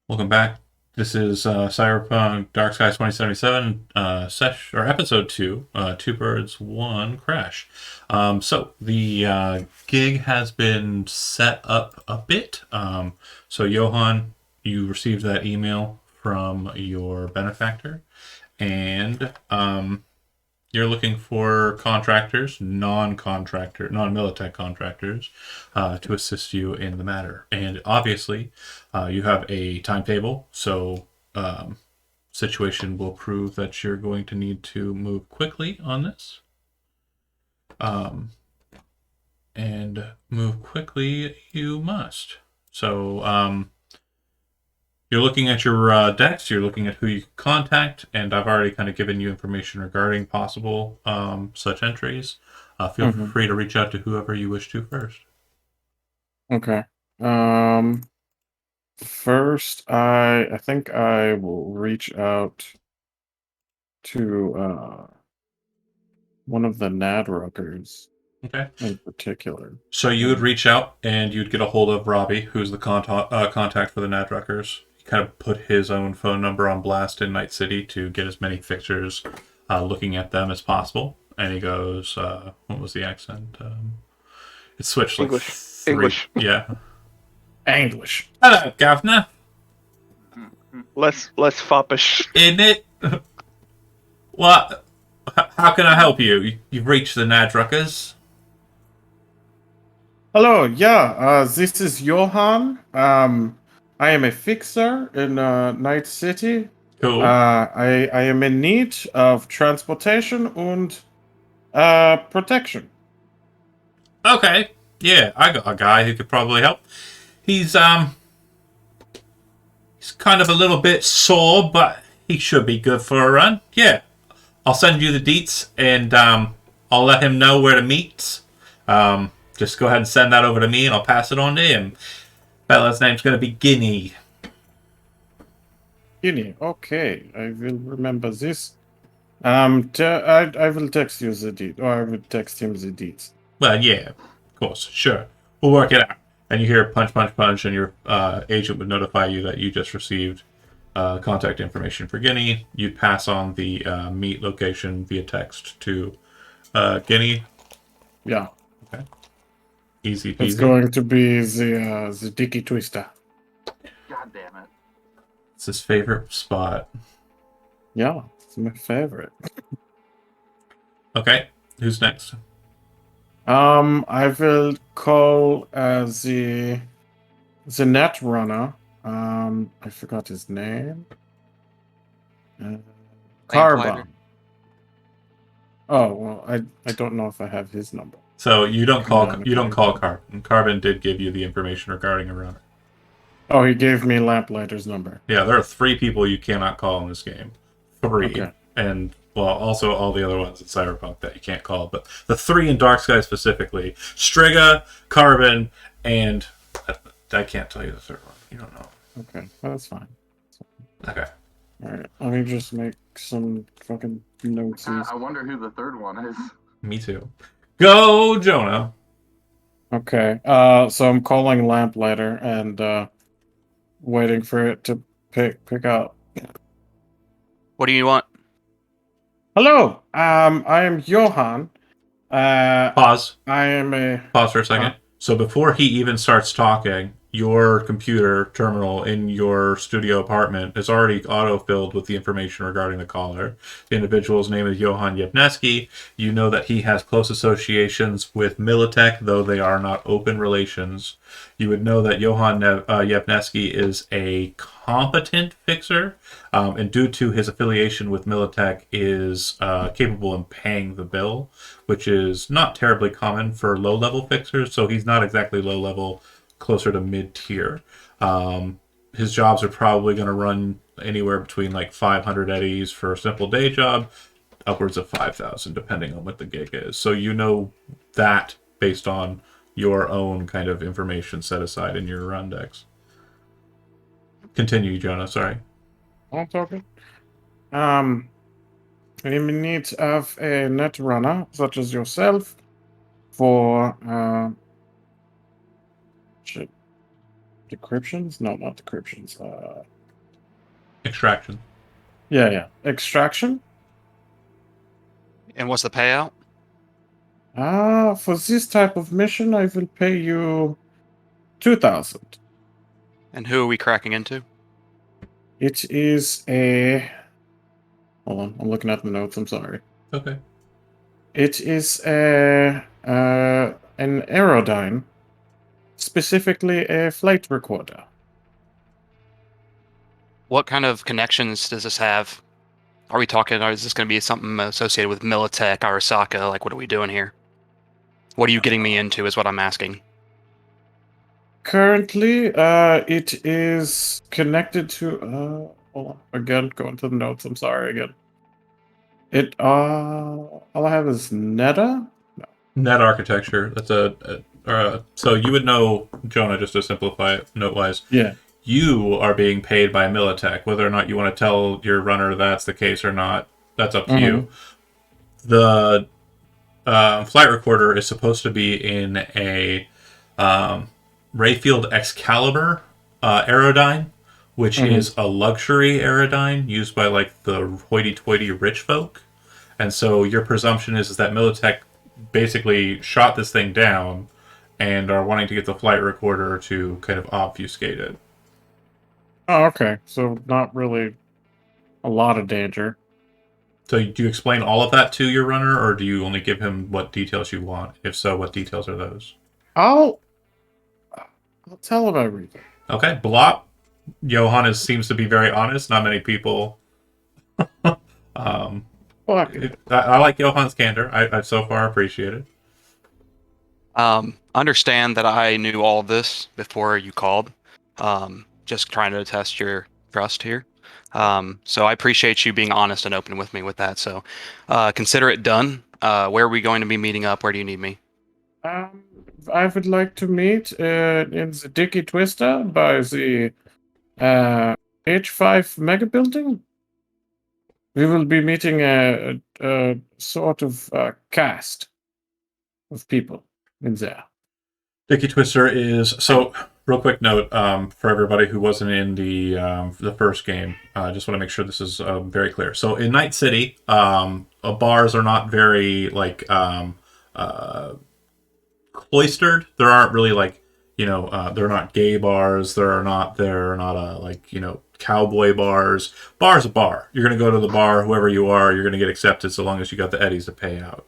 Welcome back. This is Cyberpunk Dark Skies 2077 episode 2, Two Birds, One Crash. So the gig has been set up a bit. So Johan, you received that email from your benefactor, and you're looking for contractors, non-Militech contractors, to assist you in the matter. And obviously, you have a timetable, so situation will prove that you're going to need to move quickly on this. And move quickly you must. So you're looking at your decks, you're looking at who you can contact, and I've already kind of given you information regarding possible such entries. Feel Mm-hmm. free to reach out to whoever you wish to first. Okay. First, I think I will reach out to one of the Nadruckers Okay. in particular. So you would reach out and you'd get a hold of Robbie, who's the contact for the Nadruckers. He kind of put his own phone number on blast in Night City to get as many fixtures looking at them as possible. And he goes, what was the accent? It switched like English. three. English. Yeah. English. Hello, Governor. Less foppish. In it. What? How can I help you? You've reached the Nadruckers. Hello. Yeah. This is Johan. I am a fixer in Night City. Cool. I am in need of transportation and protection. Okay. Yeah, I got a guy who could probably help. He's kind of a little bit sore, but he should be good for a run. Yeah. I'll send you the deets and I'll let him know where to meet. Just go ahead and send that over to me and I'll pass it on to him. Fella's name's gonna be Guinea. Guinea. Okay, I will remember this. I will text you the deed, or I will text him the deeds. Well, yeah, of course, sure. We'll work it out. And you hear punch, punch, punch, and your agent would notify you that you just received contact information for Guinea. You'd pass on the meet location via text to Guinea. Yeah. Okay. Easy peasy. It's going to be the Dicky Twister. God damn it. It's his favorite spot. Yeah, it's my favorite. Okay, who's next? I will call the net runner. I forgot his name. Carbon. Oh well, I don't know if I have his number. So you don't call Carbon. Carbon did give you the information regarding a runner. Oh, he gave me Lamplighter's number. Yeah, there are 3 people you cannot call in this game. 3. Okay. And, well, also all the other ones in Cyberpunk that you can't call. But the 3 in Dark Sky specifically, Striga, Carbon, and I can't tell you the 3rd one. You don't know. Okay, that's fine. Okay. Alright, let me just make some fucking notes. I wonder who the third one is. Me too. Go, Jonah. Okay, so I'm calling Lamplighter and waiting for it to pick up. What do you want? Hello, I am Johan. Pause. I am a... Pause for a second. So before he even starts talking, your computer terminal in your studio apartment is already auto-filled with the information regarding the caller. The individual's name is Johan Yepneski. You know that he has close associations with Militech, though they are not open relations. You would know that Johan Yepneski is a competent fixer, and due to his affiliation with Militech, is capable in paying the bill, which is not terribly common for low-level fixers, so he's not exactly low-level, closer to mid-tier. His jobs are probably going to run anywhere between like 500 eddies for a simple day job, upwards of 5,000, depending on what the gig is. So you know that based on your own kind of information set aside in your run decks. Continue, Jonah, sorry. I'm talking. We need of a net runner, such as yourself, for shit. Decryptions? No, not decryptions. Extraction. Yeah. Extraction. And what's the payout? For this type of mission, I will pay you 2,000. And who are we cracking into? It is a. Hold on, I'm looking at the notes. I'm sorry. Okay. It is a an Aerodyne, specifically a flight recorder. What kind of connections does this have? Are we talking, or is this going to be something associated with Militech, Arasaka? Like, what are we doing here? What are you getting me into is what I'm asking. Currently, it is connected to. Hold on. Again, going to the notes. I'm sorry again. All I have is Netta. Net architecture. That's so you would know, Jonah, just to simplify it note-wise. Yeah. You are being paid by Militech. Whether or not you want to tell your runner that's the case or not, that's up to you. The flight recorder is supposed to be in a Rayfield Excalibur Aerodyne, which is a luxury Aerodyne used by like the hoity-toity rich folk. And so your presumption is that Militech basically shot this thing down and are wanting to get the flight recorder to kind of obfuscate it. Oh, okay. So not really a lot of danger. So do you explain all of that to your runner, or do you only give him what details you want? If so, what details are those? I'll tell him everything. Okay, Blop. Johan seems to be very honest. Not many people. Fuck it. I like Johan's candor. I so far appreciate it. Understand that I knew all of this before you called. Just trying to test your trust here. So I appreciate you being honest and open with me with that. So consider it done. Where are we going to be meeting up? Where do you need me? I would like to meet in the Dicky Twister by the H5 mega building. We will be meeting a sort of cast of people in there. Dicky Twister is so. Real quick note for everybody who wasn't in the first game. I just want to make sure this is very clear. So in Night City, bars are not very like cloistered. There aren't really like they're not gay bars. They're not like cowboy bars. Bar's a bar. You're gonna go to the bar, whoever you are, you're gonna get accepted so long as you got the eddies to pay out.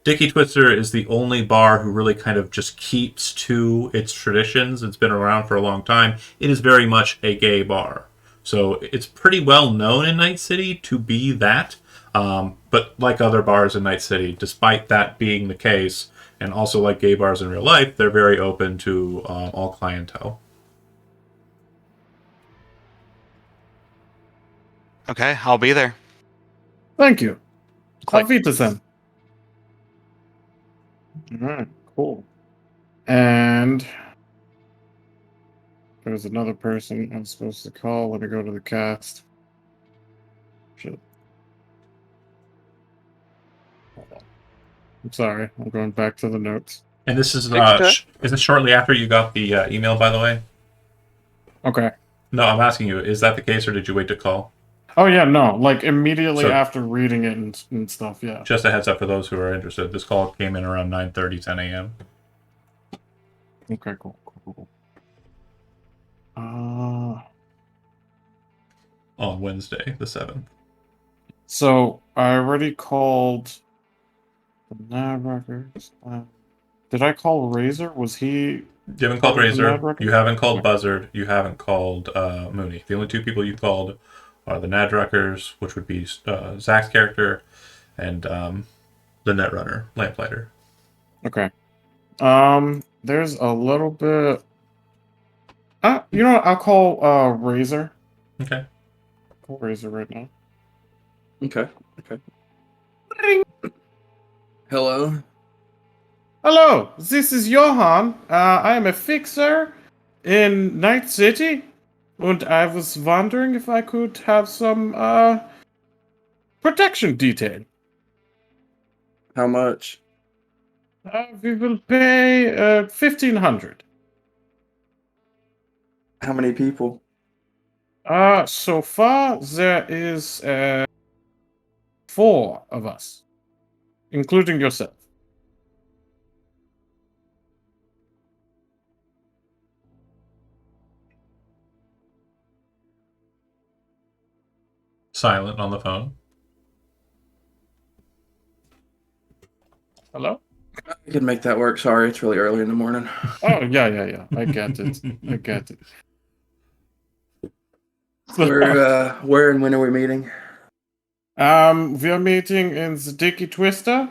Dicky Twister is the only bar who really kind of just keeps to its traditions. It's been around for a long time. It is very much a gay bar. So it's pretty well known in Night City to be that. But like other bars in Night City, despite that being the case, and also like gay bars in real life, they're very open to all clientele. Okay, I'll be there. Thank you. Click. Auf Wiedersehen. Alright, cool. And there's another person I'm supposed to call. Let me go to the cast. Shit. Hold on. I'm sorry. I'm going back to the notes. And this is Okay. is this shortly after you got the email, by the way? Okay. No, I'm asking you, is that the case, or did you wait to call? Oh yeah, no. Like immediately So- after reading it and stuff, yeah. Just a heads up for those who are interested. This call came in around 9:30, 10 a.m. Okay, cool. on Wednesday, the 7th. So I already called the Nav Records. Did I call Razor? Was he? You haven't called What was the Razor. Nad record? You haven't called Okay. Buzzard. You haven't called Mooney. The only two people you called are the Nadruckers, which would be Zach's character, and the Netrunner, Lamplighter. Okay. There's a little bit. You know what? I'll call Razor. Okay. Call Razor right now. Okay. Hello. Hello, this is Johan. I am a fixer in Night City, and I was wondering if I could have some protection detail. How much? We will pay 1,500. How many people? So far there is 4 of us, including yourself. Silent on the phone. Hello? I can make that work. Sorry, it's really early in the morning. Oh, yeah. I get it. I get it. Where and when are we meeting? We're meeting in the Dicky Twister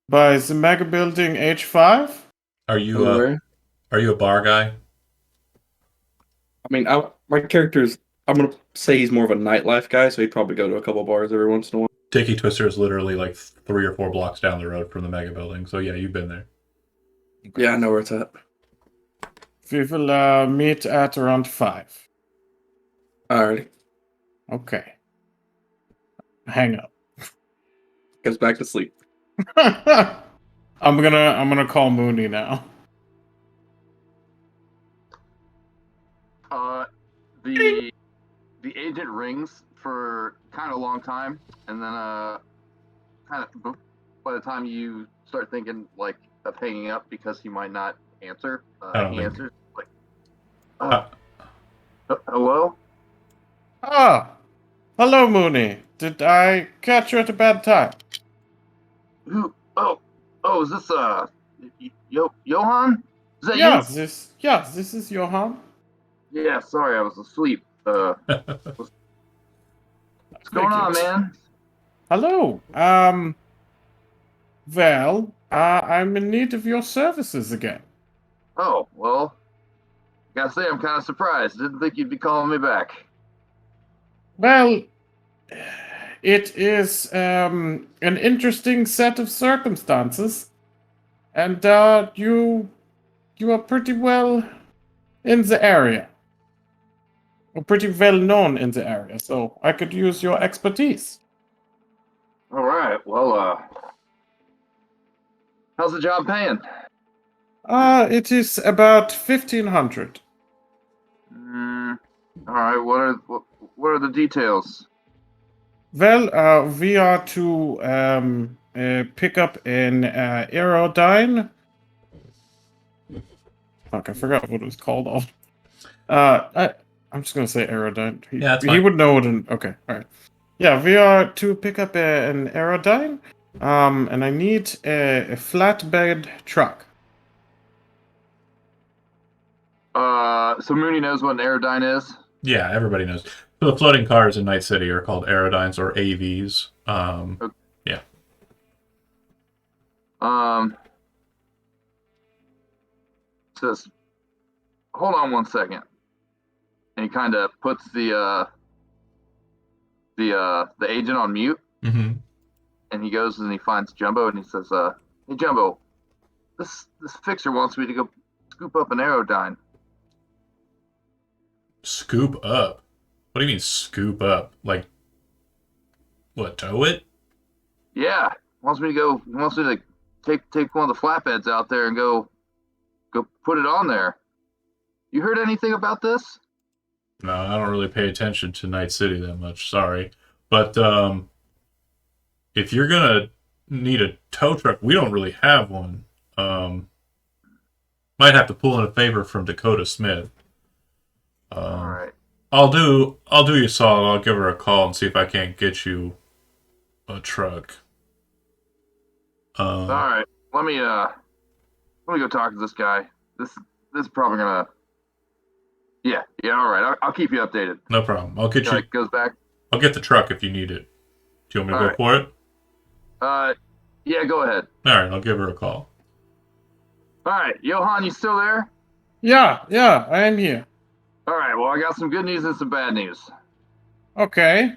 by the Mega Building H5. Are you Where? are you a bar guy? I mean, my character's. I'm gonna say he's more of a nightlife guy, so he'd probably go to a couple bars every once in a while. Dicky Twister is literally like 3 or 4 blocks down the road from the mega building. So yeah, you've been there. Yeah, I know where it's at. We will meet at around 5. Alrighty, Okay. Hang up. goes back to sleep. I'm gonna call Mooney now. The agent rings for kind of a long time, and then kind of by the time you start thinking like of hanging up because he might not answer, I don't he think- answers like, Uh, "Hello." Ah, hello, Mooney. Did I catch you at a bad time? Who? Oh, is this Johan? Is that This is Johan. you? Yeah, sorry, I was asleep. What's going on, man? Hello. Well, I'm in need of your services again. Oh, well, gotta say, I'm kind of surprised. Didn't think you'd be calling me back. Well, it is an interesting set of circumstances, and you are pretty well in the area, or pretty well known in the area. So I could use your expertise. All right, well, how's the job paying? It is about 1,500. All right, what are the details? Well, we are to pick up an Aerodyne. Fuck, I forgot what it was called. I'm just gonna say Aerodyne. Yeah, that's He fine. would know it. Okay, all right. Yeah, we are to pick up an Aerodyne. And I need a flatbed truck. So Mooney knows what an Aerodyne is. yeah, everybody knows. So the floating cars in Night City are called Aerodynes or AVs. Says, hold on one second, and he kind of puts the agent on mute, Mm-hmm. and he goes and he finds Jumbo, and he says, "Hey Jumbo, this fixer wants me to go scoop up an Aerodyne." Scoop up. What do you mean scoop up? Like, what? Tow it? Yeah, wants me to take one of the flatbeds out there and go put it on there. You heard anything about this? No, I don't really pay attention to Night City that much. Sorry, but if you're gonna need a tow truck, we don't really have one. Might have to pull in a favor from Dakota Smith. All right. I'll do you a solid. I'll give her a call and see if I can't get you a truck. All right. Let me go talk to this guy. This is probably gonna. Yeah. All right. I'll keep you updated. No problem. I'll get you. Like goes back. I'll get the truck if you need it. Do you want me to go Alright. for it? Yeah. Go ahead. All right, I'll give her a call. All right, Johan, you still there? Yeah, I am here. All right. Well, I got some good news and some bad news. Okay.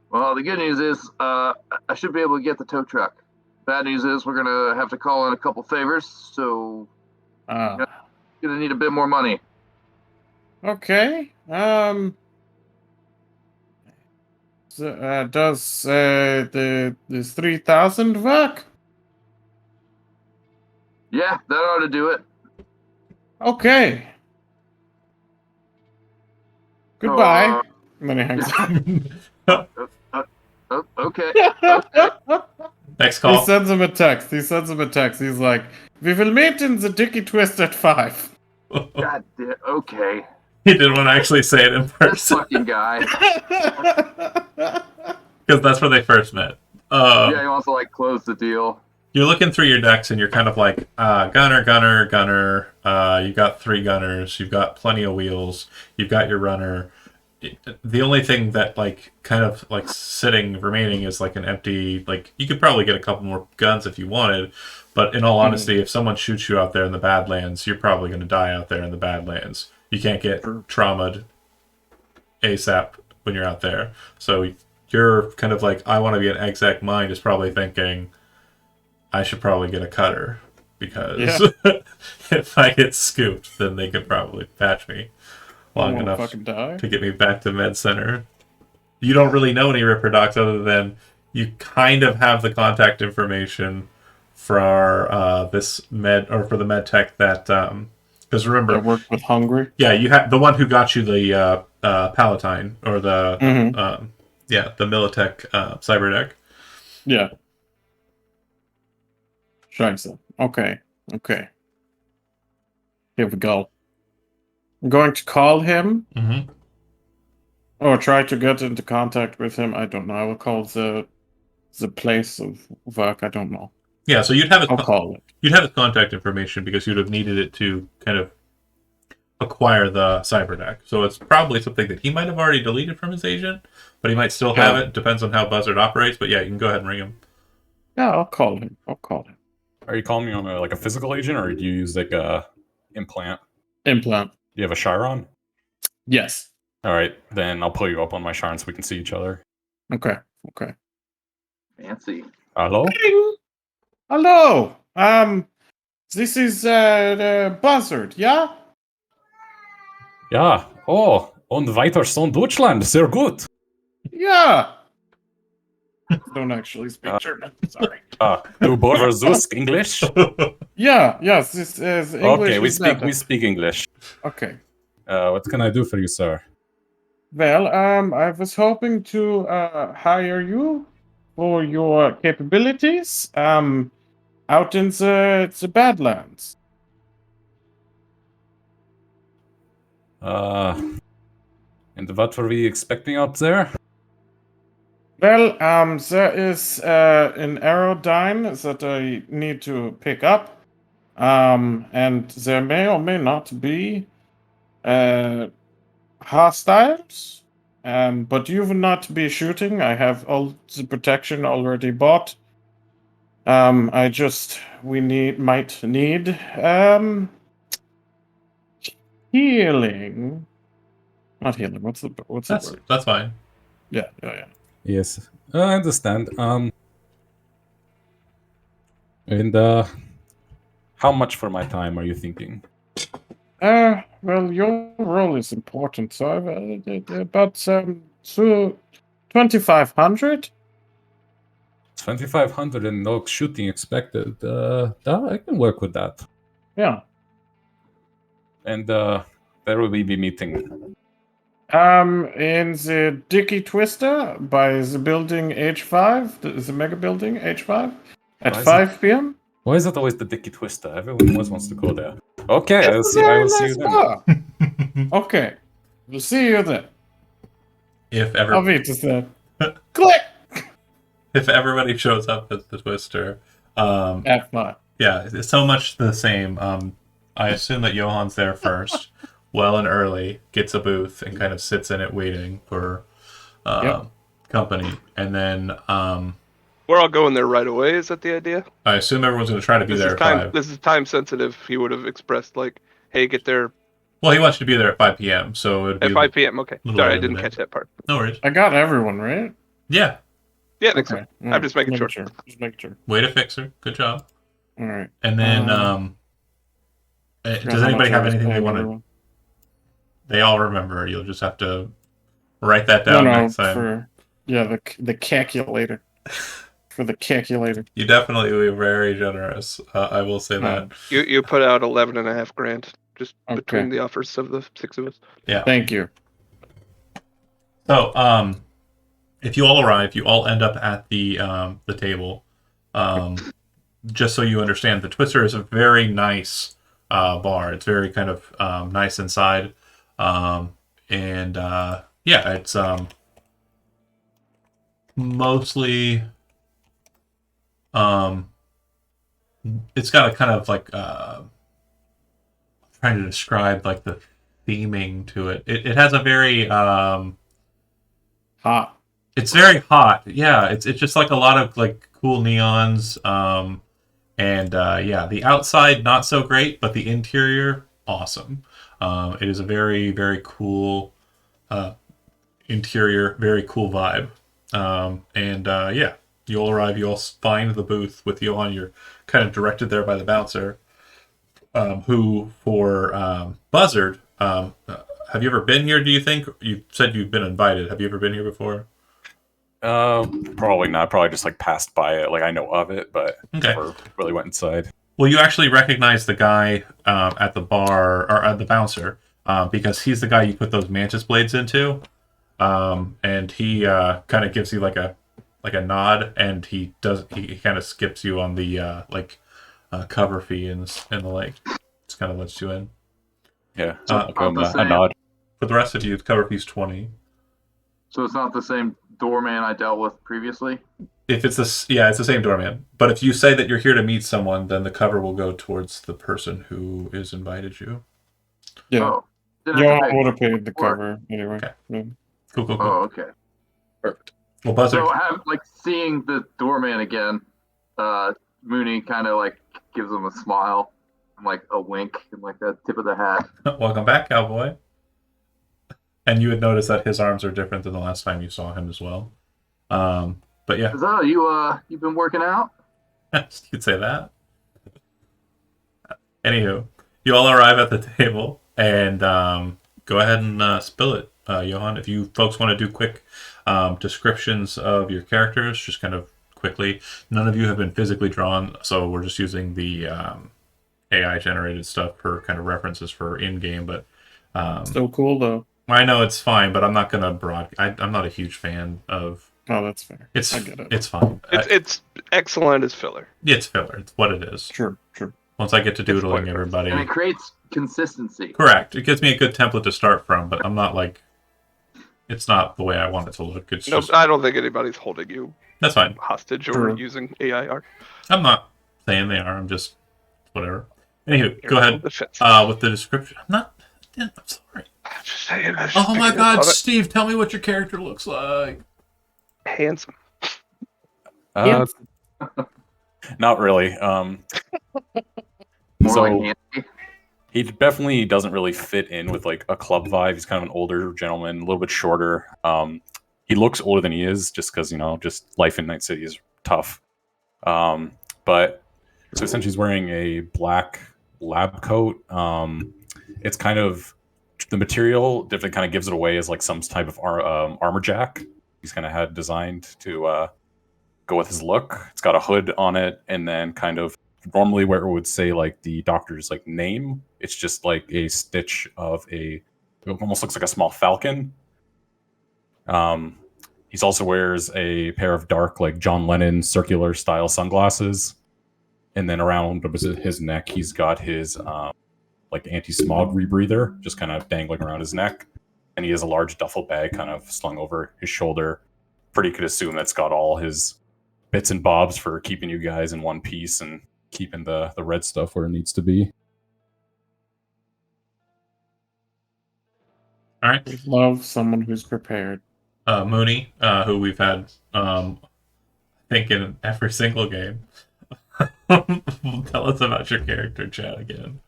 Well, the good news is I should be able to get the tow truck. Bad news is we're gonna have to call in a couple favors, so gonna need a bit more money. Okay. So, does this 3,000 work? Yeah, that ought to do it. Okay. Goodbye. And then he hangs up. Okay. Next He call. sends him a text. He's like, "We will meet in the Dicky Twist at 5." God damn. Okay. He didn't want to actually say it in This person fucking guy. because that's where they first met. Yeah, he wants to like close the deal. You're looking through your decks and you're kind of like, gunner. You got 3 gunners. You've got plenty of wheels. You've got your runner. The only thing that like kind of like sitting remaining is like an empty, like you could probably get a couple more guns if you wanted, but in all honesty, if someone shoots you out there in the Badlands, you're probably going to die out there in the Badlands. You can't get traumatized ASAP when you're out there. So you're kind of like, I want to be an exec. Mind is probably thinking, I should probably get a cutter because if I get scooped, then they could probably patch me long enough fucking die. to get me back to med center. You don't really know any Ripper docs other than you kind of have the contact information for this med or for the med tech that because I remember, worked with Hungry. yeah, you had the one who got you the Palatine or the Mhm. the Militech cyberdeck. Yeah. Scheiße. Okay. Here we go. I'm going to call him Mm-hmm. or try to get into contact with him. I don't know. I will call the place of work. I don't know. Yeah, so you'd have I'll call it. you'd have his contact information because you'd have needed it to kind of acquire the cyberdeck. So it's probably something that he might have already deleted from his agent, but he might still have it. Depends on how Buzzard operates. But yeah, you can go ahead and ring him. Yeah, I'll call him. Are you calling me on a physical agent, or do you use like a implant? Implant. Do you have a Chiron? Yes. All right, then I'll pull you up on my Chiron so we can see each other. Okay. Fancy. Hello? Hello. This is the Buzzard, yeah? Ja. Oh, und weiter son Deutschland. Sehr gut. Yeah. Don't actually speak German. Sorry. Du versuchst English? Yes. This is English. Okay, we is better. speak English. Okay. What can I do for you, sir? Well, I was hoping to hire you for your capabilities out in the Badlands. And what were we expecting up there? Well, there is an aerodyne that I need to pick up, and there may or may not be hostiles, but you will not be shooting. I have all the protection already bought. We might need healing. Not healing. What's the word? That's fine. Yeah. Yes, I understand. And how much for my time are you thinking? Well, your role is important, so about so 2,500. 2,500 and no shooting expected. I can work with that. Yeah. And where will we be meeting? In the Dicky Twister by the building H5, the mega building H5, at Why is 5 p.m. Why is it always the Dicky Twister? Everyone always wants to go there. Okay, I will see you then. bar. Okay, we'll see you then. If I'll ever meet you then. Click. if everybody shows up at the Twister, F5. yeah, it's so much the same. I assume that Johan's there first, well and early, gets a booth and kind of sits in it waiting for company, and then we're all going there right away. Is that the idea? I assume everyone's going to try to be there at 5. This is time sensitive. He would have expressed like, "Hey, get there Well, he wants you to be there at 5 p.m., so it'd be at 5 p.m." Okay, little sorry, I later didn't than catch that part. No worries. I got everyone right. Yeah, Yeah, I think so. Okay. I'm just making sure. Just making sure. way to fix her. Good job. All right. And then, does anybody have anything they want to? They all remember. You'll just have to write that down next time. The calculator. For the calculator. You definitely were very generous. I will say that. You put out 11.5 grand just Okay. between the offers of the 6 of us. Yeah. Thank you. So, if you all arrive, you all end up at the table. Just so you understand, the Twister is a very nice bar. It's very kind of nice inside, and yeah, it's mostly it's got a kind of like trying to describe like the theming to it. It has a very Hot. it's very hot. Yeah, it's just like a lot of like cool neons. And yeah, the outside not so great, but the interior awesome. It is a very very cool interior, very cool vibe. And yeah, you'll arrive. You'll find the booth with Johan. You're kind of directed there by the bouncer, who for Buzzard. Have you ever been here? Do you think you said you've been invited? Have you ever been here before? Probably not. Probably just like passed by it. Like I know of it, but Okay. never really went inside. Well, you actually recognize the guy at the bar or at the bouncer because he's the guy you put those mantis blades into, and he kind of gives you like a nod, and he kind of skips you on the cover fee and the like. Just kind of lets you in. Yeah, So I'll give him about the a same. nod. For the rest of you, the cover fee's 20. So it's not the same doorman I dealt with previously. If it's this, yeah, it's the same doorman. But if you say that you're here to meet someone, then the cover will go towards the person who has invited you. Yeah. Oh, didn't have to Johan pay. would have paid the Or- cover anyway. Okay. Yeah. Cool. Oh, okay. Perfect. Well, Buzzard. So seeing the doorman again, Mooney kind of like gives him a smile, and like a wink, and like the tip of the hat. Welcome back, cowboy. And you would notice that his arms are different than the last time you saw him as well. But yeah, So you've been working out? you'd say that. Anywho, you all arrive at the table and go ahead and spill it, Johan. If you folks want to do quick descriptions of your characters, just kind of quickly. None of you have been physically drawn, so we're just using the AI generated stuff for kind of references for in game. But Still cool though. I know it's fine, but I'm not gonna I'm not a huge fan of. Oh, that's fair. It's I get it. It's fine. It's excellent as filler. It's filler. It's what it is. True. Once I get to It's doodling flavor. everybody, And it creates consistency. correct. It gives me a good template to start from, but I'm not like. It's not the way I want it to look. It's No, just I don't think anybody's holding you that's fine. hostage or True. using AI art. I'm not saying they are. I'm just whatever. Anyww, go ahead Defense. with the description. I'm sorry. I'm just saying. I just Oh my think I God, love it. Steve, tell me what your character looks like. Handsome. Not really. More So- like Nancy. He definitely doesn't really fit in with like a club vibe. He's kind of an older gentleman, a little bit shorter. He looks older than he is, just because just life in Night City is tough. But so essentially, he's wearing a black lab coat. It's kind of the material definitely kind of gives it away as like some type of armor jack. He's kind of had designed to go with his look. It's got a hood on it, and then kind of normally where it would say like the doctor's like name, it's just like a stitch of it almost looks like a small falcon. He's also wears a pair of dark like John Lennon circular style sunglasses, and then around his neck he's got his like anti-smog rebreather just kind of dangling around his neck, and he has a large duffel bag kind of slung over his shoulder. Pretty could assume that's got all his bits and bobs for keeping you guys in one piece and keeping the red stuff where it needs to be. All right. We love someone who's prepared. Mooney, who we've had, I think, in every single game. Tell us about your character, Chad, again.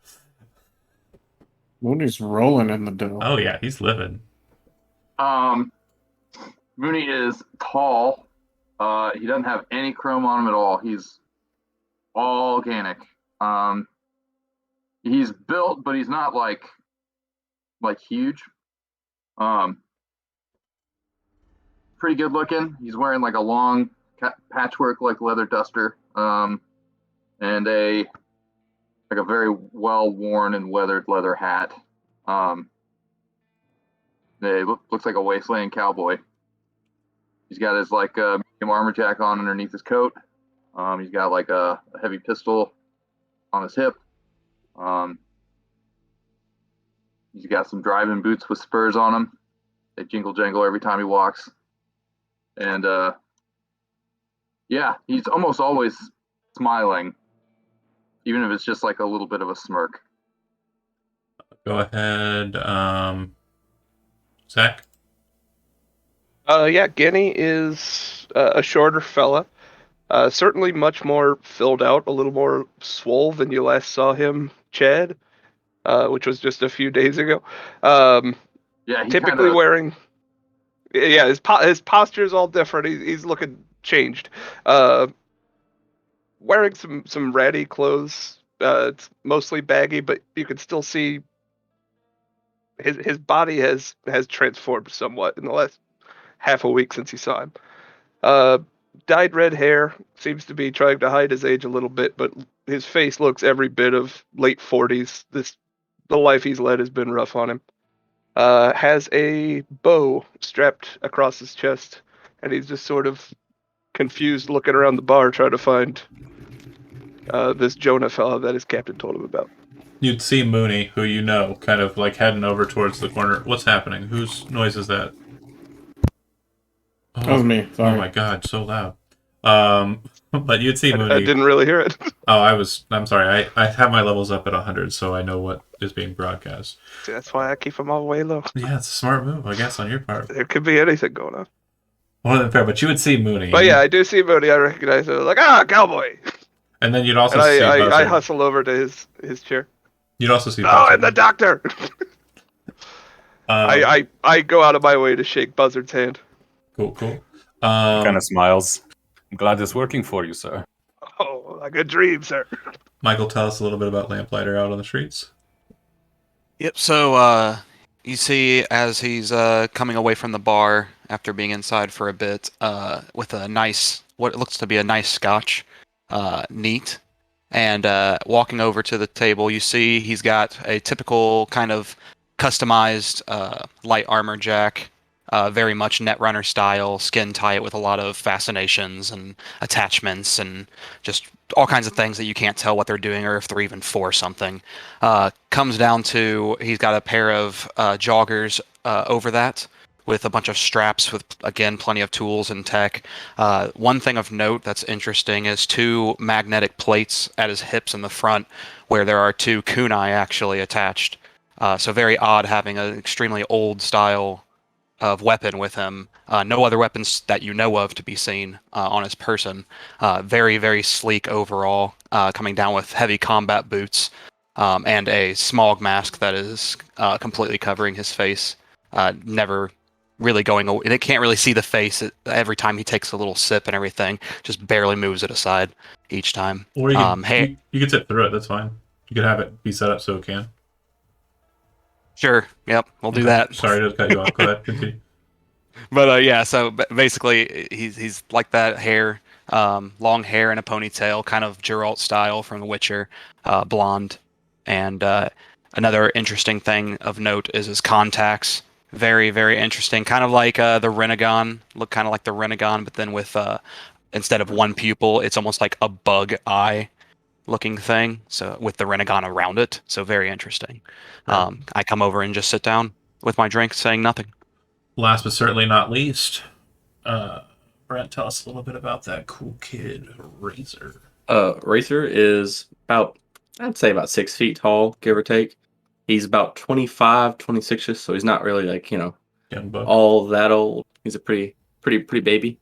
Mooney's rolling in the dough. Oh, yeah, he's living. Mooney is tall. He doesn't have any chrome on him at all. He's all organic. He's built, but he's not like huge. Pretty good looking. He's wearing like a long patchwork like leather duster, and a very well worn and weathered leather hat. And Looks like a wasteland cowboy. He's got his like medium armor jack on underneath his coat. He's got like a heavy pistol on his hip. He's got some driving boots with spurs on them. They jingle jangle every time he walks. And yeah, he's almost always smiling, even if it's just like a little bit of a smirk. Go ahead, Zach. Yeah, Genny is a shorter fella. Certainly much more filled out, a little more swole than you last saw him, Chad, which was just a few days ago. Yeah, he Typically wearing... Yeah, his posture is all different. He's looking changed. Wearing some ratty clothes. It's mostly baggy, but you can still see his body has transformed somewhat in the last half a week since you saw him. Dyed red hair, seems to be trying to hide his age a little bit, but his face looks every bit of late 40s. The life he's led has been rough on him. Has a bow strapped across his chest, and he's just sort of confused looking around the bar trying to find this Jonah fella that his captain told him about. You'd see Mooney, who you know, kind of like heading over towards the corner. What's happening? Whose noise is that? That was me. Sorry. Oh my god, so loud. But you'd see Mooney. I didn't really hear it. I'm sorry. I have my levels up at 100, so I know what is being broadcast. See, that's why I keep them all way low. Yeah, it's a smart move, I guess, on your part. There could be anything going on. More than fair, but you would see Mooney. But yeah, I do see Mooney. I recognize it. Like, cowboy! And then you'd also And see Buzzard. I hustle over to his chair. You'd also see Oh, Buzzard. and the doctor! I go out of my way to shake Buzzard's hand. Cool. Kind of smiles. I'm glad it's working for you, sir. Oh, like a dream, sir. Michael, tell us a little bit about Lamplighter out on the streets. Yep. So you see, as he's coming away from the bar after being inside for a bit, with a nice, what looks to be a nice scotch, neat, and walking over to the table, you see he's got a typical kind of customized light armor jack. Very much Netrunner style, skin tight with a lot of fascinations and attachments and just all kinds of things that you can't tell what they're doing or if they're even for something. Comes down to he's got a pair of joggers over that with a bunch of straps with, again, plenty of tools and tech. One thing of note that's interesting is 2 magnetic plates at his hips in the front where there are 2 kunai actually attached. So very odd having an extremely old style of weapon with him. No other weapons that you know of to be seen on his person. Very, very sleek overall, coming down with heavy combat boots and a smog mask that is completely covering his face. Never really going away. They can't really see the face every time he takes a little sip and everything. Just barely moves it aside each time. Or you can, you can sit through it, that's fine. You could have it be set up so it can. Sure. Yep. We'll do that. Sorry to cut you off. Go ahead. Continue. But yeah. So basically, he's like that hair, long hair and a ponytail, kind of Geralt style from The Witcher, blonde. And another interesting thing of note is his contacts. Very, very interesting. Kind of like the Renegon. Look kind of like the Renegon, but then with instead of one pupil, it's almost like a bug eye looking thing, so with the Renegon around it, so very interesting. I come over and just sit down with my drink, saying nothing. Last but certainly not least, Brent, tell us a little bit about that cool kid, Razor. Razor is I'd say about 6 feet tall, give or take. He's about 25, 26ish, so he's not really like, Young buck. all that old. He's a pretty baby.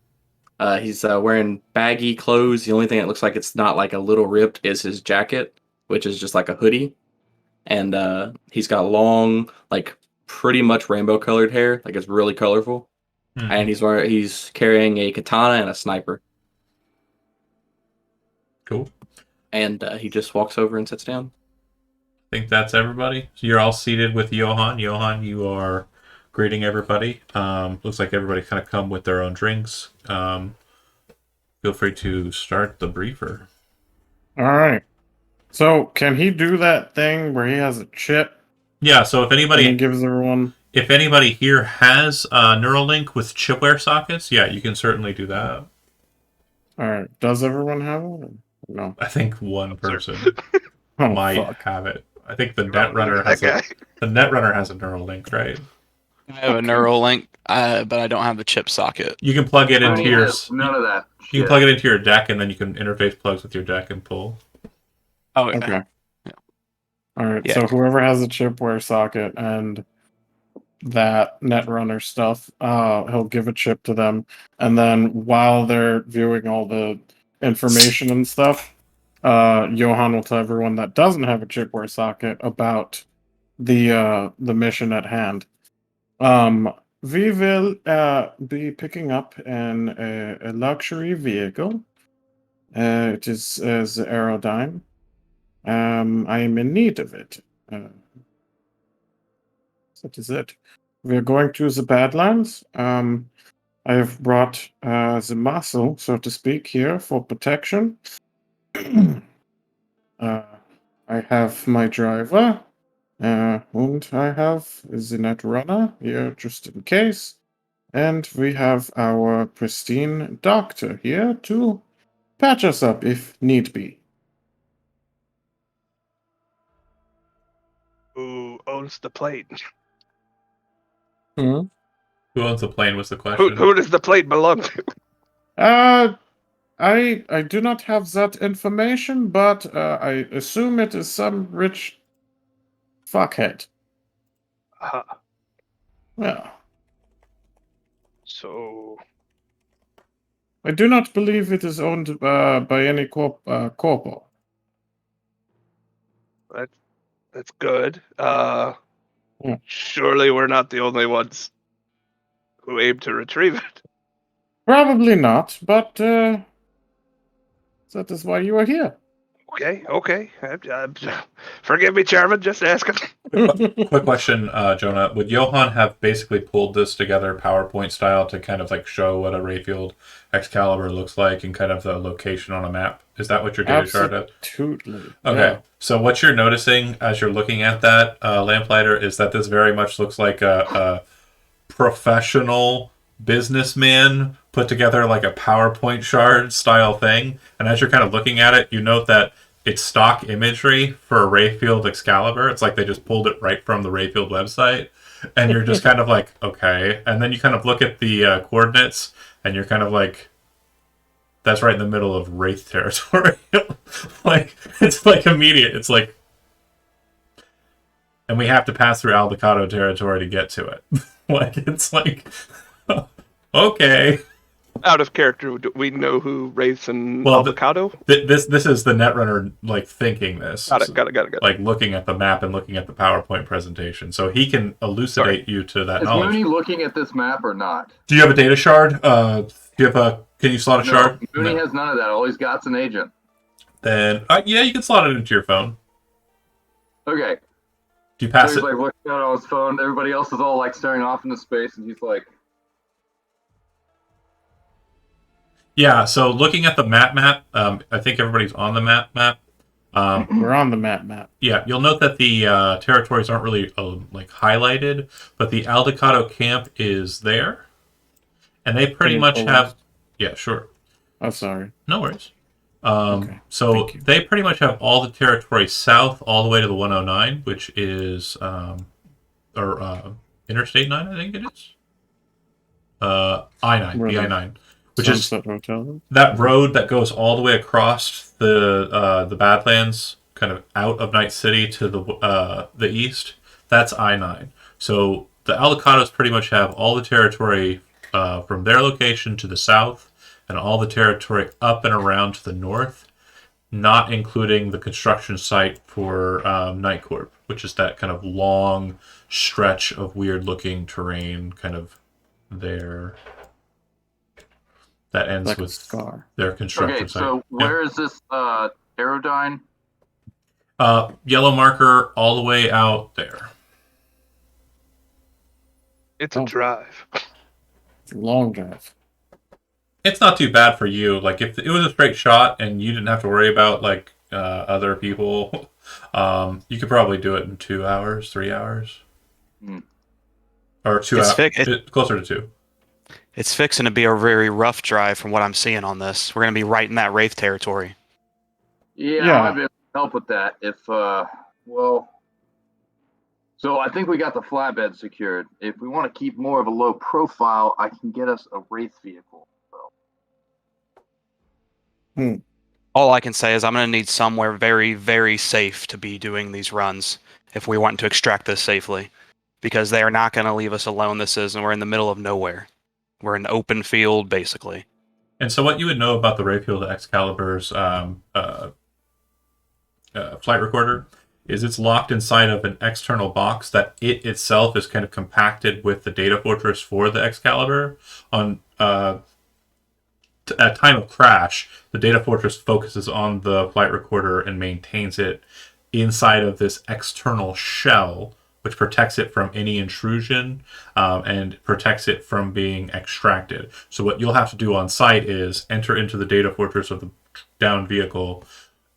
He's wearing baggy clothes. The only thing that looks like it's not like a little ripped is his jacket, which is just like a hoodie. And he's got long, like pretty much rainbow colored hair. Like it's really colorful. Mm-hmm. And he's carrying a katana and a sniper. Cool. And he just walks over and sits down. I think that's everybody. So you're all seated with Johan. Johan, you are greeting everybody. Looks like everybody kind of come with their own drinks. Feel free to start the briefer. All right. So can he do that thing where he has a chip? Yeah, so if And he anybody... gives everyone. If anybody here has a Neuralink with chipware sockets, yeah, you can certainly do that. All right. Does everyone have it? No. I think one person Oh, might fuck. have it. I think the Look at Netrunner has that the Netrunner has a Neuralink, right? I have a Neuralink, but I don't have a chip socket. You can plug it into Tony your has none of that. you shit. can plug it into your deck, and then you can interface plugs with your deck and pull. Oh, yeah. Okay. Yeah. All right. Yeah. So whoever has a chipware socket and that Netrunner stuff, he'll give a chip to them, and then while they're viewing all the information and stuff, Johan will tell everyone that doesn't have a chipware socket about the mission at hand. We will be picking up a luxury vehicle. It is the Aerodyne. I am in need of it. That is it. We are going to the Badlands. I have brought the muscle, so to speak, here for protection. I have my driver, and I have the Netrunner here just in case. And we have our pristine doctor here to patch us up if need be. Who owns the plane? Who owns the plane was the question. Who does the plane belong to? I do not have that information, but I assume it is some rich fuckhead. Yeah. So I do not believe it is owned by any corpo. that's good. Yeah. Surely we're not the only ones who aim to retrieve it. Probably not, but that is why you are here. Okay. Forgive me, Chairman. Just asking. Quick question, Jonah. Would Johan have basically pulled this together PowerPoint style to kind of like show what a Rayfield Excalibur looks like and kind of the location on a map? Is that what your data chart is? Absolutely. Okay. Yeah. So what you're noticing as you're looking at that, Lamplighter, is that this very much looks like a professional businessman put together like a PowerPoint shard style thing. And as you're kind of looking at it, you note that it's stock imagery for a Rayfield Excalibur. It's like they just pulled it right from the Rayfield website. And you're just kind of like, okay. And then you kind of look at the coordinates and you're kind of like, that's right in the middle of Wraith territory. Like, it's like immediate. It's like, and we have to pass through Aldecado territory to get to it. Like, it's like, okay. Out of character, do we know who Wraiths and Well, Avocado? This is the Netrunner like thinking this. Got it. Like looking at the map and looking at the PowerPoint presentation, so he can elucidate you to that Is knowledge. Mooney looking at this map or not? Do you have a data shard? Do you have a? Can you slot a shard? No, Mooney No. has none of that. All he's got's an agent. Then yeah, you can slot it into your phone. Okay. Do you So pass he's it? like looking out on his phone. Everybody else is all like staring off into space, and he's like, Yeah. So looking at the map. I think everybody's on the map. We're on the map. Yeah, you'll note that the territories aren't really like highlighted, but the Aldecado camp is there, and they pretty Can you much pull have. this? Yeah, sure. Oh, sorry. No worries. Okay, So thank you. they pretty much have all the territory south all the way to the 109, which is Interstate 9, I think it is. I-9, Where the the- I-9, which is Sunset Hotel. that road that goes all the way across the Badlands, kind of out of Night City to the east. That's I-9. So the Aldecados pretty much have all the territory from their location to the south, and all the territory up and around to the north, not including the construction site for Night Corp, which is that kind of long stretch of weird-looking terrain, kind of there. That ends Like a with scar. their construction okay, site. so where is this Aerodyne? Yellow marker all the way out there. It's a Oh. drive. It's a long drive. It's not too bad for you. Like if it was a straight shot and you didn't have to worry about like other people, you could probably do it in 2 hours, 3 hours. or 2 It's hours, closer to 2. It's fixing to be a very rough drive from what I'm seeing on this. We're going to be right in that Wraith territory. Yeah, Yeah. I might be able to help with that. So I think we got the flatbed secured. If we want to keep more of a low profile, I can get us a Wraith vehicle. So. All I can say is I'm going to need somewhere very, very safe to be doing these runs if we want to extract this safely. Because they are not going to leave us alone. We're in the middle of nowhere. We're in open field, basically. And so what you would know about the Rayfield Excalibur's flight recorder is it's locked inside of an external box that it itself is kind of compacted with the data fortress for the Excalibur. On at time of crash, the data fortress focuses on the flight recorder and maintains it inside of this external shell, which protects it from any intrusion and protects it from being extracted. So what you'll have to do on site is enter into the data fortress of the downed vehicle,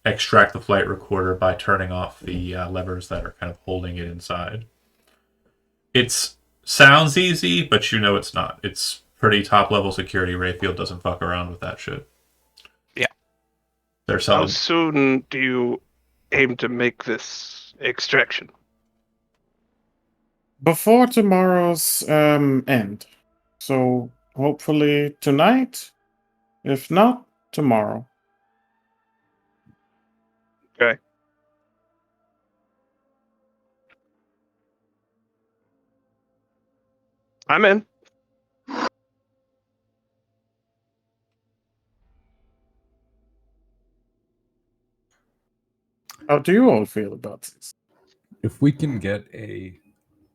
extract the flight recorder by turning off the levers that are kind of holding it inside. It sounds easy, but you know it's not. It's pretty top-level security. Rayfield doesn't fuck around with that shit. Yeah. They're How selling. soon do you aim to make this extraction? Before tomorrow's end. So hopefully tonight. If not, tomorrow. Okay. I'm in. How do you all feel about this? If we can get a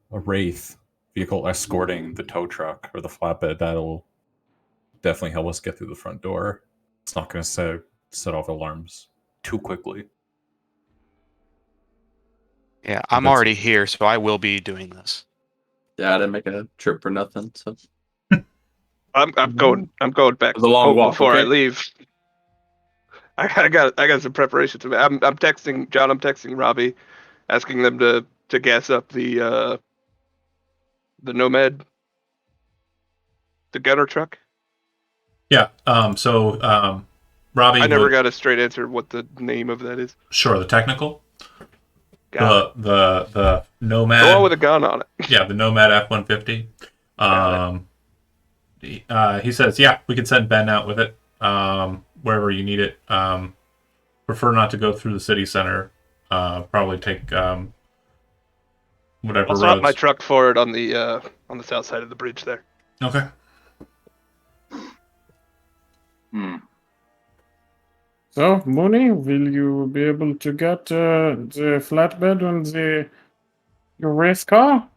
Wraith vehicle escorting the tow truck or the flatbed, that'll definitely help us get through the front door. It's not going to set off alarms too quickly. Yeah, I'm That's- already here, so I will be doing this. Yeah, I didn't make a trip for nothing. So I'm going back It was a long home walk, before I okay? leave. I got some preparation to make. I'm texting John. I'm texting Robbie, asking them to gas up the Nomad, the gunner truck. Yeah. Robbie. I never got a straight answer what the name of that is. Sure. The technical. Got it. The Nomad. The one with a gun on it. Yeah, the Nomad F-150. He says, yeah, we can send Ben out with it wherever you need it. Prefer not to go through the city center. Probably take whatever I'll stop roads. my truck for it on the south side of the bridge there. Okay. So, Mooney, will you be able to get the flatbed on your race car?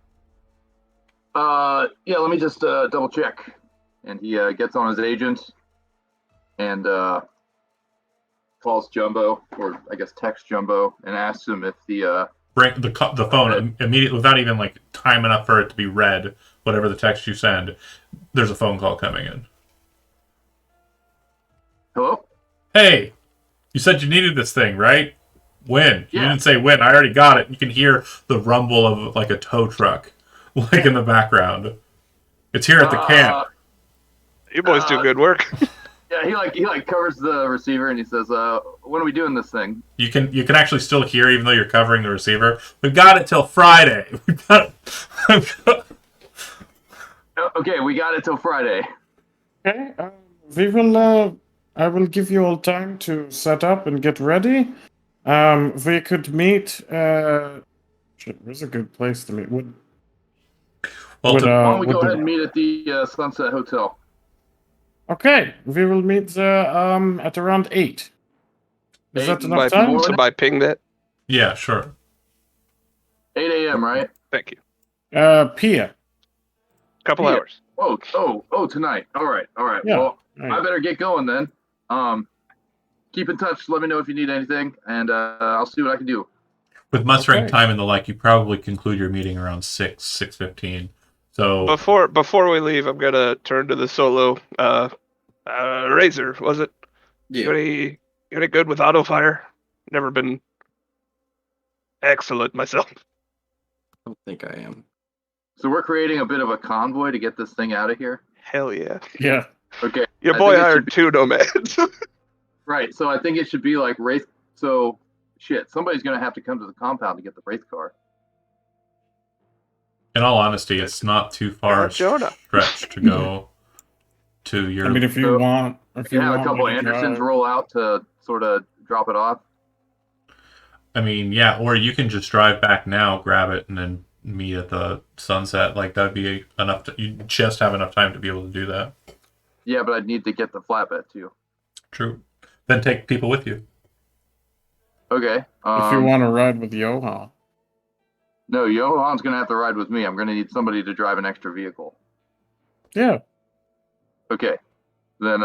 Yeah, let me just double check. And he gets on his agent and calls Jumbo, or I guess texts Jumbo, and asks him if the Bring the phone immediately without even like time enough for it to be read. Whatever the text you send, there's a phone call coming in. hello. Hey, you said you needed this thing, right? When? You Yeah. didn't say when. I already got it. You can hear the rumble of like a tow truck, like in the background. It's here at the camp. You boys do good work. Yeah, he covers the receiver and he says, "When are we doing this thing?" You can actually still hear even though you're covering the receiver. We've got it till Friday. We've got it. Okay, we got it till Friday. Okay, we will. I will give you all time to set up and get ready. We could meet. Shit, where's a good place to meet? Well, Why don't we go would ahead and meet at the Sunset Hotel? Okay, we will meet at around 8. Is that enough time? Somebody ping that. yeah, sure. 8 a.m. Right? Thank you. Pia. Couple Yeah. hours. Oh, tonight. All right. Yeah. Well, All I right. better get going then. Keep in touch. Let me know if you need anything, and I'll see what I can do. With mustering Okay. time and the like, you probably conclude your meeting around 6:15. So Before we leave, I'm gonna turn to the solo. Razor, was it? yeah, You any good with auto fire? Never been excellent myself. I don't think I am. So we're creating a bit of a convoy to get this thing out of here. Hell yeah. Yeah. Okay. Your I boy think it should hired be- 2 nomads. Right. So I think it should be like race. So shit, somebody's gonna have to come to the compound to get the wraith car. In all honesty, it's not too far Jonah. stretch to go to your. I mean, if you So, want, if you You have want a couple me to Andersons drive- roll out to sort of drop it off. I mean, yeah, or you can just drive back now, grab it, and then meet at the sunset. Like that'd be enough. You just have enough time to be able to do that. Yeah, but I'd need to get the flatbed too. True. Then take people with you. Okay. if you want to ride with Johan. No, Johan's gonna have to ride with me. I'm gonna need somebody to drive an extra vehicle. Yeah. Okay. Then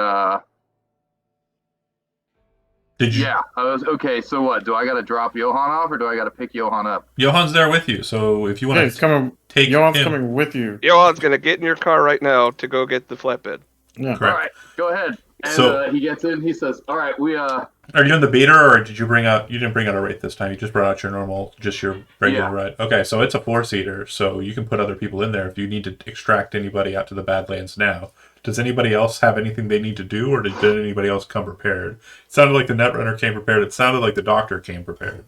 Did you? yeah. Okay, so what? Do I gotta drop Johan off or do I gotta pick Johan up? Johan's there with you, so if you Yeah, want he's to coming. take Johan's him, coming with you. Johan's gonna get in your car right now to go get the flatbed. Yeah. Correct. Alright, go ahead. And So- he gets in, he says, Alright, we Are you in the beater, or did you bring out? You didn't bring out a Wraith this time. You just brought out your normal, just your regular Yeah. ride. Okay, so it's a 4-seater, so you can put other people in there if you need to extract anybody out to the Badlands now. Does anybody else have anything they need to do, or did anybody else come prepared? It sounded like the Netrunner came prepared. It sounded like the Doctor came prepared.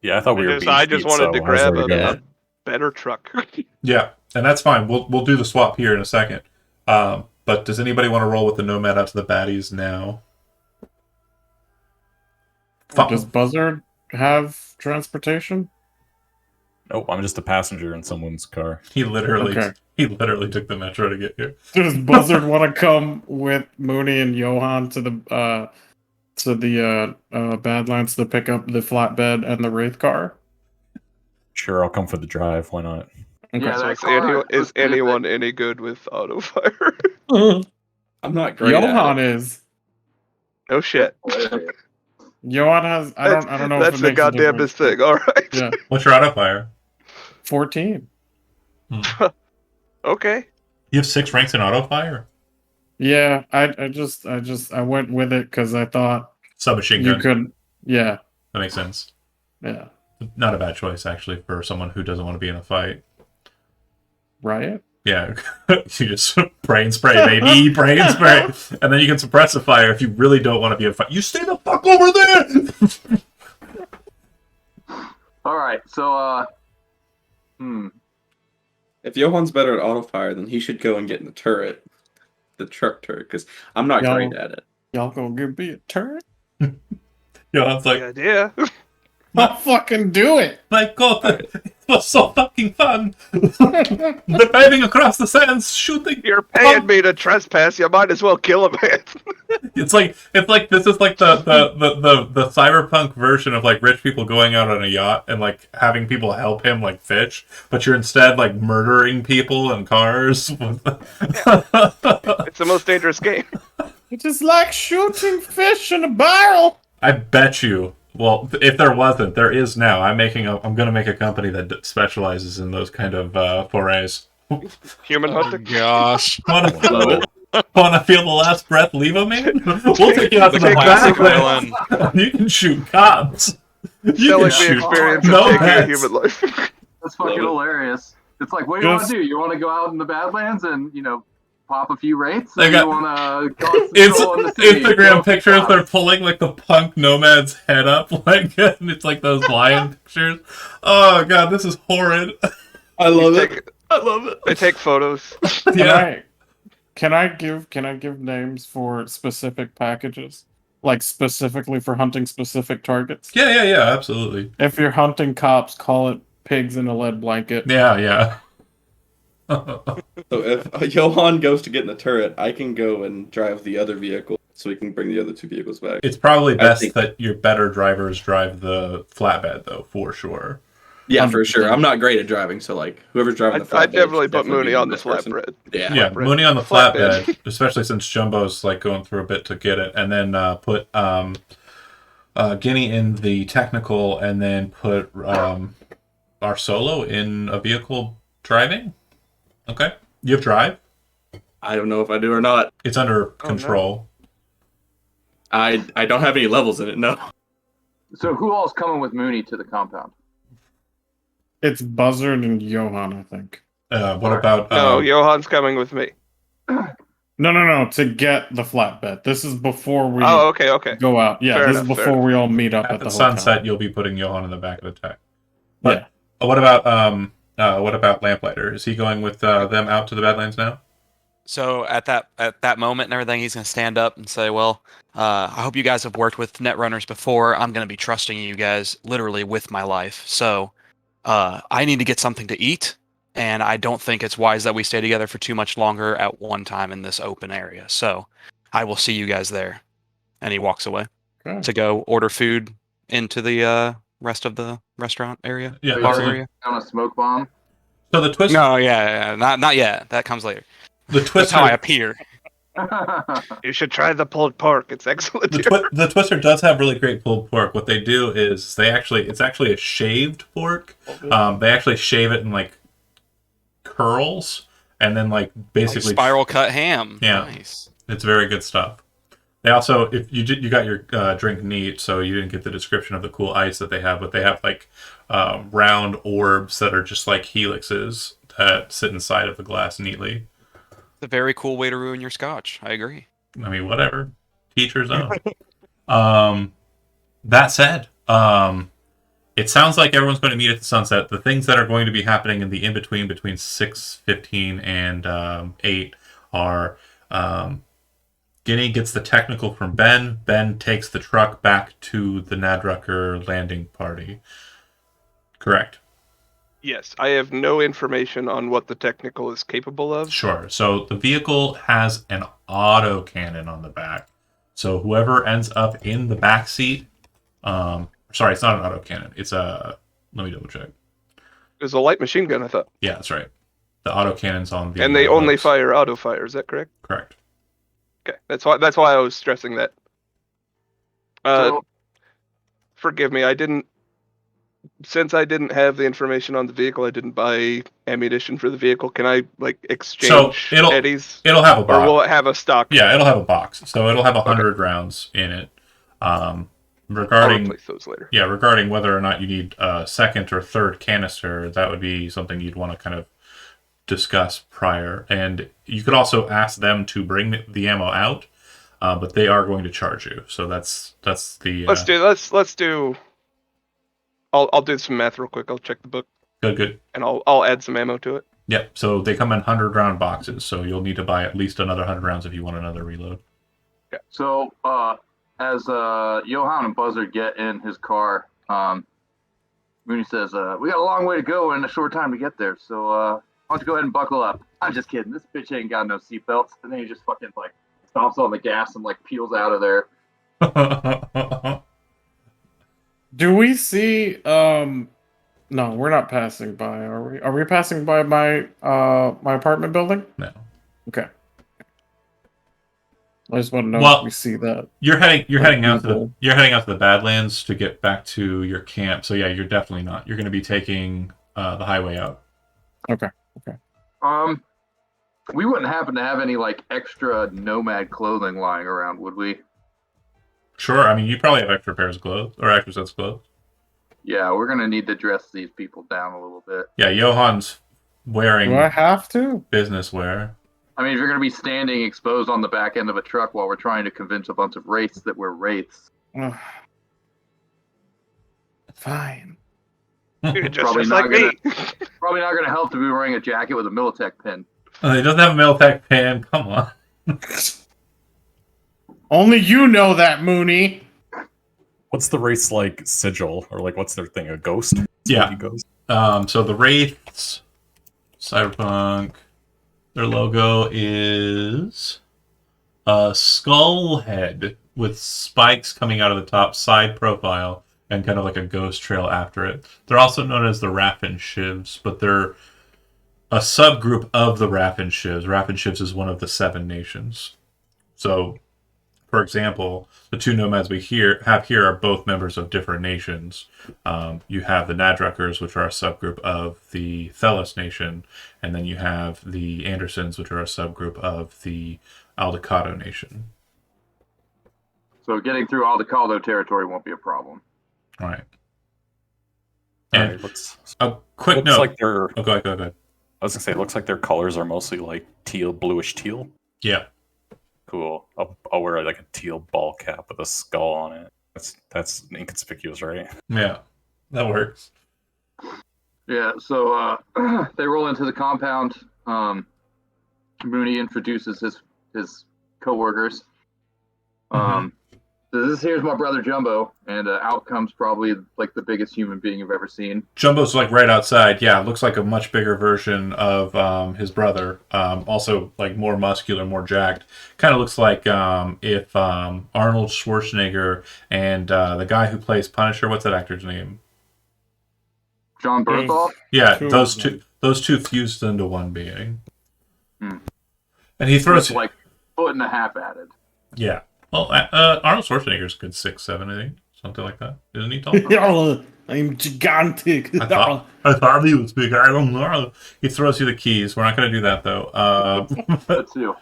Yeah, I thought we were. I just wanted to grab a better truck. Yeah, and that's fine. We'll do the swap here in a second. But does anybody want to roll with the Nomad out to the baddies now? Does Buzzard have transportation? Nope, I'm just a passenger in someone's car. He literally Okay. took the metro to get here. Does Buzzard want to come with Mooney and Johan to the Badlands to pick up the flatbed and the Wraith car? Sure, I'll come for the drive. Why not? Okay. Yeah, So that is, car is anyone any good with auto fire? I'm not great at Johan it. is. No shit. Johan has. I don't know. That's if it the makes a goddamnest difference. thing. All right. Yeah. What's your auto fire? 14. Okay. You have 6 ranks in auto fire? Yeah. I went with it because I thought Submachine you gun. could. Yeah. That makes sense. Yeah. Not a bad choice, actually, for someone who doesn't want to be in a fight. Riot. Yeah, you just brain spray, baby, brain spray, and then you can suppress the fire if you really don't want to be in a fight. You stay the fuck over there. Alright, so If Johan's better at auto fire, then he should go and get in the turret, the truck turret, because I'm not Yo. great at it. Y'all gonna give me a turret? Yo, it's like, Good idea. I'll fucking do it. my god, it was so fucking fun. They're diving across the sands, shooting. You're paying me to trespass. You might as well kill a man. It's like this is like the cyberpunk version of like rich people going out on a yacht and like having people help him like fish, but you're instead like murdering people in cars. It's the most dangerous game. It's just like shooting fish in a barrel. I bet you. Well, if there wasn't, there is now. I'm going to make a company that specializes in those kind of forays. Human hunting. Gosh. Want Love it. to feel the last breath leave of me? We'll take you out to the Take Classic back. Badlands. You can shoot cops. You Selling can the shoot experience of no taking a pets. human life. that's fucking Love it. hilarious. It's like, what do you want Just- to do? You want to go out in the Badlands and, pop a few wraiths? They Or got- you want to cause It's control in the city? Instagram Go pictures. for They're cops? pulling like the punk nomad's head up, like and it's like those lion pictures. Oh god, this is horrid. I love You it. take- I love it. They take photos. Yeah, Can I give names for specific packages? Like specifically for hunting specific targets? yeah, absolutely. If you're hunting cops, call it pigs in a lead blanket. Yeah. So if Johan goes to get in the turret, I can go and drive the other vehicle, so we can bring the other 2 vehicles back. It's probably I best think- that your better drivers drive the flatbed, though, for sure. Yeah, for sure. 100%. I'm not great at driving, so like whoever's driving the flatbed. I'd definitely should put Mooney be on the this person. flatbread. Yeah. Yeah, Flatbed. Mooney on the Flatbed. flatbed, especially since Jumbo's like going through a bit to get it, and then put Guinea in the technical, and then put our solo in a vehicle driving. Okay, you have drive. I don't know if I do or not. It's under no. control. I don't have any levels in it. No. So who all's coming with Mooney to the compound? It's Buzzard and Johan, I think. What about No, Johan's coming with me. No. To get the flatbed. This is before we Oh, okay. go out. Yeah, Fair this enough, is fair before enough. we all meet up at at the the sunset? hotel. You'll be putting Johan in the back of the tech. Yeah. But what about Lamplighter? Is he going with them out to the Badlands now? So at that moment and everything, he's gonna stand up and say, "Well, I hope you guys have worked with Netrunners before. I'm gonna be trusting you guys literally with my life. So I need to get something to eat, and I don't think it's wise that we stay together for too much longer at one time in this open area. So I will see you guys there." And he walks away Okay. to go order food into the rest of the restaurant area, Yeah, bar absolutely. area. On a smoke bomb. So the twist, No, yeah, not yet. That comes later. the That's how I twister, appear. You should try the pulled pork. It's excellent. the twister does have really great pulled pork. What they do is it's actually a shaved pork. They actually shave it in like curls, and then like basically Spiral cut ham. Yeah. Nice. It's very good stuff. They also, if you got your drink neat, so you didn't get the description of the cool ice that they have, but they have like round orbs that are just like helixes that sit inside of the glass neatly. It's a very cool way to ruin your scotch. I agree. I mean, whatever. Teacher's own. That said, it sounds like everyone's going to meet at the sunset. The things that are going to be happening in the in-between between 6:15 and 8 are Guinea gets the technical from Ben. Ben takes the truck back to the Nadrucker landing party. Correct. Yes, I have no information on what the technical is capable of. Sure. So the vehicle has an autocannon on the back. So whoever ends up in the back seat, sorry, it's not an autocannon. It's a, let me double check. It was a light machine gun, I thought. Yeah, that's right. The autocannon's on the And they only boats. fire auto fire, is that correct? Correct. Okay, that's why I was stressing that. So- Forgive me, since I didn't have the information on the vehicle, I didn't buy ammunition for the vehicle. Can I like exchange it'll- eddies? It'll have a Or box. will it have a stock? Yeah, it'll have a box. So it'll have 100 rounds in it. I'll Regarding replace those later. Yeah, regarding whether or not you need a second or third canister, that would be something you'd want to kind of discuss prior. And you could also ask them to bring the ammo out, but they are going to charge you. So that's the Let's do. I'll do some math real quick. I'll check the book good. and I'll add some ammo to it. Yep. So they come in 100-round boxes. So you'll need to buy at least another 100 rounds if you want another reload. So, as Johan and Buzzard get in his car, Mooney says, "We got a long way to go and a short time to get there. So, why don't you go ahead and buckle up?" I'm just kidding. This bitch ain't got no seatbelts. And then he just fucking like stomps on the gas and like peels out of there. Do we see no, we're not passing by, are we? Are we passing by my my apartment building? No. Okay. I just want to know Well, if we see that. You're heading out to the people. Badlands to get back to your camp. So yeah, you're definitely not. You're going to be taking the highway out. We wouldn't happen to have any like extra nomad clothing lying around, would we? Sure. I mean, you probably have extra pairs of clothes or extra sets of clothes. Yeah, we're gonna need to dress these people down a little bit. Yeah, Johan's wearing Do I have to? business wear. I mean, if you're gonna be standing exposed on the back end of a truck while we're trying to convince a bunch of wraiths that we're wraiths, Ugh. Fine. You're just, Probably just not like me. probably not gonna help to be wearing a jacket with a Militech pin. He doesn't have a Militech pin. Come on. Only you know that, Mooney. What's the race like sigil or like what's their thing? A ghost? Yeah. Spooky ghost? So the Wraiths, Cyberpunk, their logo is a skull head with spikes coming out of the top, side profile, and kind of like a ghost trail after it. They're also known as the Raffin Shivs, but they're a subgroup of the Raffin Shivs. Raffin Shivs is one of the 7 nations. So, for example, the 2 nomads we have here are both members of different nations. You have the Nadruckers, which are a subgroup of the Thelos nation, and then you have the Andersons, which are a subgroup of the Aldecado nation. So getting through all the Caldo territory won't be a problem. All right. All And right, looks A quick looks note. like their. Oh, go ahead. I was gonna say, it looks like their colors are mostly like teal, bluish teal. Yeah. Cool. I'll wear like a teal ball cap with a skull on it. That's inconspicuous, right? Yeah. That works. Yeah, so they roll into the compound. Mooney introduces his coworkers. So this here's my brother Jumbo, and out comes probably like the biggest human being you've ever seen. Jumbo's like right outside. Yeah, looks like a much bigger version of his brother. Also like more muscular, more jacked. Kind of looks like if Arnold Schwarzenegger and the guy who plays Punisher, what's that actor's name? John Berthold. Yeah, Two those of them. those two fused into one being. Hmm. And he throws With like foot and a half added. Yeah. Well, Arnold Schwarzenegger's a good 6'7", I think, something like that. Isn't he tall? I'm gigantic. I thought he was big. I don't know. He throws you the keys. We're not going to do that though. That too.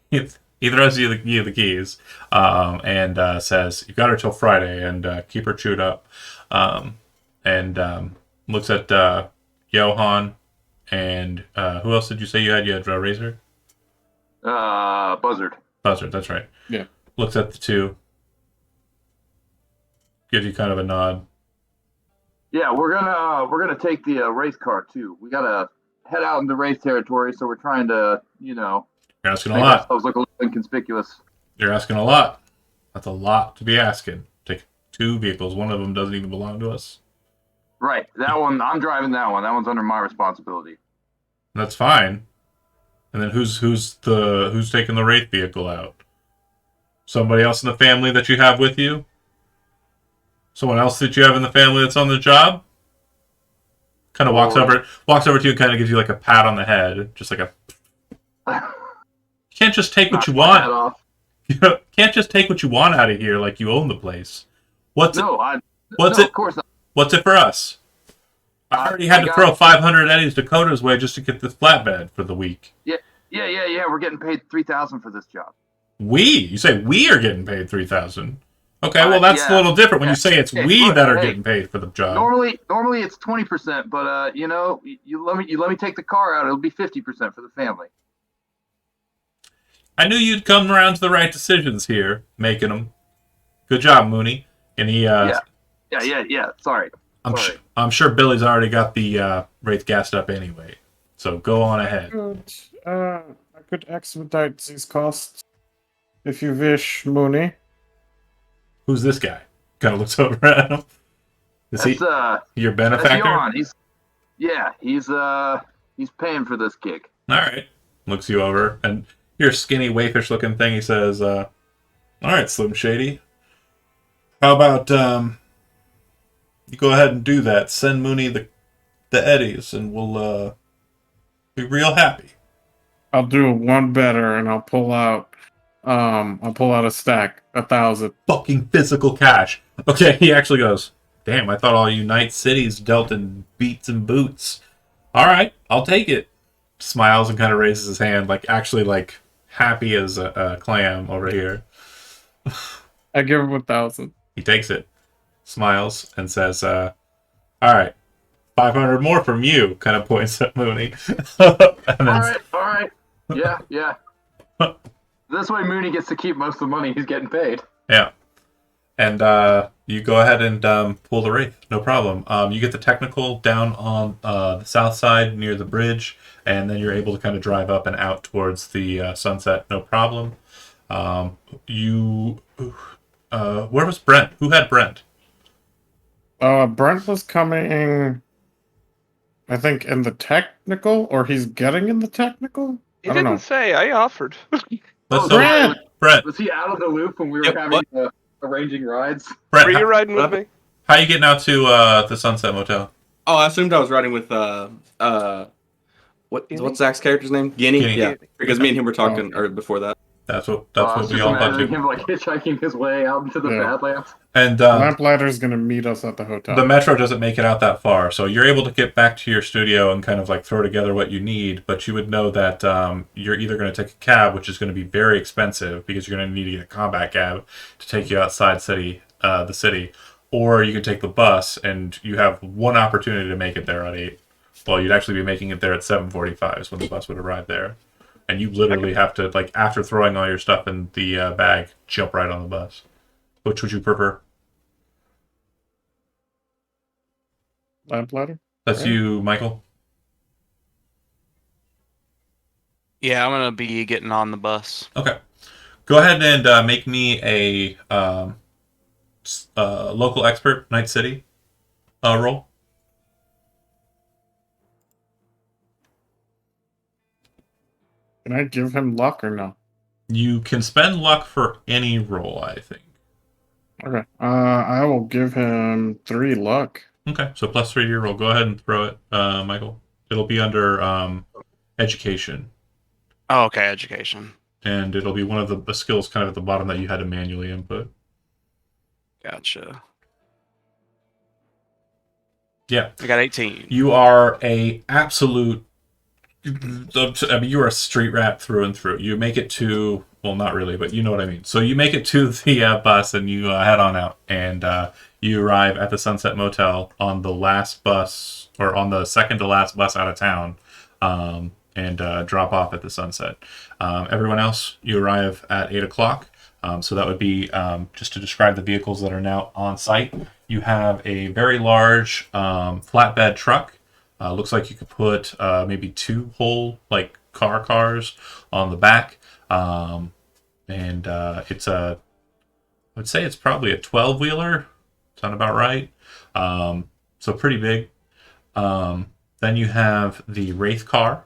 He throws you the keys and says, "You got her till Friday, and keep her chewed up." And looks at Johan and who else did you say you had? You had Razor? Buzzard. Buzzard, that's right. Yeah. Looks at the two. Gives you kind of a nod. Yeah, we're gonna take the race car too. We gotta head out into race territory, so we're trying to, You're asking a make lot. ourselves look a little inconspicuous. You're asking a lot. That's a lot to be asking. Take 2 vehicles. One of them doesn't even belong to us. Right, that one. I'm driving that one. That one's under my responsibility. That's fine. And then who's taking the Wraith vehicle out? Somebody else in the family that you have with you? Someone else that you have in the family that's on the job? Kind of walks over to you and kind of gives you like a pat on the head, just like a. You can't just take what you Knock my hat want. off. You can't just take what you want out of here like you own the place. What's No, What's no, it? Of course not. What's it for us? I already had to throw 500 Eddies Dakota's way just to get this flatbed for the week. Yeah. We're getting paid $3,000 for this job. We? You say we are getting paid 3,000? Okay, well that's yeah. a little different when you say it's Hey, we look, that are hey. getting paid for the job. Normally it's 20%, but you let me take the car out. It'll be 50% for the family. I knew you'd come around to the right decisions here, making them. Good job, Mooney. And he, Yeah. Sorry. I'm sure Billy's already got the Wraith gassed up anyway. So go on ahead. I could expedite these costs if you wish, Mooney. Who's this guy? Kind of looks over at him. Is he That's your that's benefactor? Johan. He's paying for this gig. All right. Looks you over, and your skinny, waifish-looking thing. He says, "All right, Slim Shady. How about you go ahead and do that? Send Mooney the Eddies, and we'll be real happy." I'll do one better, and I'll pull out a stack, 1,000. Fucking physical cash. Okay, he actually goes, "Damn, I thought all you Night Cities dealt in beats and boots. All right, I'll take it." Smiles and kind of raises his hand, like actually like happy as a clam over here. I give him 1,000. He takes it, smiles, and says, "All right, 500 more from you." Kind of points at Mooney. And then, All right. Yeah. This way, Mooney gets to keep most of the money he's getting paid. yeah. And you go ahead and pull the Wraith, no problem. You get the technical down on the south side near the bridge, and then you're able to kind of drive up and out towards the sunset, no problem. Where was Brent? Who had Brent? Brent was coming, I think, in the technical, or he's getting in the technical? He I don't didn't know. say. I offered. Let's Brent! Brent, Was he out of the loop when we were Yep, having arranging rides? Brent, Were you how, riding with me? how you getting out to the Sunset Motel? Oh, I assumed I was riding with what's Zach's character's name? Guinea? Guinea. Yeah, because me and him were talking or before that. That's what I was we just all thought imagining too. him like hitchhiking his way out into the Yeah. Badlands. And Lamplighter's gonna meet us at the hotel. the metro doesn't make it out that far, so you're able to get back to your studio and kind of like throw together what you need. But you would know that you're either going to take a cab, which is going to be very expensive because you're going to need to get a combat cab to take you outside the city, or you can take the bus, and you have one opportunity to make it there at 8. Well, you'd actually be making it there at 7:45 is when the bus would arrive there. And you literally have to, like, after throwing all your stuff in the bag, jump right on the bus. Which would you prefer? Lamplighter? That's Yeah. you, Michael. Yeah, I'm gonna be getting on the bus. Okay. Go ahead and make me a local expert, Night City roll. Can I give him luck or no? You can spend luck for any roll, I think. Okay. I will give him 3 luck. Okay, so +3 to your roll. Go ahead and throw it, Michael. It'll be under education, Oh, okay, education. and it'll be one of the skills kind of at the bottom that you had to manually input. Gotcha. Yeah, I got 18. you are a absolute. I mean, you are a street rat through and through. You make it to, well, not really, but you know what I mean. So you make it to the bus and you head on out, and you arrive at the Sunset Motel on the last bus, or on the second to last bus out of town, and drop off at the Sunset. Everyone else, you arrive at 8 o'clock. So that would be, just to describe the vehicles that are now on site. You have a very large flatbed truck. Looks like you could put maybe 2 whole like cars on the back, and it's I would say it's probably a 12-wheeler. Sound about right? So pretty big. Then you have the Wraith car.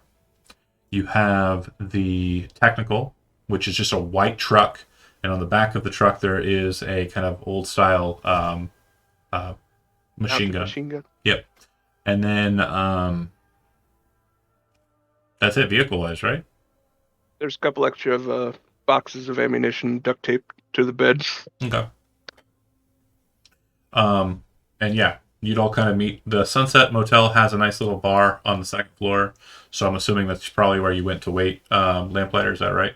You have the Technical, which is just a white truck, and on the back of the truck there is a kind of old style machine gun. Machine gun. Yep. And then that's it vehicle wise, right? There's a couple extra boxes of ammunition duct taped to the bed. Okay. And yeah, you'd all kind of meet. The Sunset Motel has a nice little bar on the second floor, so I'm assuming that's probably where you went to wait. Lamplighter, is that right?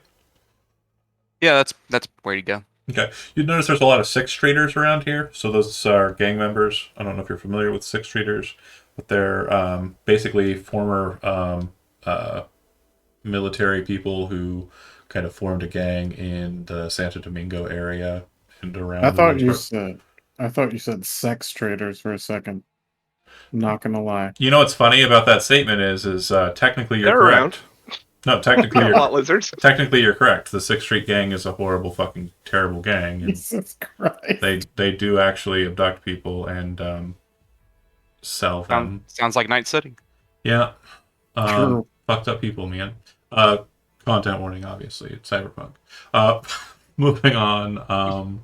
Yeah, that's where you go. Okay. You'd notice there's a lot of Sixth Streeters around here. So those are gang members. I don't know if you're familiar with Sixth Streeters, but they're basically former military people who kind of formed a gang in the Santo Domingo area and around. I thought Williamsburg. you said sex traders for a second. I'm not gonna lie. You know what's funny about that statement is technically you're They're correct. around. No, technically Not lot lizards. technically you're correct. The Sixth Street Gang is a horrible, fucking terrible gang, and Jesus Christ. they do actually abduct people and sell them. Sounds like Night City. Yeah, True. fucked up people, man. Content warning, obviously. It's cyberpunk. Moving on.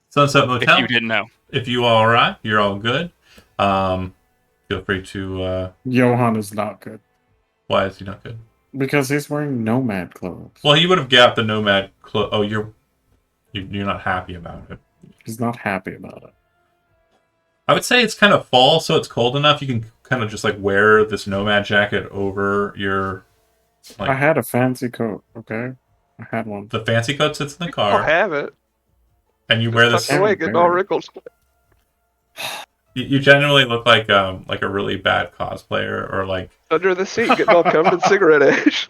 Sunset Motel. If you didn't know. If you all right, you're all good. Feel free to. Johan is not good Why is he not good? because he's wearing nomad clothes. Well, he would have got the nomad. Oh, you're not happy about it. He's not happy about it. I would say it's kind of fall, so it's cold enough. You can kind of just like wear this nomad jacket over your. I had a fancy coat. Okay, I had one. The fancy coat sits in the I'll car, have it. and you wear this. Tucked away, getting all wrinkled. You generally look like a really bad cosplayer, or like Under the seat, getting all covered in cigarette ash.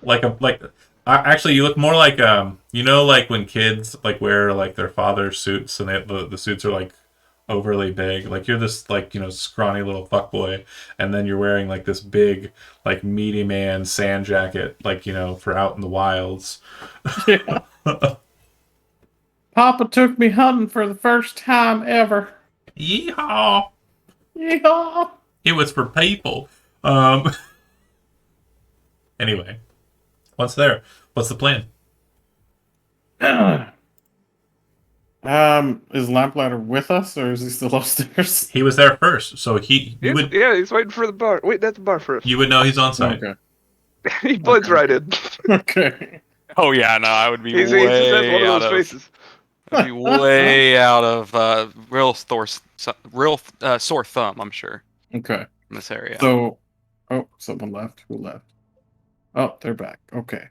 actually you look more like like when kids like wear like their father's suits, and the suits are like overly big. Like you're this like scrawny little fuckboy, and then you're wearing like this big like meaty man sand jacket, like for out in the wilds. Yeah. Papa took me hunting for the first time ever. Yeehaw! Yeehaw! It was for people. Anyway, once there, what's the plan? Is Lamplighter with us, or is he still upstairs? He was there first, so you would He's waiting for the bar. Wait, that's the bar for us. you would know he's on site. Okay. He blends Okay. right in. Okay. Oh yeah, no, I would be He's way just has one out of those of faces. I'd be way out of real sore thumb. I'm sure Okay. in this area. So, oh, someone left. Who left? Oh, they're back. Okay.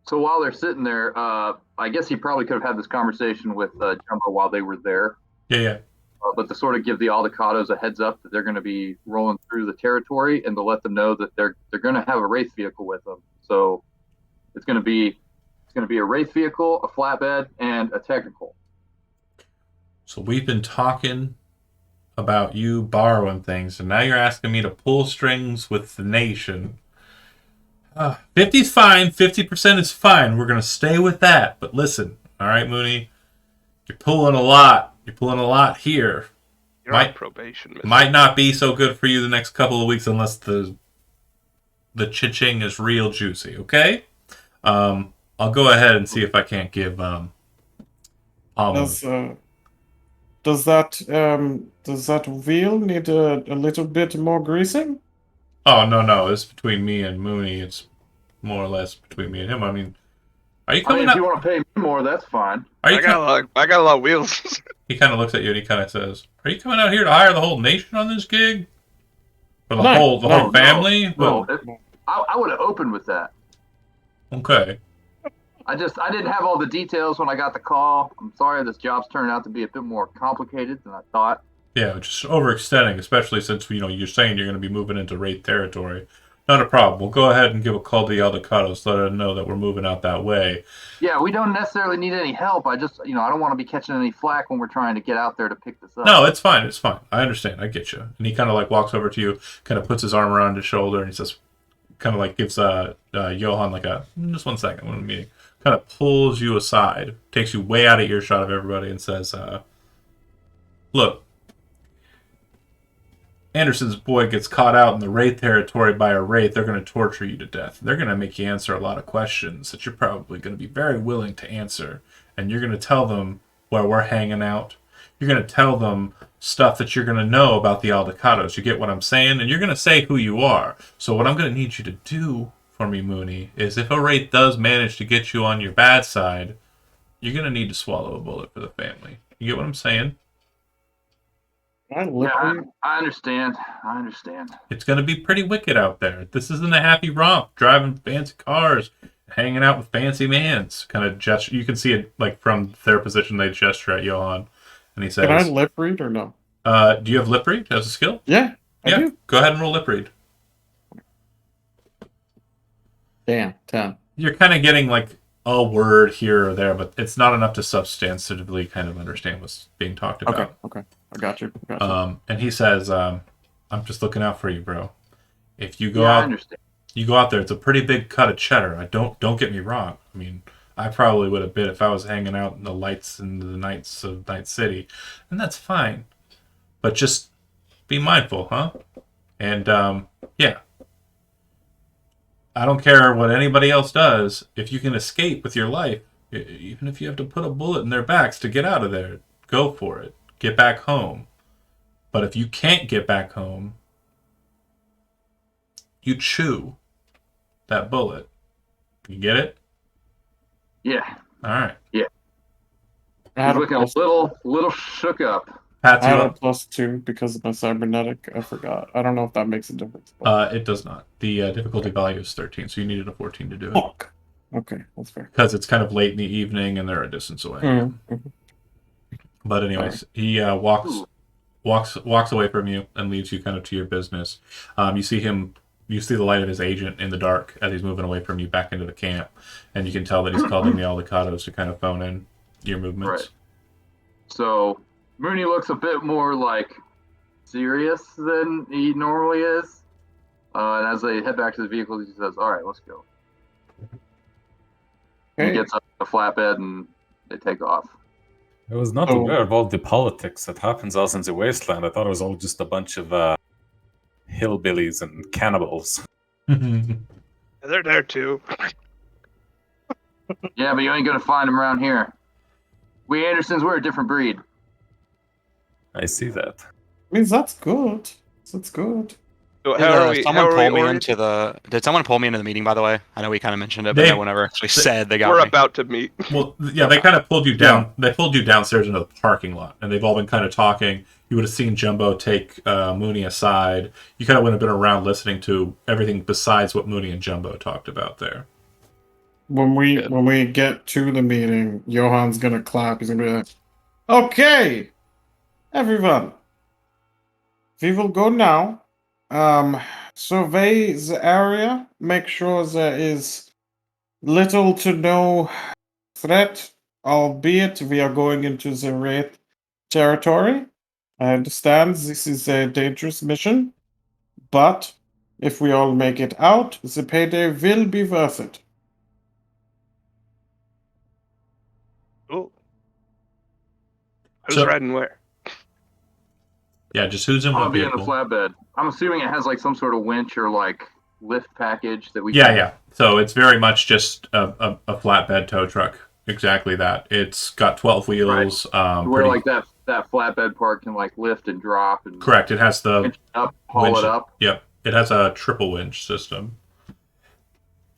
So while they're sitting there, I guess he probably could have had this conversation with Jumbo while they were there. Yeah. But to sort of give the Aldecados a heads up that they're going to be rolling through the territory, and to let them know that they're going to have a wraith vehicle with them. So it's going to be a wraith vehicle, a flatbed, and a technical. So we've been talking about you borrowing things, and now you're asking me to pull strings with the nation. 50's fine. 50% is fine. We're going to stay with that. But listen, all right, Mooney, you're pulling a lot. You're pulling a lot here. You're on probation, mister. Might not be so good for you the next couple of weeks unless the cha-ching is real juicy, okay? I'll go ahead and see if I can't give Does that wheel need a little bit more greasing? Oh, no. It's between me and Mooney. It's more or less between me and him. I mean, are you coming if you want to pay me more, that's fine. Are you I got a lot of wheels. He kind of looks at you and he kind of says, "Are you coming out here to hire the whole nation on this gig? For the whole family?" No, I would have opened with that. Okay. I didn't have all the details when I got the call. I'm sorry, this job's turned out to be a bit more complicated than I thought. Yeah, just overextending, especially since you're saying you're going to be moving into Wraith territory. Not a problem. We'll go ahead and give a call to the Aldecados, let them know that we're moving out that way. Yeah, we don't necessarily need any help. I just, I don't want to be catching any flack when we're trying to get out there to pick this up. No, it's fine. It's fine. I understand. I get you. And he kind of like walks over to you, kind of puts his arm around his shoulder, and he says, kind of like gives Johan like just 1 second, one meeting. Kind of pulls you aside, takes you way out of earshot of everybody, and says, "Look, Anderson's boy gets caught out in the Wraith territory by a Wraith. They're going to torture you to death. They're going to make you answer a lot of questions that you're probably going to be very willing to answer. And you're going to tell them where we're hanging out. You're going to tell them stuff that you're going to know about the Aldecados. You get what I'm saying? And you're going to say who you are. So what I'm going to need you to do for me, Mooney, is if a Wraith does manage to get you on your bad side, you're going to need to swallow a bullet for the family. You get what I'm saying? Yeah, I understand. It's going to be pretty wicked out there. This isn't a happy romp, driving fancy cars, hanging out with fancy mans. Kind of gesture. You can see it like from their position. They gesture at Johan, and he says, "Can I lip read or no?" Do you have lip read as a skill? Yeah, I do. Go ahead and roll lip read. Damn, 10. You're kind of getting like a word here or there, but it's not enough to substantively kind of understand what's being talked about. Okay. I got you. And he says, "I'm just looking out for you, bro. If you go I out, understand. you go out there. It's a pretty big cut of cheddar. Don't get me wrong. I mean, I probably would have bid if I was hanging out in the lights and the nights of Night City, and that's fine. But just be mindful, huh? And yeah, I don't care what anybody else does. If you can escape with your life, even if you have to put a bullet in their backs to get out of there, go for it. Get back home. But if you can't get back home, you chew that bullet. You get it? Yeah. All right. Yeah. I had He's looking a little shook up. Pats I you had a up. +2 because of my cybernetic. I forgot. I don't know if that makes a difference. but- It does not. The difficulty value is 13, so you needed a 14 to do it. Fuck. Okay, that's fair. Because it's kind of late in the evening and they're a distance away. Mhm. But anyways, he walks away from you and leaves you kind of to your business. You see the light of his agent in the dark as he's moving away from you back into the camp, and you can tell that he's calling the Aldecados to kind of phone in your movements. Right. So Mooney looks a bit more like serious than he normally is. And as they head back to the vehicle, he says, "All right, let's go." He Okay. gets up the flatbed and they take off. I was not Oh. aware of all the politics that happens out in the wasteland. I thought it was all just a bunch of hillbillies and cannibals. They're there too. Yeah, but you ain't gonna find them around here. We Andersons, we're a different breed. I see that. Means that's good. That's good. So Did how are we? someone How are we pull me oriented? into the? Did someone pull me into the meeting? By the way, I know we kind of mentioned it, but They- no one ever actually said they got We're me. about to meet. Well, yeah, they kind of pulled you down. They pulled you downstairs into the parking lot, and they've all been kind of talking. You would have seen Jumbo take Mooney aside. You kind of would have been around listening to everything besides what Mooney and Jumbo talked about there. Good. when we get to the meeting, Johan's gonna clap. He's gonna be like, "Okay, everyone, we will go now. Survey the area. Make sure there is little to no threat, albeit we are going into the Wraith territory. I understand this is a dangerous mission, but if we all make it out, the payday will be worth it." Cool. Who's So- riding where? Yeah, just who's in I'll what be in the vehicle? flatbed. I'm assuming it has like some sort of winch or like lift package that we. Yeah, yeah. So it's very much just a flatbed tow truck. Exactly that. It's got 12 wheels. Where Pretty like that flatbed part can like lift and drop and correct. It has the winch it up, haul winch. it up. Yep. It has a triple winch system.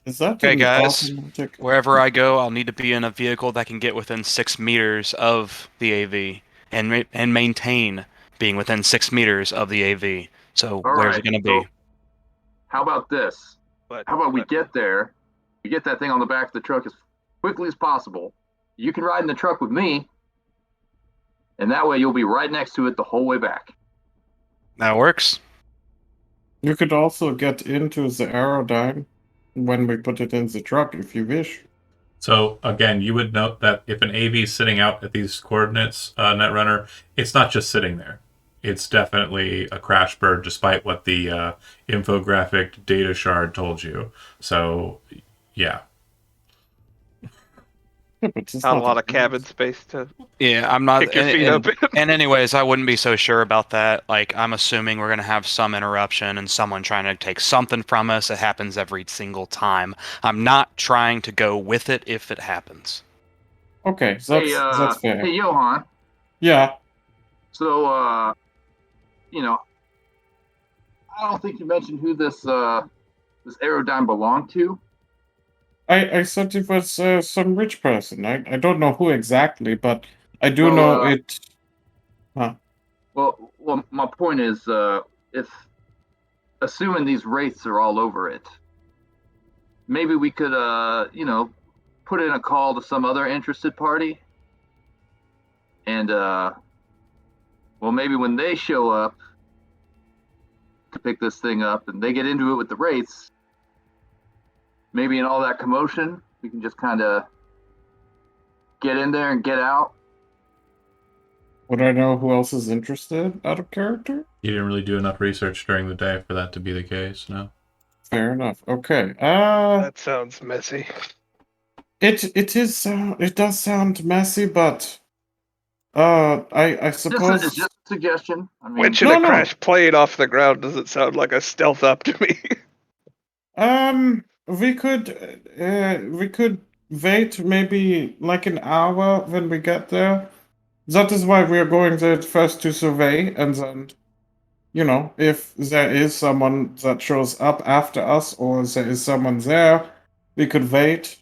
Is that Okay, an guys, automatic- Wherever I go, I'll need to be in a vehicle that can get within 6 meters of the AV and maintain being within 6 meters of the AV. So All where's right, it going to be? so how about this? But How about we get there, we get that thing on the back of the truck as quickly as possible. You can ride in the truck with me, and that way you'll be right next to it the whole way back. That works. You could also get into the Aerodyne when we put it in the truck if you wish. So again, you would note that if an AV is sitting out at these coordinates, Netrunner, it's not just sitting there. It's definitely a crash bird, despite what the infographic data shard told you. So, yeah. Yeah, but it's not a not lot of cabin space to Yeah, I'm not. kick your feet and, up in. and anyways, I wouldn't be so sure about that. Like, I'm assuming we're going to have some interruption and someone trying to take something from us. It happens every single time. I'm not trying to go with it if it happens. Okay, that's fair. Hey, Johan. Yeah, So, you know, I don't think you mentioned who this Aerodyne belonged to. I said it was some rich person. I don't know who exactly, but I do Well, know it. Well, my point is, if assuming these wraiths are all over it, maybe we could, put in a call to some other interested party, and well, maybe when they show up to pick this thing up and they get into it with the wraiths, maybe in all that commotion, we can just kind of get in there and get out. Would I know who else is interested out of character? You didn't really do enough research during the day for that to be the case, no? Fair enough. Okay. That sounds messy. It does sound messy, but I suppose It's just a suggestion. I mean, Winching No, a no. crash plane off the ground doesn't sound like a stealth up to me. we could wait maybe like an hour when we get there. That is why we are going there first to survey, and then, if there is someone that shows up after us, or there is someone there, we could wait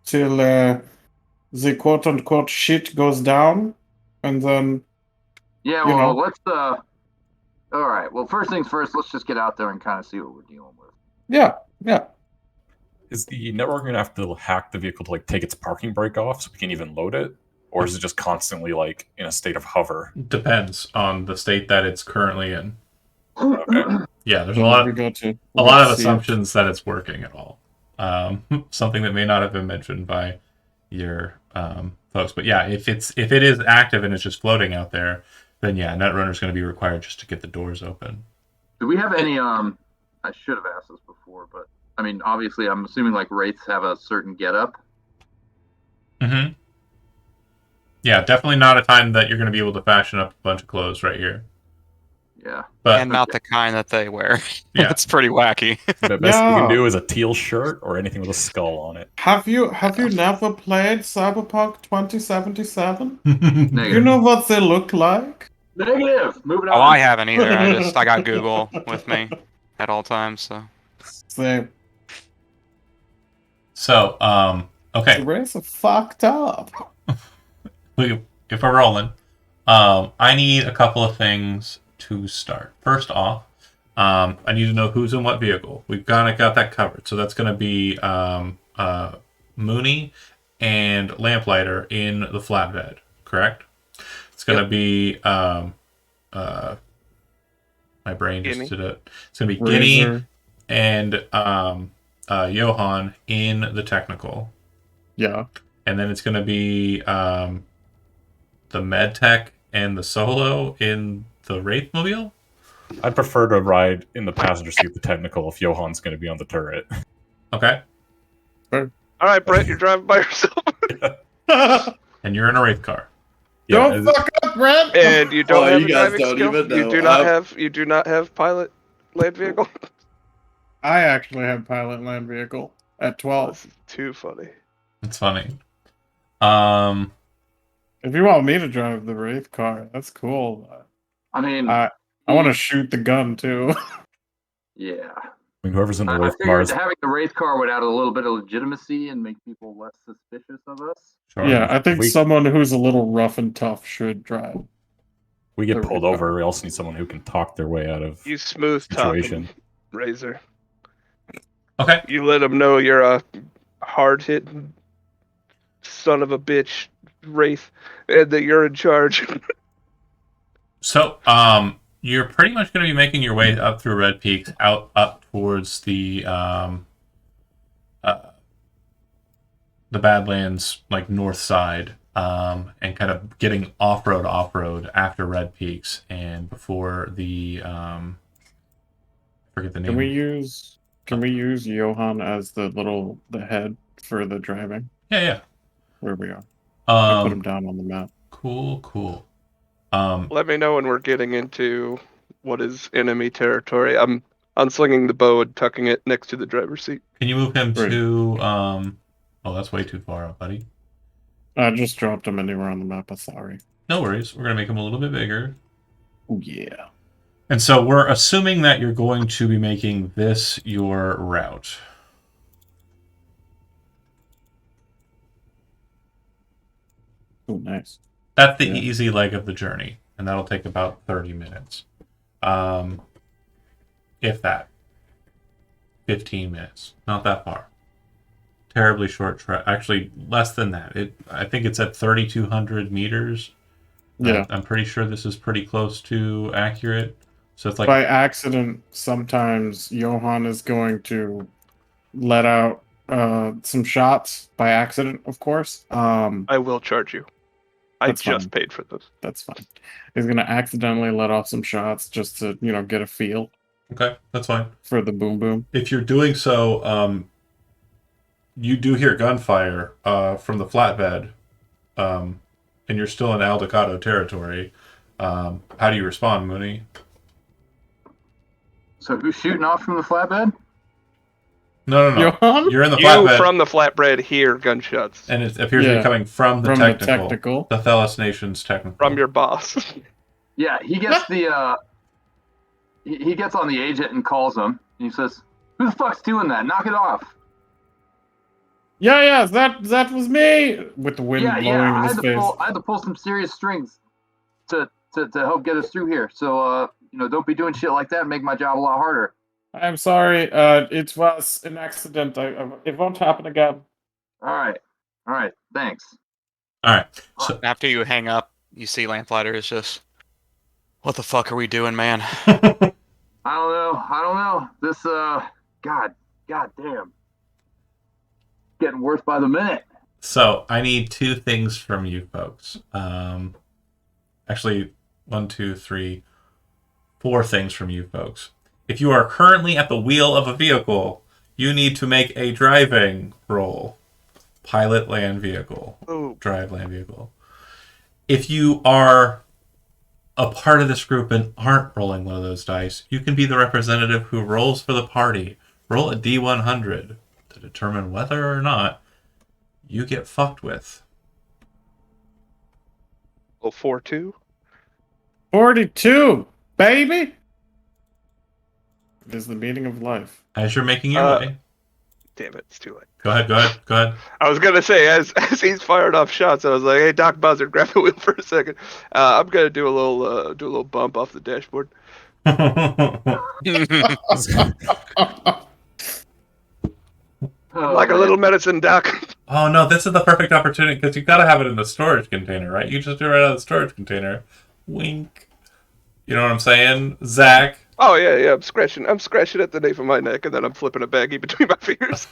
till the quote unquote shit goes down, and then yeah, you well, know. let's all right. Well, first things first, let's just get out there and kind of see what we're dealing with. yeah. Is the network going to have to hack the vehicle to like take its parking brake off so we can even load it? Or is it just constantly like in a state of hover? Depends on the state that it's currently in. Okay. Yeah, there's a We lot got to a lot of see it. assumptions that it's working at all. Something that may not have been mentioned by your folks. But yeah, if it is active and it's just floating out there, then yeah, Netrunner's going to be required just to get the doors open. Do we have any? I should have asked this before, but I mean, obviously, I'm assuming like wraiths have a certain getup. Mm-hmm. Yeah, definitely not a time that you're going to be able to fashion up a bunch of clothes right here. Yeah. But And not the kind that they wear. Yeah. That's pretty wacky. The best you Yeah. can do is a teal shirt or anything with a skull on it. Have you never played Cyberpunk 2077? You Negative. know what they look like? Negative. Moving on. Oh, I haven't either. I got Google with me at all times. So The so, okay. race are fucked up. If we're rolling, I need a couple of things to start. First off, I need to know who's in what vehicle. We've kind of got that covered. So that's going to be Mooney and Lamplighter in the flatbed, correct? It's going to be my brain just Guinea. did it. It's going to be Guinea Razor. and Johan in the technical. Yeah. And then it's going to be the MedTech and the Solo in the Wraithmobile. I'd prefer to ride in the passenger seat, the technical, if Johan's going to be on the turret. Okay. All right, Brett, you're driving by yourself. And you're in a Wraith car. Don't fuck up, Brett. And you don't Oh, have you a guys driving don't skill. even know. You do not have pilot land vehicle. I actually have pilot land vehicle at 12. This is too funny. It's funny. If you want me to drive the Wraith car, that's cool. I mean, I want to shoot the gun too. yeah. I mean, whoever's in the I Wraith figured cars, having the Wraith car would add a little bit of legitimacy and make people less suspicious of us. Sure. Yeah, I think We- someone who's a little rough and tough should drive. we get the pulled Wraith over. car. We also need someone who can talk their way out of You smooth situation. talking Razor. Okay. You let them know you're a hard hitting son of a bitch Wraith and that you're in charge. So, you're pretty much going to be making your way up through Red Peaks, up towards the Badlands, like north side, and kind of getting off road after Red Peaks and before the I forget the name. Can we use Johan as the head for the driving? Yeah. Where we are. I put him Um, down on the map. cool. Let me know when we're getting into what is enemy territory. I'm unslinging the bow and tucking it next to the driver's seat. Can you move him Right. to oh, that's way too far up, buddy. I just dropped him anywhere on the map. I'm sorry. No worries. We're going to make him a little bit bigger. Oh yeah. And so we're assuming that you're going to be making this your route. Oh nice. That's the Yeah. easy leg of the journey, and that'll take about 30 minutes. If that. 15 minutes. Not that far. Terribly short trek. Actually, less than that. I think it's at 3,200 meters. Yeah. I'm pretty sure this is pretty close to accurate. So it's like By accident, sometimes Johan is going to let out some shots by accident, of course. I will charge you. I That's just fine. paid for those. That's fine. He's gonna accidentally let off some shots just to, get a feel okay, that's fine. for the boom boom. If you're doing so, you do hear gunfire from the flatbed, and you're still in Aldecado territory. How do you respond, Mooney? So who's shooting off from the flatbed? No. Johan? You're in the You flatbed, from the flatbread hear gunshots and it appears to be Yeah. coming from the From technical, the technical. the Thelos Nation's technical. from your boss. Yeah, he gets the he gets on the agent and calls him. And he says, "Who the fuck's doing that? Knock it off." Yeah, that was me with the wind Yeah, blowing in I his had face. to pull some serious strings to help get us through here. So don't be doing shit like that and make my job a lot harder. I'm sorry. It was an accident. It won't happen again. All right, thanks. All right. So After you hang up, you see Lamplighter is just, what the fuck are we doing, man? I don't know. This god damn, getting worse by the minute. So I need two things from you folks. Actually, 1, 2, 3, 4 things from you folks. If you are currently at the wheel of a vehicle, you need to make a driving roll. Pilot land vehicle. Oh, Drive land vehicle. If you are a part of this group and aren't rolling one of those dice, you can be the representative who rolls for the party. Roll a D100 to determine whether or not you get fucked with. 4-2. 42, baby. It is the meaning of life. As you're making your way. Damn it, it's too late. Go ahead. I was gonna say as he's fired off shots, I was like, "Hey, Doc Buzzard, grab the wheel for a second. I'm gonna do a little bump off the dashboard." Oh, Like a man. little medicine, Doc. Oh no, this is the perfect opportunity because you got to have it in the storage container, right? You just do it right out of the storage container. Wink. You know what I'm saying, Zach? Oh yeah. I'm scratching at the nape of my neck, and then I'm flipping a baggie between my fingers.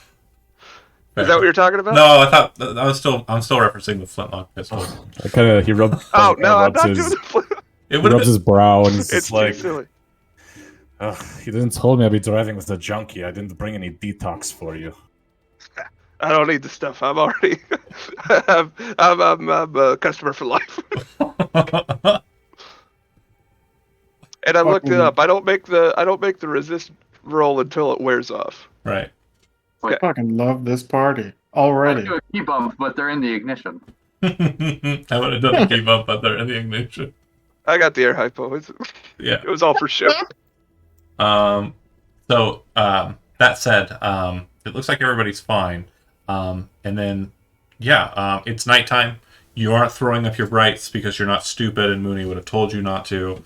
Is that what you're talking about? No, I thought I'm still referencing the flintlock pistol. I kind of he rubs. Oh no, I'm rubs not his, doing the flip. It he would have rubs his brow and he's It's just too like, silly. he didn't tell me I'd be driving with a junkie. I didn't bring any detox for you. I don't need the stuff. I'm already. I'm a customer for life. And I looked it up. I don't make the resist roll until it wears off. right. I fucking love this party I already. do a key bump, but they're in the ignition. I would have done the keep up, but they're in the ignition. I got the air hypo. Yeah. It was all for show. That said, it looks like everybody's fine. And then, it's nighttime. You aren't throwing up your brights because you're not stupid, and Mooney would have told you not to.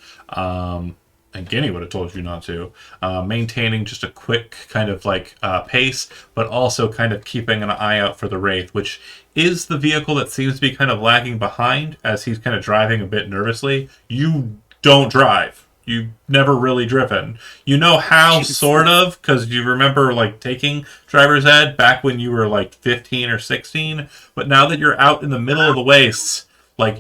And Guinea would have told you not to. Maintaining just a quick kind of pace, but also kind of keeping an eye out for the Wraith, which is the vehicle that seems to be kind of lagging behind as he's kind of driving a bit nervously. You don't drive. You've never really driven. You know how, sort of, because you remember taking driver's ed back when you were 15 or 16. But now that you're out in the middle of the wastes,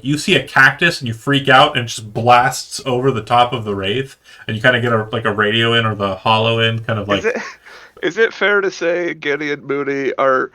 you see a cactus and you freak out and it just blasts over the top of the Wraith, and you kind of get a radio in or the hollow in, kind of Is it fair to say Guinea and Mooney are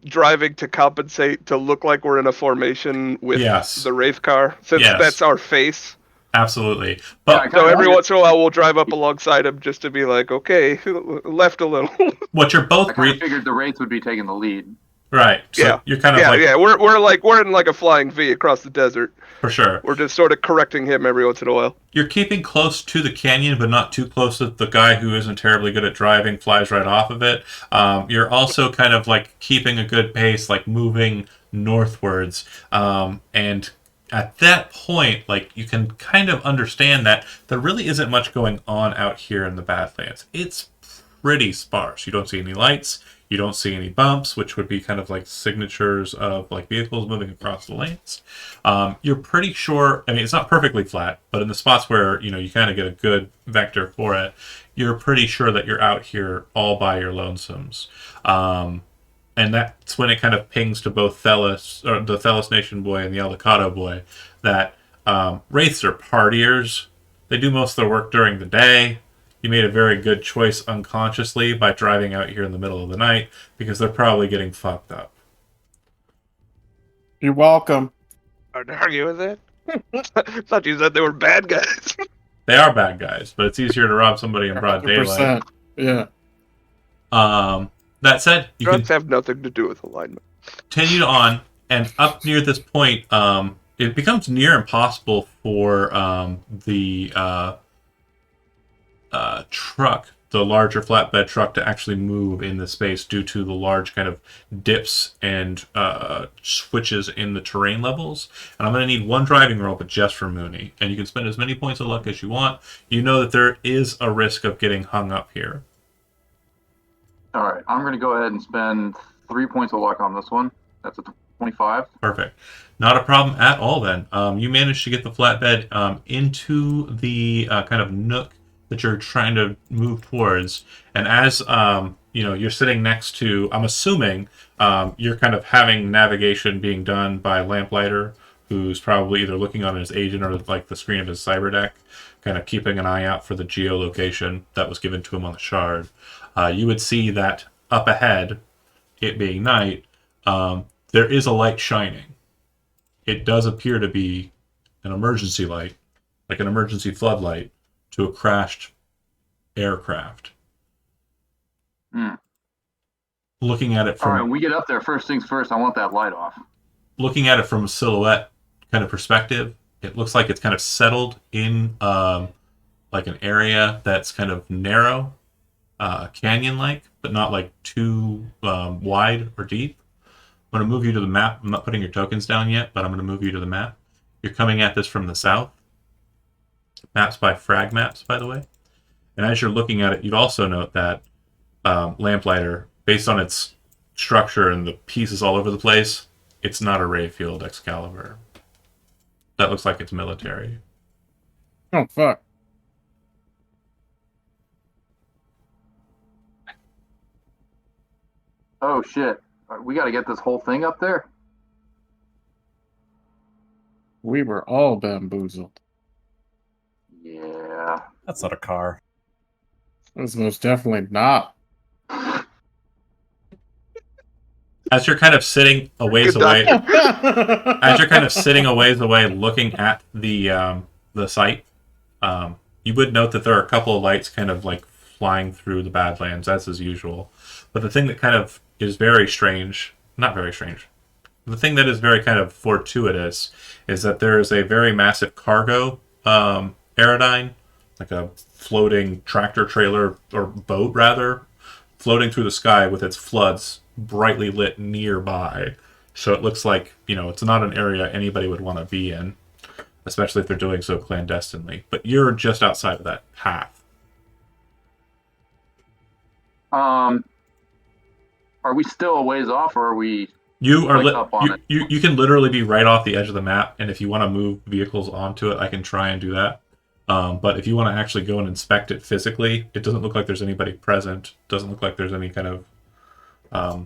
driving to compensate to look like we're in a formation with Yes. the Wraith car, since Yes. that's our face? Absolutely. But So every once in a while we'll drive up alongside him just to be like, okay, left a little. what you're I both kind of figured the Wraith would be taking the lead. right. So Yeah. you're kind of We're in like a flying V across the desert. for sure. We're just sort of correcting him every once in a while. You're keeping close to the canyon, but not too close that the guy who isn't terribly good at driving flies right off of it. You're also kind of keeping a good pace, moving northwards. And at that point, you can kind of understand that there really isn't much going on out here in the Badlands. It's pretty sparse. You don't see any lights. You don't see any bumps, which would be kind of signatures of vehicles moving across the lanes. You're pretty sure, it's not perfectly flat, but in the spots where, you kind of get a good vector for it, you're pretty sure that you're out here all by your lonesomes. And that's when it kind of pings to both Thelis, or the Thelis Nation boy and the Aldecado boy, that Wraiths are partiers. They do most of their work during the day. You made a very good choice unconsciously by driving out here in the middle of the night, because they're probably getting fucked up. You're welcome. I'd argue with that. I thought you said they were bad guys. They are bad guys, but it's easier to rob somebody in broad daylight. 100%. Yeah. That said, you Drugs can have nothing to do with alignment. continue on, and up near this point, it becomes near impossible for the truck, the larger flatbed truck, to actually move in the space due to the large kind of dips and switches in the terrain levels. And I'm going to need one driving roll, but just for Mooney. And you can spend as many points of luck as you want. You know that there is a risk of getting hung up here. All right, I'm going to go ahead and spend 3 points of luck on this one. That's a 25. Perfect. Not a problem at all then. You managed to get the flatbed into the kind of nook that you're trying to move towards. And as you're sitting next to, I'm assuming you're kind of having navigation being done by Lamplighter, who's probably either looking on his agent or the screen of his cyber deck, kind of keeping an eye out for the geolocation that was given to him on the shard. You would see that up ahead, it being night, there is a light shining. It does appear to be an emergency light, like an emergency floodlight to a crashed aircraft. Looking at it All right, from we get up there. First things first, I want that light off. looking at it from a silhouette kind of perspective, it looks like it's kind of settled in an area that's kind of narrow, canyon-like, but not too wide or deep. I'm going to move you to the map. I'm not putting your tokens down yet, but I'm going to move you to the map. You're coming at this from the south. Maps by Frag Maps, by the way. And as you're looking at it, you'd also note that Lamplighter, based on its structure and the pieces all over the place, it's not a Rayfield Excalibur. That looks like it's military. Oh fuck. Oh shit! We got to get this whole thing up there. We were all bamboozled. Yeah. That's not a car. It was most definitely not. As you're kind of sitting a ways Good away, doctor. as you're kind of sitting a ways away looking at the site, you would note that there are a couple of lights kind of like flying through the Badlands, as is usual. But the thing that kind of is very strange, not very strange, the thing that is very kind of fortuitous is that there is a very massive cargo aerodyne, like a floating tractor trailer or boat rather, floating through the sky with its floods brightly lit nearby. So it looks like, it's not an area anybody would want to be in, especially if they're doing so clandestinely. But you're just outside of that path. Are we still a ways off, or are we? You are Like up on it. you can literally be right off the edge of the map, and if you want to move vehicles onto it, I can try and do that. But if you want to actually go and inspect it physically, it doesn't look like there's anybody present. Doesn't look like there's any kind of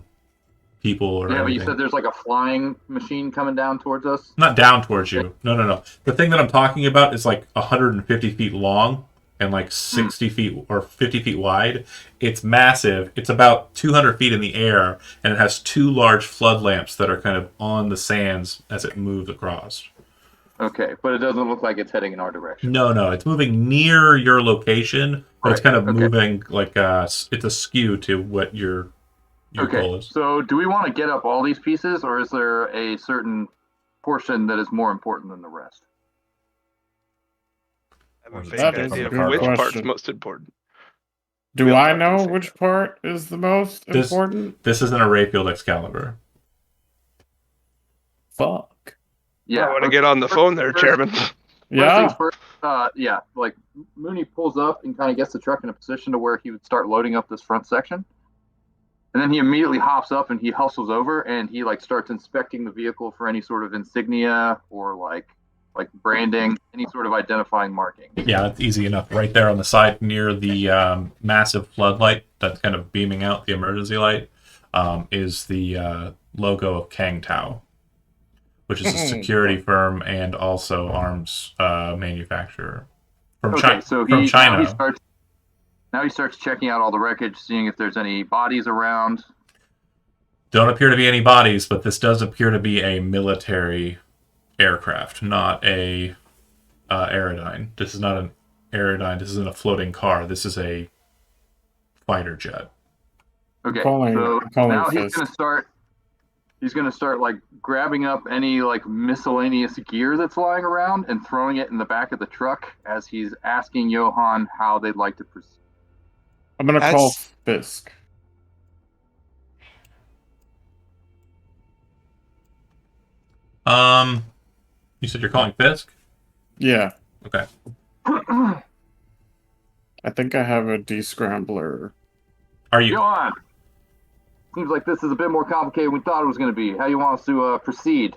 people or Yeah, but you anything. said there's like a flying machine coming down towards us. Not down towards you. No. The thing that I'm talking about is like 150 feet long and like 60 feet or 50 feet wide. It's massive. It's about 200 feet in the air, and it has two large flood lamps that are kind of on the sands as it moves across. Okay, but it doesn't look like it's heading in our direction. No. It's moving near your location, but it's Right, kind of okay. moving like it's askew to what your goal Okay, is. so do we want to get up all these pieces, or is there a certain portion that is more important than the rest? I have a That vague is idea a of good which part's question. most important. Do We'll I talk at the know same which time. part is the most This- important? This isn't a Rayfield Excalibur. Fuck. Yeah, I want to get on the phone there, Chairman. First Yeah. things first, like Mooney pulls up and kind of gets the truck in a position to where he would start loading up this front section. And then he immediately hops up and he hustles over and he like starts inspecting the vehicle for any sort of insignia or like branding, any sort of identifying marking. Yeah, that's easy enough. Right there on the side near the massive floodlight that's kind of beaming out the emergency light is the logo of Kang Tao, which is a security firm and also arms manufacturer from Okay, so from China. Now he starts checking out all the wreckage, seeing if there's any bodies around. Don't appear to be any bodies, but this does appear to be a military aircraft, not a aerodyne. This is not an aerodyne. This isn't a floating car. This is a fighter jet. Okay, Calling- so calling now he's Fisk. gonna start like grabbing up any like miscellaneous gear that's lying around and throwing it in the back of the truck as he's asking Johan how they'd like to proceed. I'm gonna call That's- Fisk. You said you're calling Fisk? Yeah. Okay. I think I have a descrambler. Are you? Johan, seems like this is a bit more complicated than we thought it was going to be. How you want us to proceed?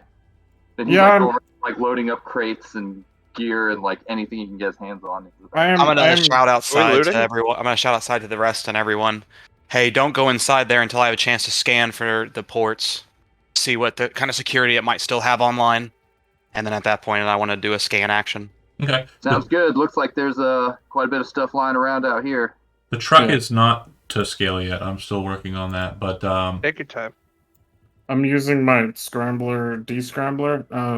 Then he's Yeah, like, I'm- over, like loading up crates and gear and like anything he can get his hands on. I'm gonna shout outside looting? to everyone. I'm gonna shout outside to the rest and everyone. Hey, don't go inside there until I have a chance to scan for the ports, see what the kind of security it might still have online, and then at that point, I want to do a scan action. Okay. Sounds good. Looks like there's quite a bit of stuff lying around out here. The truck Yeah. is not to scale yet. I'm still working on that, but Take your time. I'm using my descrambler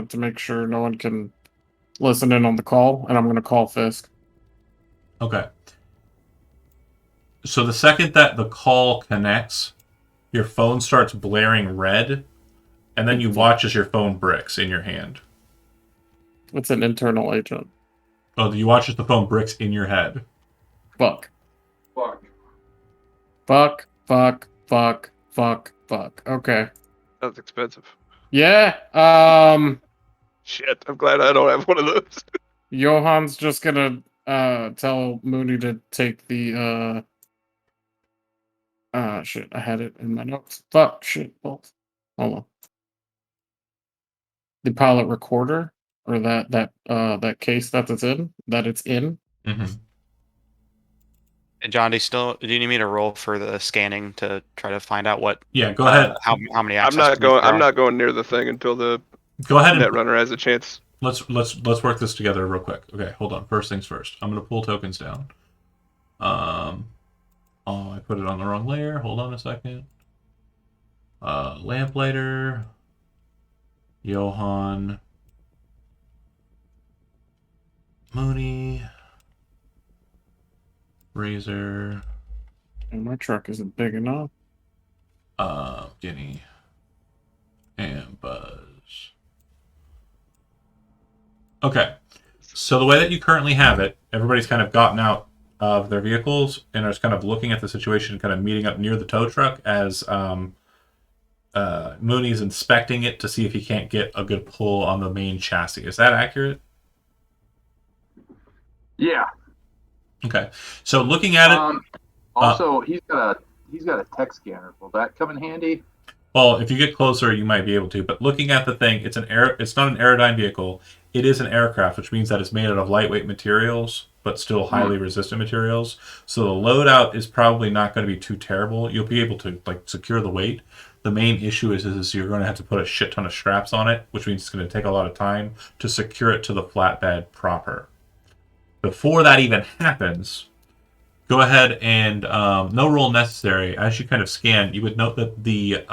to make sure no one can listen in on the call, and I'm gonna call Fisk. okay. So the second that the call connects, your phone starts blaring red, and then you watch as your phone bricks in your hand. It's an internal agent. Oh, you watch as the phone bricks in your head. Fuck. Fuck. Fuck. Fuck. Fuck. Fuck. Fuck. Okay. That's expensive. Yeah. Shit, I'm glad I don't have one of those. Johan's just gonna tell Mooney to take the Shit, I had it in my notes. Fuck, shit, balls. Hold on. The pilot recorder, or that case that it's in. Hmm. And John, do you need me to roll for the scanning to try to find out what Yeah, go ahead. how many I'm access not points going. there I'm are? not going near the thing until the Go ahead and Netrunner has a chance. let's work this together real quick. Okay, hold on. First things first. I'm gonna pull tokens down. Oh, I put it on the wrong layer. Hold on a second. Lamplighter, Johan, Mooney, Razor, And my truck isn't big enough. Guinea, and Buzz. Okay, so the way that you currently have it, everybody's kind of gotten out of their vehicles and is kind of looking at the situation, kind of meeting up near the tow truck as Mooney's inspecting it to see if he can't get a good pull on the main chassis. Is that accurate? Yeah. Okay, so looking at it, Also, he's got a tech scanner. Will that come in handy? well, if you get closer, you might be able to. But looking at the thing, it's not an Aerodyne vehicle. It is an aircraft, which means that it's made out of lightweight materials, but still highly resistant materials. So the loadout is probably not going to be too terrible. You'll be able to secure the weight. The main issue is you're going to have to put a shit ton of straps on it, which means it's going to take a lot of time to secure it to the flatbed proper. Before that even happens, go ahead and no roll necessary. As you kind of scan, you would note that the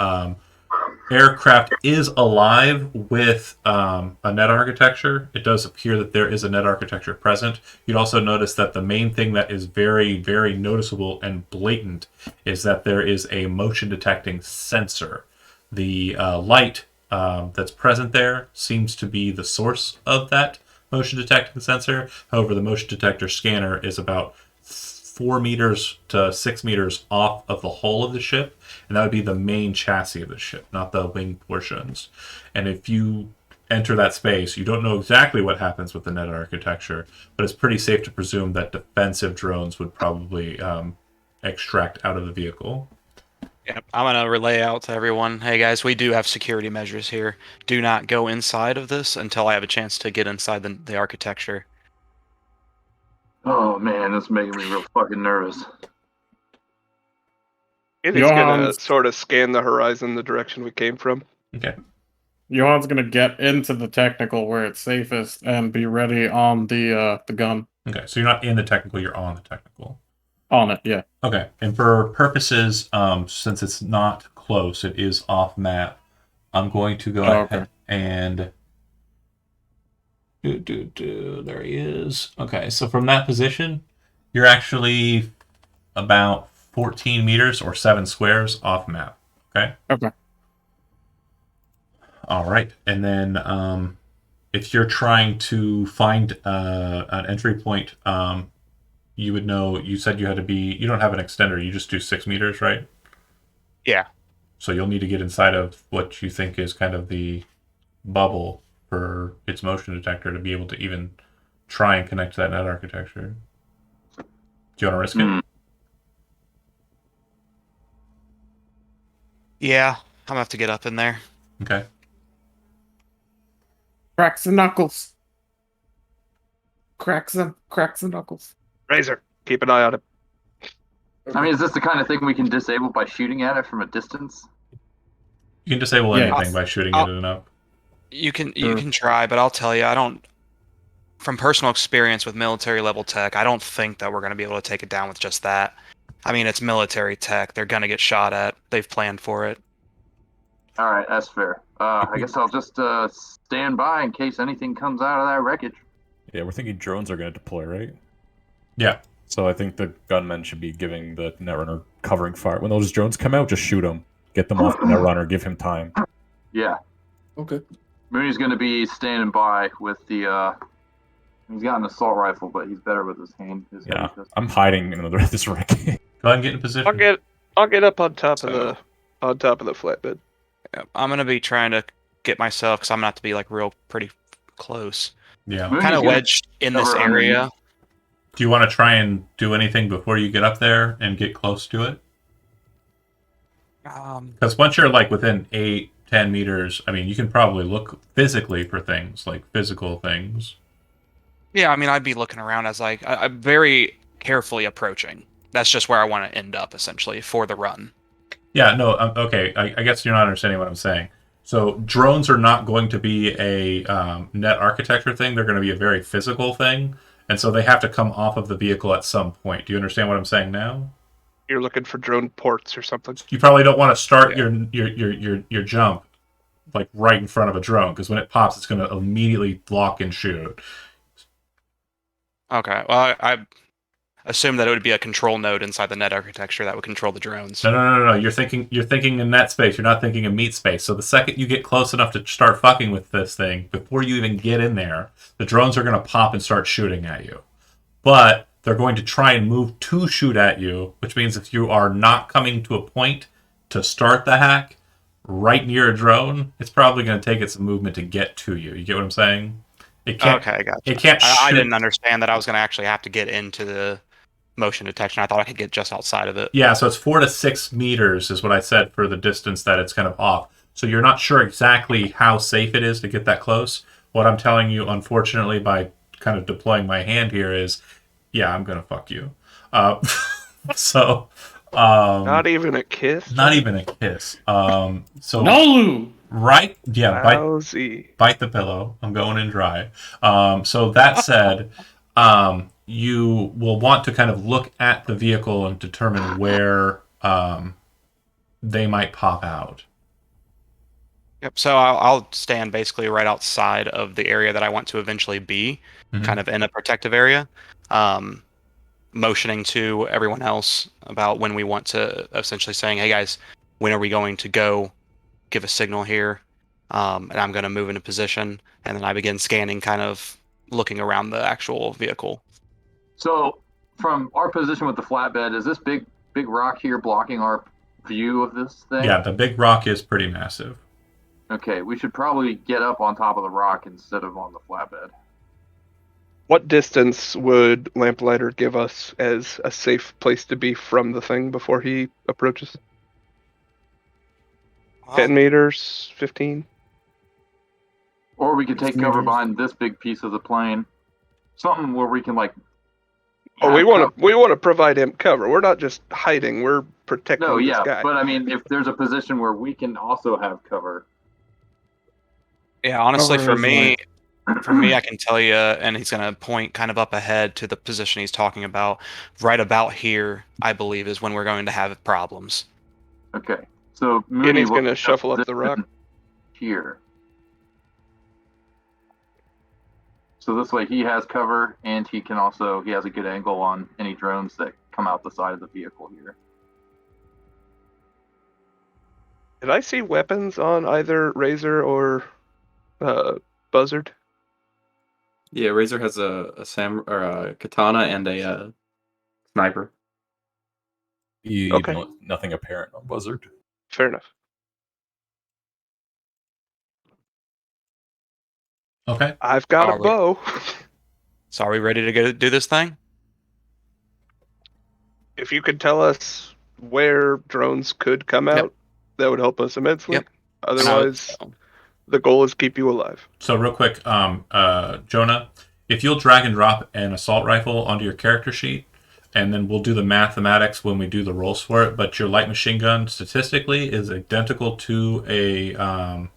aircraft is alive with a net architecture. It does appear that there is a net architecture present. You'd also notice that the main thing that is very, very noticeable and blatant is that there is a motion detecting sensor. The light that's present there seems to be the source of that motion detecting sensor. However, the motion detector scanner is about 4 meters to 6 meters off of the hull of the ship, and that would be the main chassis of the ship, not the wing portions. And if you enter that space, you don't know exactly what happens with the net architecture, but it's pretty safe to presume that defensive drones would probably extract out of the vehicle. Yep. I'm gonna relay out to everyone. Hey guys, we do have security measures here. Do not go inside of this until I have a chance to get inside the architecture. Oh man, that's making me real fucking nervous. He's gonna Johan's- sort of scan the horizon the direction we came from. Okay. Johan's gonna get into the technical where it's safest and be ready on the gun. Okay, so you're not in the technical, you're on the technical. On it, yeah. Okay, and for purposes, since it's not close, it is off map, I'm going to go Oh, ahead okay. and there he is. Okay, so from that position, you're actually about 14 meters or 7 squares off map. Okay. Okay. All right, and then if you're trying to find an entry point, you would know. You said you had to be. You don't have an extender. You just do 6 meters, right? Yeah. So you'll need to get inside of what you think is kind of the bubble for its motion detector to be able to even try and connect to that net architecture. Do you want to risk it? Yeah, I'm gonna have to get up in there. Okay. Cracks the knuckles. Cracks the knuckles. Razor, keep an eye on it. I mean, is this the kind of thing we can disable by shooting at it from a distance? You can disable Yeah. anything by shooting I'll- it enough. You can Sure. try, but I'll tell you, I don't. From personal experience with military level tech, I don't think that we're gonna be able to take it down with just that. I mean, it's military tech; they're gonna get shot at. They've planned for it. All right, that's fair. I guess I'll just stand by in case anything comes out of that wreckage. Yeah, we're thinking drones are going to deploy, right? Yeah. So I think the gunmen should be giving the Netrunner covering fire. When those drones come out, just shoot them. Get them off the Netrunner, give him time. Yeah, Okay. Mooney's going to be standing by with the. He's got an assault rifle, but he's better with his hand. His Yeah, heavy pistol. I'm hiding in this wreck. Go ahead and get in position. I'll get up on top So- of the flatbed. Yeah, I'm gonna be trying to get myself, because I'm gonna have to be like real pretty close, Yeah. Mooney's kind of gonna wedged in this cover area. underneath. Do you want to try and do anything before you get up there and get close to it? Because once you're like within 8-10 meters, I mean, you can probably look physically for things, like physical things. Yeah, I mean, I'd be looking around as like I'm very carefully approaching. That's just where I want to end up essentially for the run. Yeah, no, okay. I guess you're not understanding what I'm saying. So drones are not going to be a net architecture thing. They're going to be a very physical thing, and so they have to come off of the vehicle at some point. Do you understand what I'm saying now? You're looking for drone ports or something. You probably don't want to start your jump like right in front of a drone, because when it pops, it's going to immediately lock and shoot. Okay. Well, I assume that it would be a control node inside the net architecture that would control the drones. No. You're thinking in net space. You're not thinking in meat space. So the second you get close enough to start fucking with this thing, before you even get in there, the drones are going to pop and start shooting at you. But they're going to try and move to shoot at you, which means if you are not coming to a point to start the hack right near a drone, it's probably going to take it some movement to get to you. You get what I'm saying? It can't. Okay, gotcha. It can't. I shoot- didn't understand that I was going to actually have to get into the motion detection. I thought I could get just outside of it. Yeah, so it's 4 to 6 meters is what I said for the distance that it's kind of off. So you're not sure exactly how safe it is to get that close. What I'm telling you, unfortunately, by kind of deploying my hand here is, yeah, I'm gonna fuck you. So, Not even a kiss. not even a kiss. So Nolu! right, yeah, Lousy. bite the pillow. I'm going in dry. So that said, you will want to kind of look at the vehicle and determine where they might pop out. Yep. So I'll stand basically right outside of the area that I want to eventually be, Mhm. kind of in a protective area, motioning to everyone else about when we want to, essentially saying, "Hey guys, when are we going to go? Give a signal here," and I'm going to move into position, and then I begin scanning, kind of looking around the actual vehicle. So, from our position with the flatbed, is this big rock here blocking our view of this thing? Yeah, the big rock is pretty massive. Okay, we should probably get up on top of the rock instead of on the flatbed. What distance would Lamplighter give us as a safe place to be from the thing before he approaches? 10 meters? 15? Or we could take cover meters. behind this big piece of the plane. Something where we can like. Oh, we have want to provide him cover. We're not just hiding. We're protecting No, this yeah, guy. but I mean, if there's a position where we can also have cover. Yeah, honestly, Cover for is me, I can tell you, and he's going to point kind of up ahead to the position he's talking about. Right about here, I believe, is when we're going to have problems. Okay, so And Mooney he's will going to shuffle up the rock. position here. So this way he has cover, and he has a good angle on any drones that come out the side of the vehicle here. Did I see weapons on either Razor or Buzzard? Yeah, Razor has a katana and a sniper. Okay. Nothing apparent on Buzzard. Fair enough. Okay. I've got a Alright. bow. So are we ready to go do this thing? If you could tell us where drones could come out, that would help us immensely. Yep. Otherwise, the goal is keep you alive. So real quick, Jonah, if you'll drag and drop an assault rifle onto your character sheet, and then we'll do the mathematics when we do the rolls for it. But your light machine gun statistically is identical to a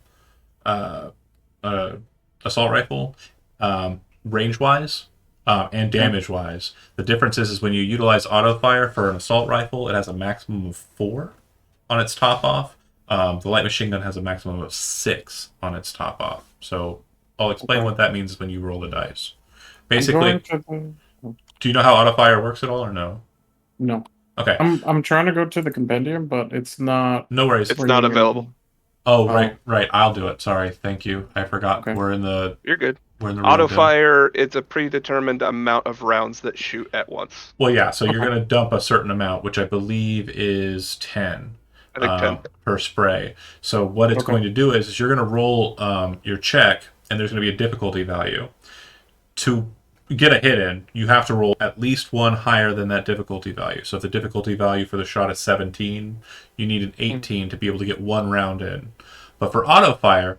assault rifle, range wise and damage wise. The difference is when you utilize auto fire for an assault rifle, it has a maximum of 4 on its top off. The light machine gun has a maximum of 6 on its top off. So I'll explain what that means when you roll the dice. Basically, do you know how auto fire works at all, or no? No. Okay. I'm trying to go to the compendium, but it's not. No worries. It's not available. Oh, right. I'll do it. Sorry. Thank you. I forgot. Okay. We're in the You're good. real Auto deal. fire, it's a predetermined amount of rounds that shoot at once. Well, yeah. So you're going to dump a certain amount, which I believe is 10. I think 10. Per spray. So what it's going to do is you're going to roll your check, and there's going to be a difficulty value. To get a hit in, you have to roll at least one higher than that difficulty value. So if the difficulty value for the shot is 17, you need an 18 to be able to get one round in. But for auto fire,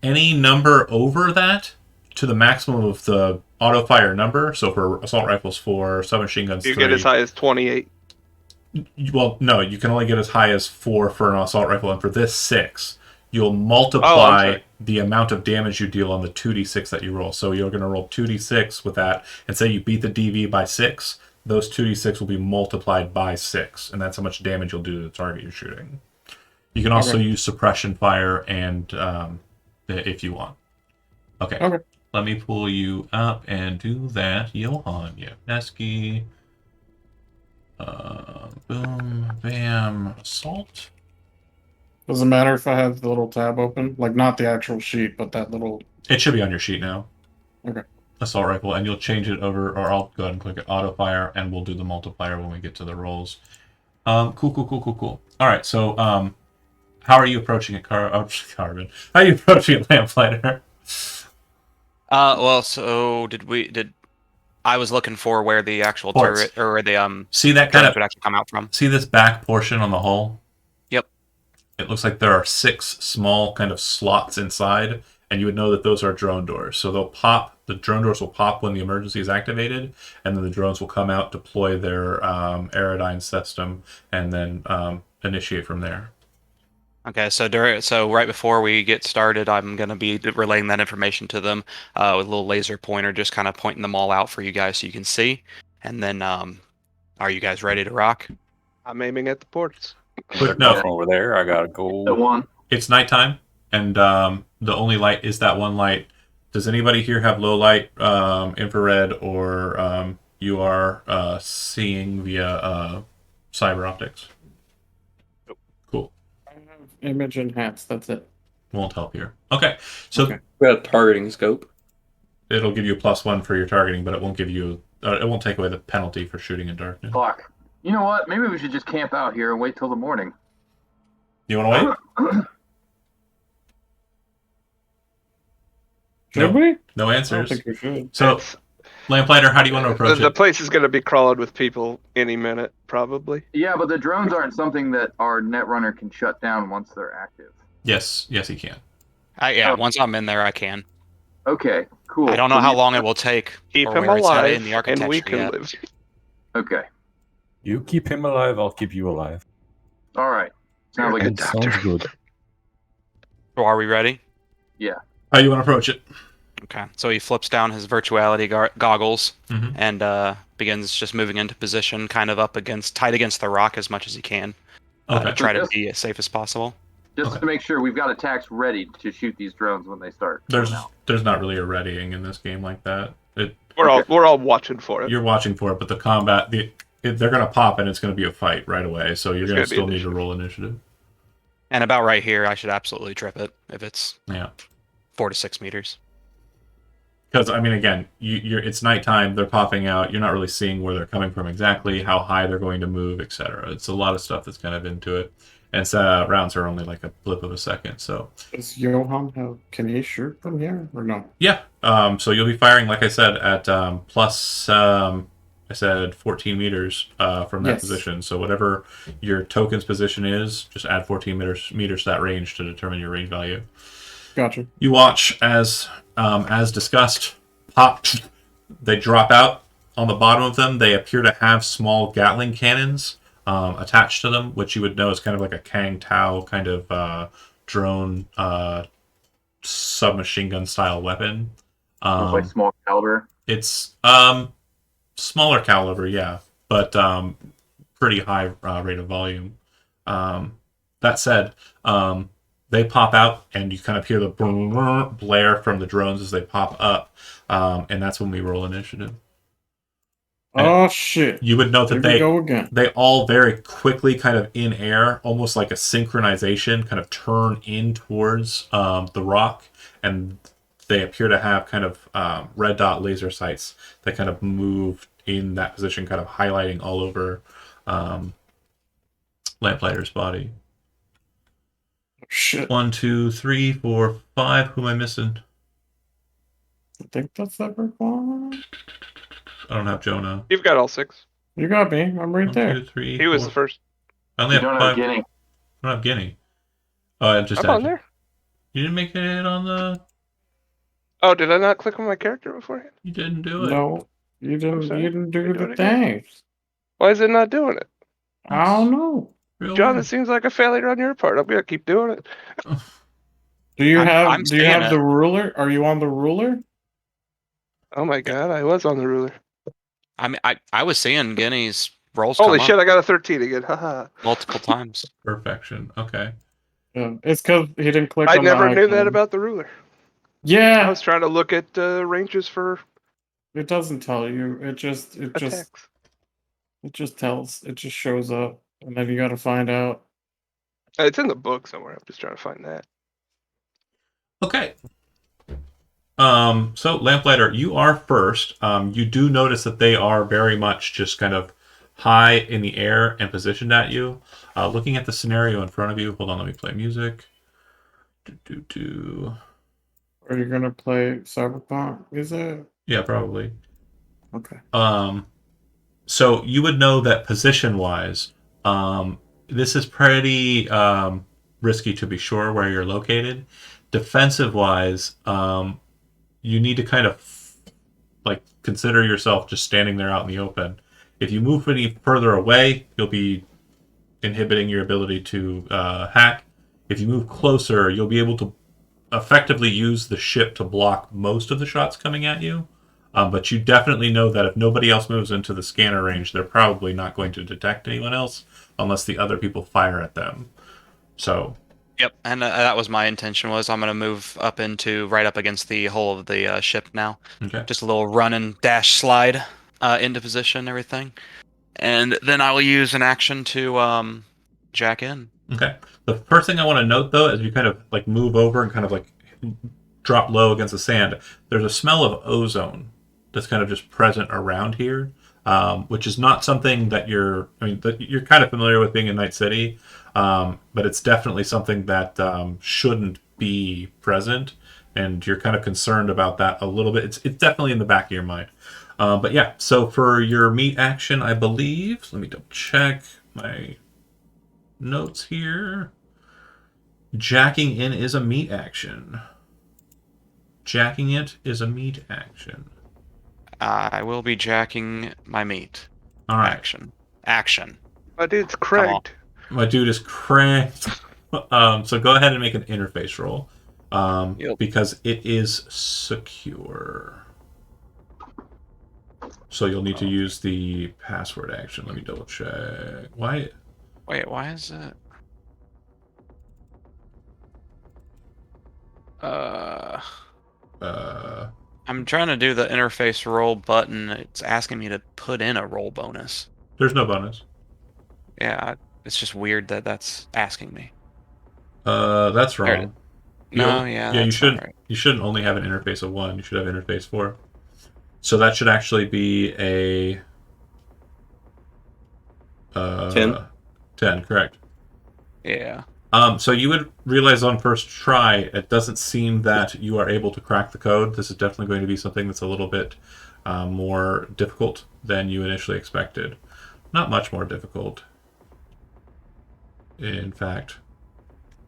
any number over that to the maximum of the auto fire number, so for assault rifles 4, submachine guns You 3, get as high as 28. well, no, you can only get as high as 4 for an assault rifle, and for this 6, you'll multiply the amount of damage you deal on the 2d6 that you roll. So you're going to roll 2d6 with that, and say you beat the DV by 6, those 2d6 will be multiplied by 6, and that's how much damage you'll do to the target you're shooting. You can also use suppression fire and if you want. Okay. Let me pull you up and do that. Johan Yevnesky. Boom, bam, assault. Doesn't matter if I have the little tab open, like not the actual sheet, but that little. It should be on your sheet now. Okay. Assault rifle, and you'll change it over, or I'll go ahead and click it auto fire, and we'll do the multiplier when we get to the rolls. Cool. All right, so how are you approaching it, Carbon? How are you approaching it, Lamplighter? Well, so I was looking for where the actual Ports. turret or where the See that kind drones of would actually come out from. see this back portion on the hull? Yep. It looks like there are 6 small kind of slots inside, and you would know that those are drone doors. So they'll pop. The drone doors will pop when the emergency is activated, and then the drones will come out, deploy their Aerodyne system, and then initiate from there. Okay, so right before we get started, I'm going to be relaying that information to them with a little laser pointer, just kind of pointing them all out for you guys so you can see. And then, are you guys ready to rock? I'm aiming at the ports. Quick No. note: From over there, I gotta The go. one. it's nighttime, and the only light is that one light. Does anybody here have low light, infrared, or you are seeing via cyber optics? Cool. I have image enhanced. That's it. Won't help here. Okay, so Okay. We got a targeting scope. it'll give you a +1 for your targeting, but it won't give you. It won't take away the penalty for shooting in darkness. Fuck. You know what? Maybe we should just camp out here and wait till the morning. You want to wait? Should No. we? No I don't answers. think we should. So, It's- Lamplighter, how do you want to approach the it? place is going to be crawling with people any minute, probably. Yeah, but the drones aren't something that our Netrunner can shut down once they're active. Yes, he can. Oh. Once I'm in there, I can. Okay, cool. I don't know So how you- long it will take Keep or him where it's headed in alive, the and architecture we can yet. live. Okay. You keep him alive, I'll keep you alive. All right. Sounds like a Good doctor. Sounds good. So are we ready? How you want to approach it? Okay. So he flips down his virtuality goggles Mhm. and begins just moving into position, kind of tight against the rock as much as he can, Okay. to try to be as safe as possible. Just Okay. to make sure we've got attacks ready to shoot these drones when they start. There's going out. there's not really a readying in this game like that. We're all watching for it. You're watching for it, but the combat they're gonna pop and it's gonna be a fight right away. So you're It's gonna gonna be still need to initiative. roll initiative. And about right here, I should absolutely trip it if it's Yeah. 4 to 6 meters. Because I mean, again, it's nighttime. They're popping out. You're not really seeing where they're coming from exactly, how high they're going to move, etc. It's a lot of stuff that's kind of into it. And rounds are only like a blip of a second. So Does Johan can he shoot from here or no? yeah. So you'll be firing, like I said, at plus. I said 14 meters from that Yes. position. So whatever your token's position is, just add 14 meters to that range to determine your range value. Gotcha. You watch as discussed, pop. They drop out on the bottom of them. They appear to have small Gatling cannons attached to them, which you would know is kind of like a Kang Tao kind of drone submachine gun style weapon. It's like small caliber. It's smaller caliber, yeah, but pretty high rate of volume. That said, they pop out, and you kind of hear the blare from the drones as they pop up, and that's when we roll initiative. Oh shit! You would note Here that we go again. they all very quickly, kind of in air, almost like a synchronization, kind of turn in towards the rock, and they appear to have kind of red dot laser sights that kind of move in that position, kind of highlighting all over Lamplighter's body. Shit! 1, 2, 3, 4, 5. Who am I missing? I think that's everyone. I don't have Jonah. You've got all 6. You got me. I'm right 1, there. 2, 3, He was 4. the first. I only You have don't 5. have Guinea. I don't have Guinea. Oh, I just I'm on added. there. You didn't make it on the. Oh, did I not click on my character beforehand? You didn't do it. No, you didn't. sorry. You didn't do Let me do the it again. things. Why is it not doing it? I don't know. Real John, weird. it seems like a failure on your part. I'm gonna keep doing it. Do you I'm do you seeing have it. the ruler? Are you on the ruler? Oh my god, I was on the ruler. I mean, I was seeing Guinea's rolls Holy come shit, up I got a 13 again. Haha. multiple times. Perfection. Okay. Yeah, it's because he didn't click I on never the knew that icon. about the ruler. I Yeah, was trying to look at ranges for it doesn't tell you. It just attacks. tells. It just shows up, and then you got to find out. It's in the book somewhere. I'm just trying to find that. Okay. So Lamplighter, you are first. You do notice that they are very much just kind of high in the air and positioned at you. Looking at the scenario in front of you. Hold on, let me play music. Are you gonna play Cyberpunk? Is it Yeah, probably. okay? So you would know that position-wise, this is pretty risky to be sure where you're located. Defensive-wise, you need to kind of like consider yourself just standing there out in the open. If you move any further away, you'll be inhibiting your ability to hack. If you move closer, you'll be able to effectively use the ship to block most of the shots coming at you. But you definitely know that if nobody else moves into the scanner range, they're probably not going to detect anyone else unless the other people fire at them. So, Yep, and that was my intention. Was I'm gonna move up into right up against the hull of the ship now. okay. Just a little run and dash slide into position, and everything, and then I will use an action to jack in. Okay. The first thing I want to note, though, as you kind of like move over and kind of like drop low against the sand, there's a smell of ozone that's kind of just present around here, which is not something that you're kind of familiar with being in Night City, but it's definitely something that shouldn't be present, and you're kind of concerned about that a little bit. It's definitely in the back of your mind. But yeah, so for your meat action, I believe, let me double check my notes here. Jacking in is a meat action. Jacking it is a meat action. I will be jacking my meat. All right. Action. My dude's cranked. My dude is cranked. So go ahead and make an interface roll. Yep. Because it is secure. So you'll need to use the password action. Let me double check. Why? Wait, why is it? I'm trying to do the interface roll button. It's asking me to put in a roll bonus. There's no bonus. Yeah, it's just weird that that's asking me. That's There it wrong. No, You'll- yeah, you that's should. not right. You shouldn't only have an interface of 1. You should have interface 4. So that should actually be a 10? 10, correct. Yeah. So you would realize on first try, it doesn't seem that you are able to crack the code. This is definitely going to be something that's a little bit more difficult than you initially expected. Not much more difficult. In fact,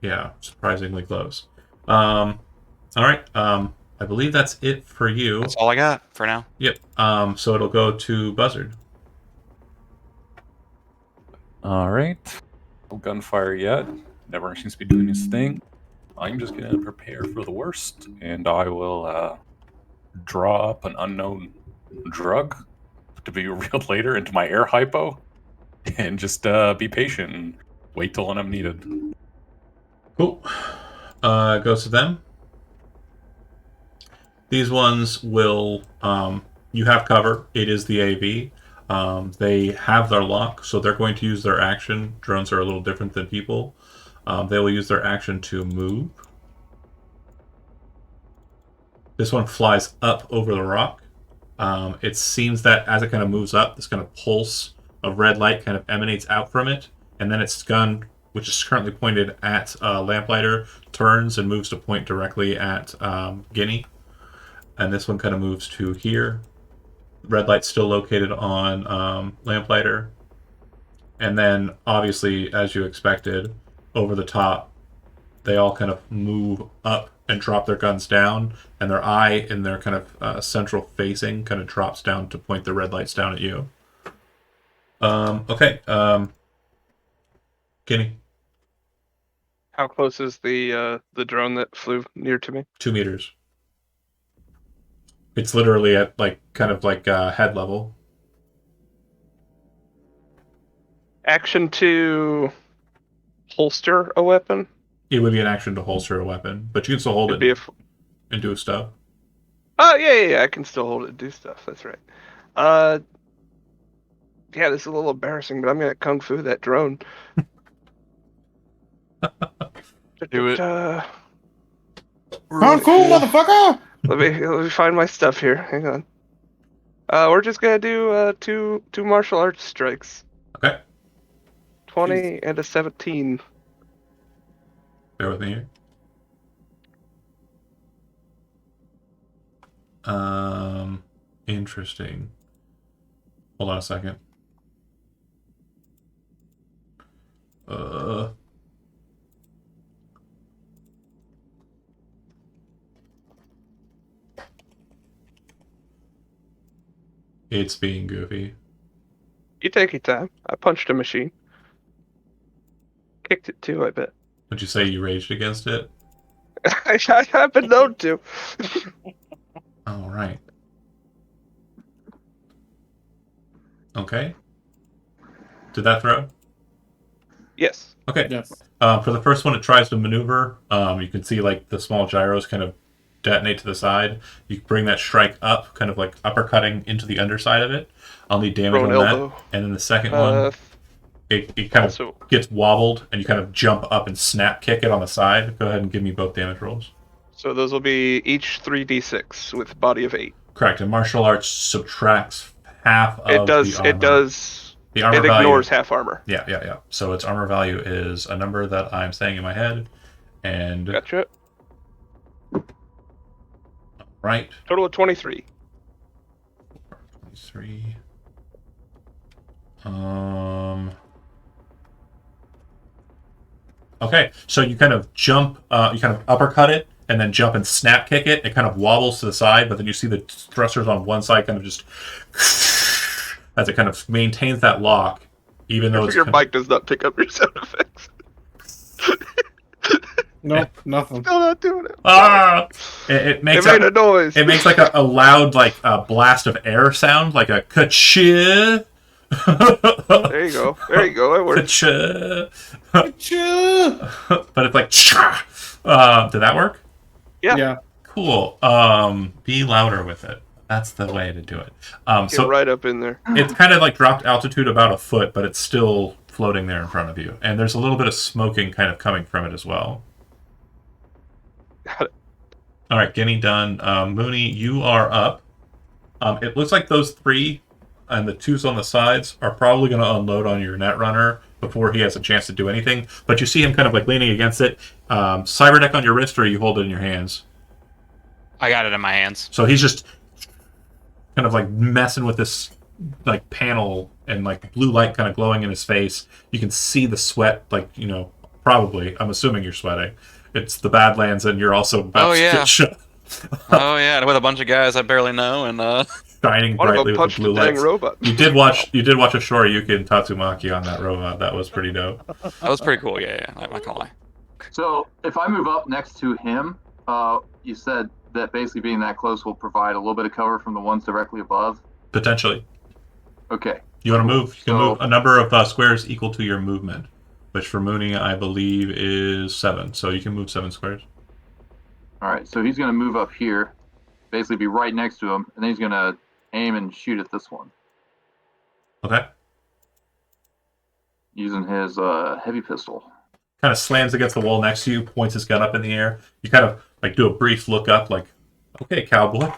yeah, surprisingly close. All right. I believe that's it for you. That's all I got for now. Yep. So it'll go to Buzzard. All right. No gunfire yet. Never seems to be doing his thing. I'm just gonna prepare for the worst, and I will draw up an unknown drug to be revealed later into my air hypo, and just be patient and wait till when I'm needed. Cool. It goes to them. These ones will, you have cover. It is the AV. They have their lock, so they're going to use their action. Drones are a little different than people. They will use their action to move. This one flies up over the rock. It seems that as it kind of moves up, this kind of pulse of red light kind of emanates out from it, and then its gun, which is currently pointed at Lamplighter, turns and moves to point directly at Guinea. And this one kind of moves to here. red light's still located on Lamplighter. And then, obviously, as you expected, over the top, they all kind of move up and drop their guns down, and their eye in their kind of central facing kind of drops down to point the red lights down at you. Okay. Guinea, How close is the drone that flew near to me? 2 meters. It's literally at kind of head level. Action to holster a weapon. It would be an action to holster a weapon, but you can still hold It'd be it and do stuff. Oh yeah, I can still hold it and do stuff. That's right. Yeah, this is a little embarrassing, but I'm gonna kung fu that drone. Do it. Oh, cool, motherfucker! Let me find my stuff here. Hang on. We're just gonna do two martial arts strikes. Okay. 20 and a 17. Bear with me here. Interesting. Hold on a second. It's being goofy. You take your time. I punched a machine. Kicked it too, I bet. Would you say you raged against it? I have been known to. All right. Okay. Did that throw? Yes. Okay. Yes. For the first one, it tries to maneuver. You can see the small gyros kind of detonate to the side. You bring that strike up, kind of uppercutting into the underside of it. I'll need damage Throw on an elbow. that. And then the second one, it kind of Also, gets wobbled, and you kind of jump up and snap kick it on the side. Go ahead and give me both damage rolls. so those will be each 3d6 with body of 8. Correct. And martial arts subtracts half of It does. the armor. It does. The armor It value, ignores half armor. Yeah. So its armor value is a number that I'm saying in my head, and Gotcha. right. Total of 23. 23. Okay, so you kind of jump, you kind of uppercut it, and then jump and snap kick it. It kind of wobbles to the side, but then you see the thrusters on one side kind of just as it kind of maintains that lock, even though it's Your kind of- mic does not pick up your sound effects. Nope, nothing. Still not doing it. Ah! It It makes made a noise. it makes a loud blast of air sound, like a ka-chia. There you go. There you go. It works. Ka-chia. Achoo! But it's like did that work? Yeah. Cool. Be louder with it. That's the way to do it. Get So right up in there. it's kind of dropped altitude about a foot, but it's still floating there in front of you. And there's a little bit of smoking kind of coming from it as well. Got it. All right, Guinea done. Mooney, you are up. It looks like those 3 and the 2s on the sides are probably going to unload on your Netrunner before he has a chance to do anything. But you see him kind of leaning against it. Cyberdeck on your wrist, or you hold it in your hands? I got it in my hands. So he's just kind of messing with this panel, and blue light kind of glowing in his face. You can see the sweat, probably. I'm assuming you're sweating. It's the Badlands, and you're also about to get shot. Oh yeah, with a bunch of guys I barely know, and Shining One of brightly them with punched the blue the dang lights. robot. You did watch a Shoryuken and Tatsumaki on that robot. That was pretty dope. that was pretty cool. Yeah, I'm not gonna lie. So if I move up next to him, you said that basically being that close will provide a little bit of cover from the ones directly above. Potentially. Okay. You want to move? You can So- move a number of squares equal to your movement, which for Mooney, I believe, is 7. So you can move 7 squares. All right. So he's going to move up here, basically be right next to him, and then he's going to aim and shoot at this one Okay. using his heavy pistol. Kind of slams against the wall next to you, points his gun up in the air. You kind of do a brief look up, okay, cowboy.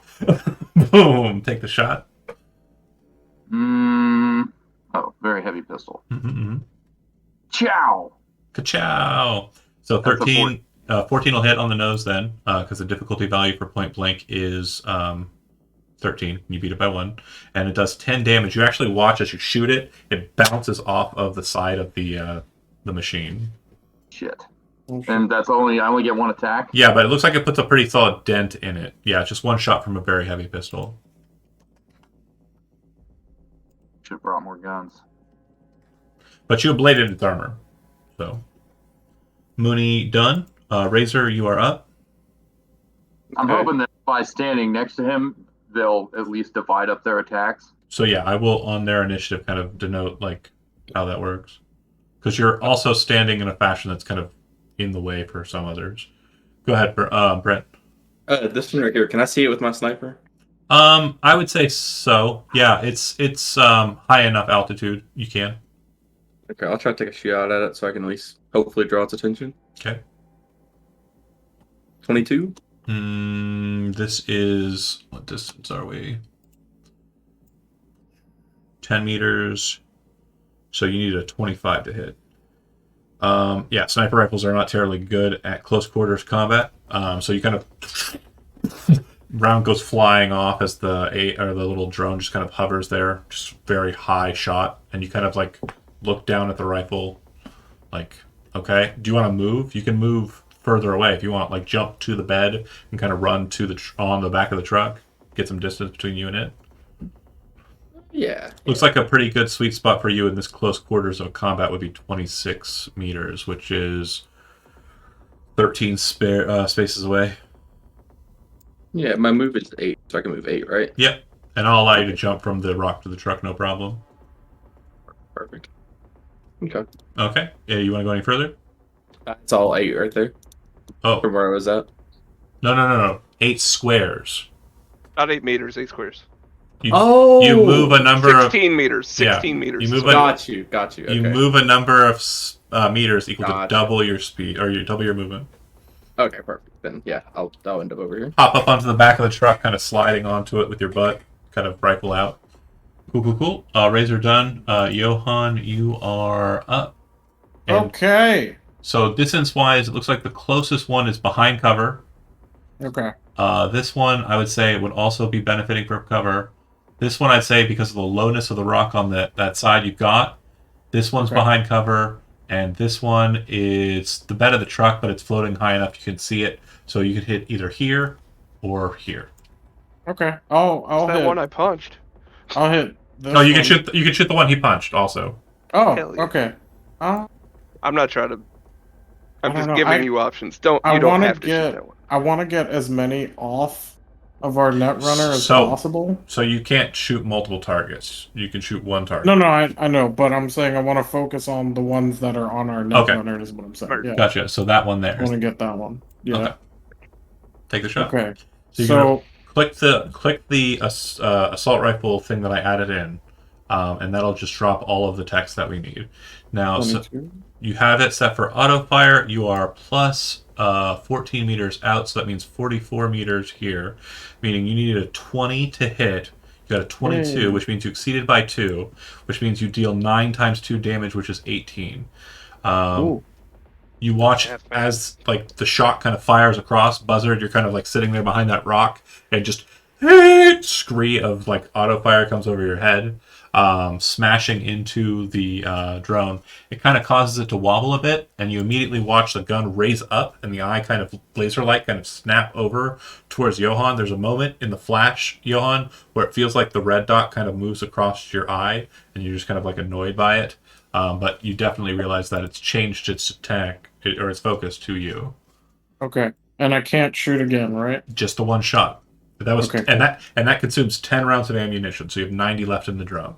Boom, take the shot. Oh, very heavy pistol. Mm-hmm. Chow. Ka-chow. So That's a 14 will hit on the nose then, because the difficulty value for point blank is 13. You beat it by 1. And it does 10 damage. You actually watch as you shoot it. It bounces off of the side of the machine. Shit. Oh, shit. And I only get 1 attack? Yeah, but it looks like it puts a pretty solid dent in it. Yeah, it's just 1 shot from a very heavy pistol. Should have brought more guns. But you ablated its armor. So, Mooney done. Razor, you are up. I'm Okay. hoping that by standing next to him, they'll at least divide up their attacks. So yeah, I will on their initiative kind of denote like how that works, because you're also standing in a fashion that's kind of in the way for some others. Go ahead, Brent. This one right here. Can I see it with my sniper? I would say so. Yeah, it's high enough altitude you can. Okay, I'll try to take a shot at it so I can at least hopefully draw its attention. Okay. 22. This is, what distance are we? 10 meters. So you need a 25 to hit. Yeah, sniper rifles are not terribly good at close quarters combat. So you kind of round goes flying off as the little drone just kind of hovers there, just very high shot, and you kind of like look down at the rifle, like, okay, do you want to move? You can move further away if you want, like jump to the bed and kind of run to on the back of the truck, get some distance between you and it. Yeah. Looks like a pretty good sweet spot for you in this close quarters of combat would be 26 meters, which is 13 spaces away. Yeah, my move is 8, so I can move 8, right? Yep. And I'll allow you to jump from the rock to the truck, no problem. Perfect. Okay. Okay. Yeah, you want to go any further? It's all 8 right there Oh, from where I was at. no. 8 squares. Not 8 meters, 8 squares. You, Oh! you move a number of 16 meters. yeah, 16 meters. you move So a- Got you. Okay. you move a number of meters equal to Gotcha. double your speed or double your movement. Okay, perfect. Then yeah, I'll end up over here. Hop up onto the back of the truck, kind of sliding onto it with your butt, kind of rifle out. Cool. Razor done. Johan, you are up. And Okay. so distance-wise, it looks like the closest one is behind cover. Okay. This one, I would say, would also be benefiting from cover. This one, I'd say, because of the lowness of the rock on that side you've got. This one's Okay. behind cover, and this one is the bed of the truck, but it's floating high enough you can see it. So you could hit either here or here. Okay. I'll that hit. one I punched. I'll hit. This No, you can one. shoot. You can shoot the one he punched also. Oh. Hell yeah. Okay. I'm not trying to. I'm I don't just know, giving I- you options. You I don't wanna have to shoot get- that one. I want to get as many off of our net runner as So- possible. So you can't shoot multiple targets. You can shoot one target. No, I know, but I'm saying I want to focus on the ones that are on our net Okay. runner. Is what I'm saying. Smart. Yeah. Gotcha. So that one I there. want to get that one. Yeah. Okay. Take the shot. Okay. So you're So click the assault rifle thing that I added in, and that'll just drop all of the text that we need. Now, so 22. you have it set for auto fire. You are plus 14 meters out, so that means 44 meters here, meaning you needed a 20 to hit. You got a 22, Yay. which means you exceeded by 2, which means you deal 9 times 2 damage, which is 18. Ooh. You watch That's bad. as like the shot kind of fires across Buzzard. You're kind of like sitting there behind that rock, and just scree of like auto fire comes over your head, smashing into the drone. It kind of causes it to wobble a bit, and you immediately watch the gun raise up, and the eye kind of laser light kind of snap over towards Johan. There's a moment in the flash, Johan, where it feels like the red dot kind of moves across your eye, and you're just kind of like annoyed by it. But you definitely realize that it's changed its attack or its focus to you. Okay. And I can't shoot again, right? Just the one shot. That was Okay, and that consumes 10 rounds of ammunition, so you have 90 left in the drum.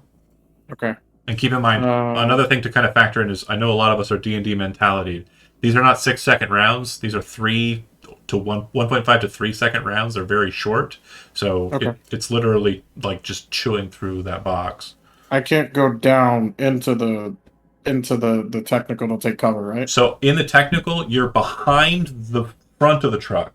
Okay. And keep in mind, another thing to kind of factor in is I know a lot of us are D&D mentality. These are not 6-second rounds. These are 1.5 to 3 second rounds. They're very short, so Okay. it's literally like just chewing through that box. I can't go down into the technical to take cover, right? So in the technical, you're behind the front of the truck.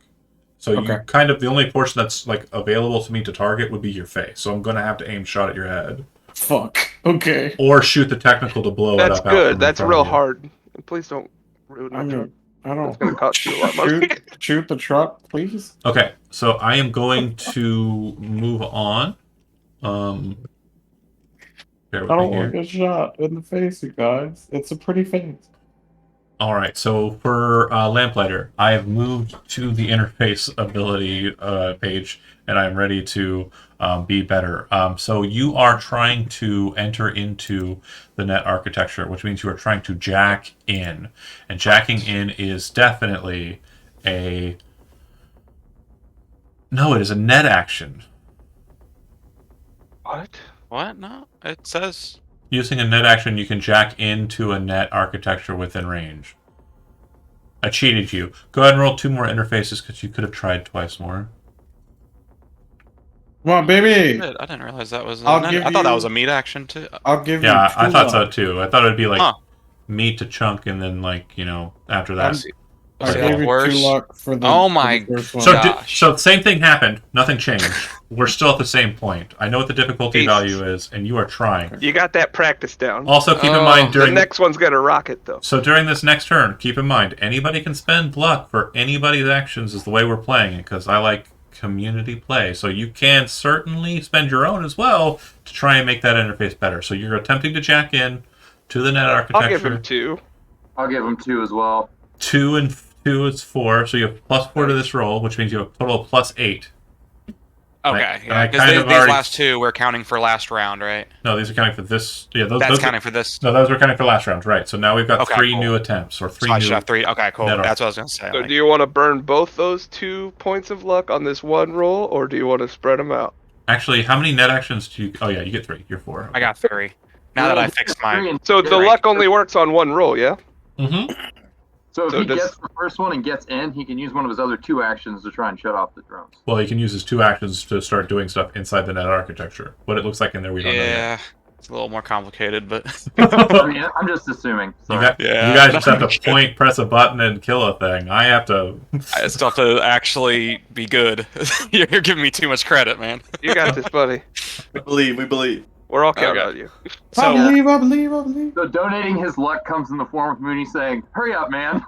So you Okay. kind of the only portion that's like available to me to target would be your face. So I'm going to have to aim shot at your head, Fuck. Okay. or shoot the technical to blow it That's up. out from good. in That's front real of you. hard. Please don't ruin my I truck. mean, I don't. It's gonna cost you a lot of money. Shoot the truck, please. Okay, so I am going to move on. Bear with I me don't here. want to get shot in the face, you guys. It's a pretty face. All right, so for Lamplighter, I have moved to the interface ability page, and I'm ready to be better. So you are trying to enter into the net architecture, which means you are trying to jack in. And jacking in is definitely a... No, it is a net action. What? What? No, it says. Using a net action, you can jack into a net architecture within range. I cheated you. Go ahead and roll 2 more interfaces because you could have tried twice more. Come on, baby. I didn't realize that was. I'll I give thought that you- was a meat action too. I'll give you. Yeah, two I thought so luck. too. I thought it'd be like Huh. meat to chunk and then like, after that. I See, gave you worse. 2 luck for the. Oh for my the first one. So, gosh. so same thing happened. Nothing changed. We're still at the same point. I know what the difficulty Jesus. value is, and you are trying. You got that practice down. Also, keep in Oh. mind The during next one's gonna rocket though. so during this next turn, keep in mind anybody can spend luck for anybody's actions is the way we're playing it because I like community play. So you can certainly spend your own as well to try and make that interface better. So you're attempting to jack in to the net I'll architecture. give him 2. I'll give him 2 as well. 2 and 2 is 4, so you have +4 to this roll, which means you have a total of +8. Okay, I yeah, kind because of these already- last 2 we're counting for last round, right? No, these are counting for this. Yeah, those. That's those counting for this. No, those were counting for last round, right? So now we've got Okay, 3 cool. new attempts or 3 So I new. should have 3. Okay, cool. net That's what I was gonna say. So like- do you want to burn both those 2 points of luck on this one roll, or do you want to spread them out? Actually, how many net actions do you? Oh yeah, you get 3. You're 4. I got 3. Now that I fixed my. So the Right. luck only works on one roll, yeah? Mm-hmm. So if So he does- gets the first one and gets in, he can use one of his other 2 actions to try and shut off the drones. Well, he can use his 2 actions to start doing stuff inside the net architecture. What it looks like in there, we don't know yet. Yeah, it's a little more complicated, but I mean, I'm just assuming. You, Sorry. Yeah. you guys just have to point, press a button, and kill a thing. I have to. I still have to actually be good. You're giving me too much credit, man. You got this, buddy. We believe. We're all counting Okay. on you. I So, believe. I believe. I believe. So donating his luck comes in the form of Mooney saying, "Hurry up, man."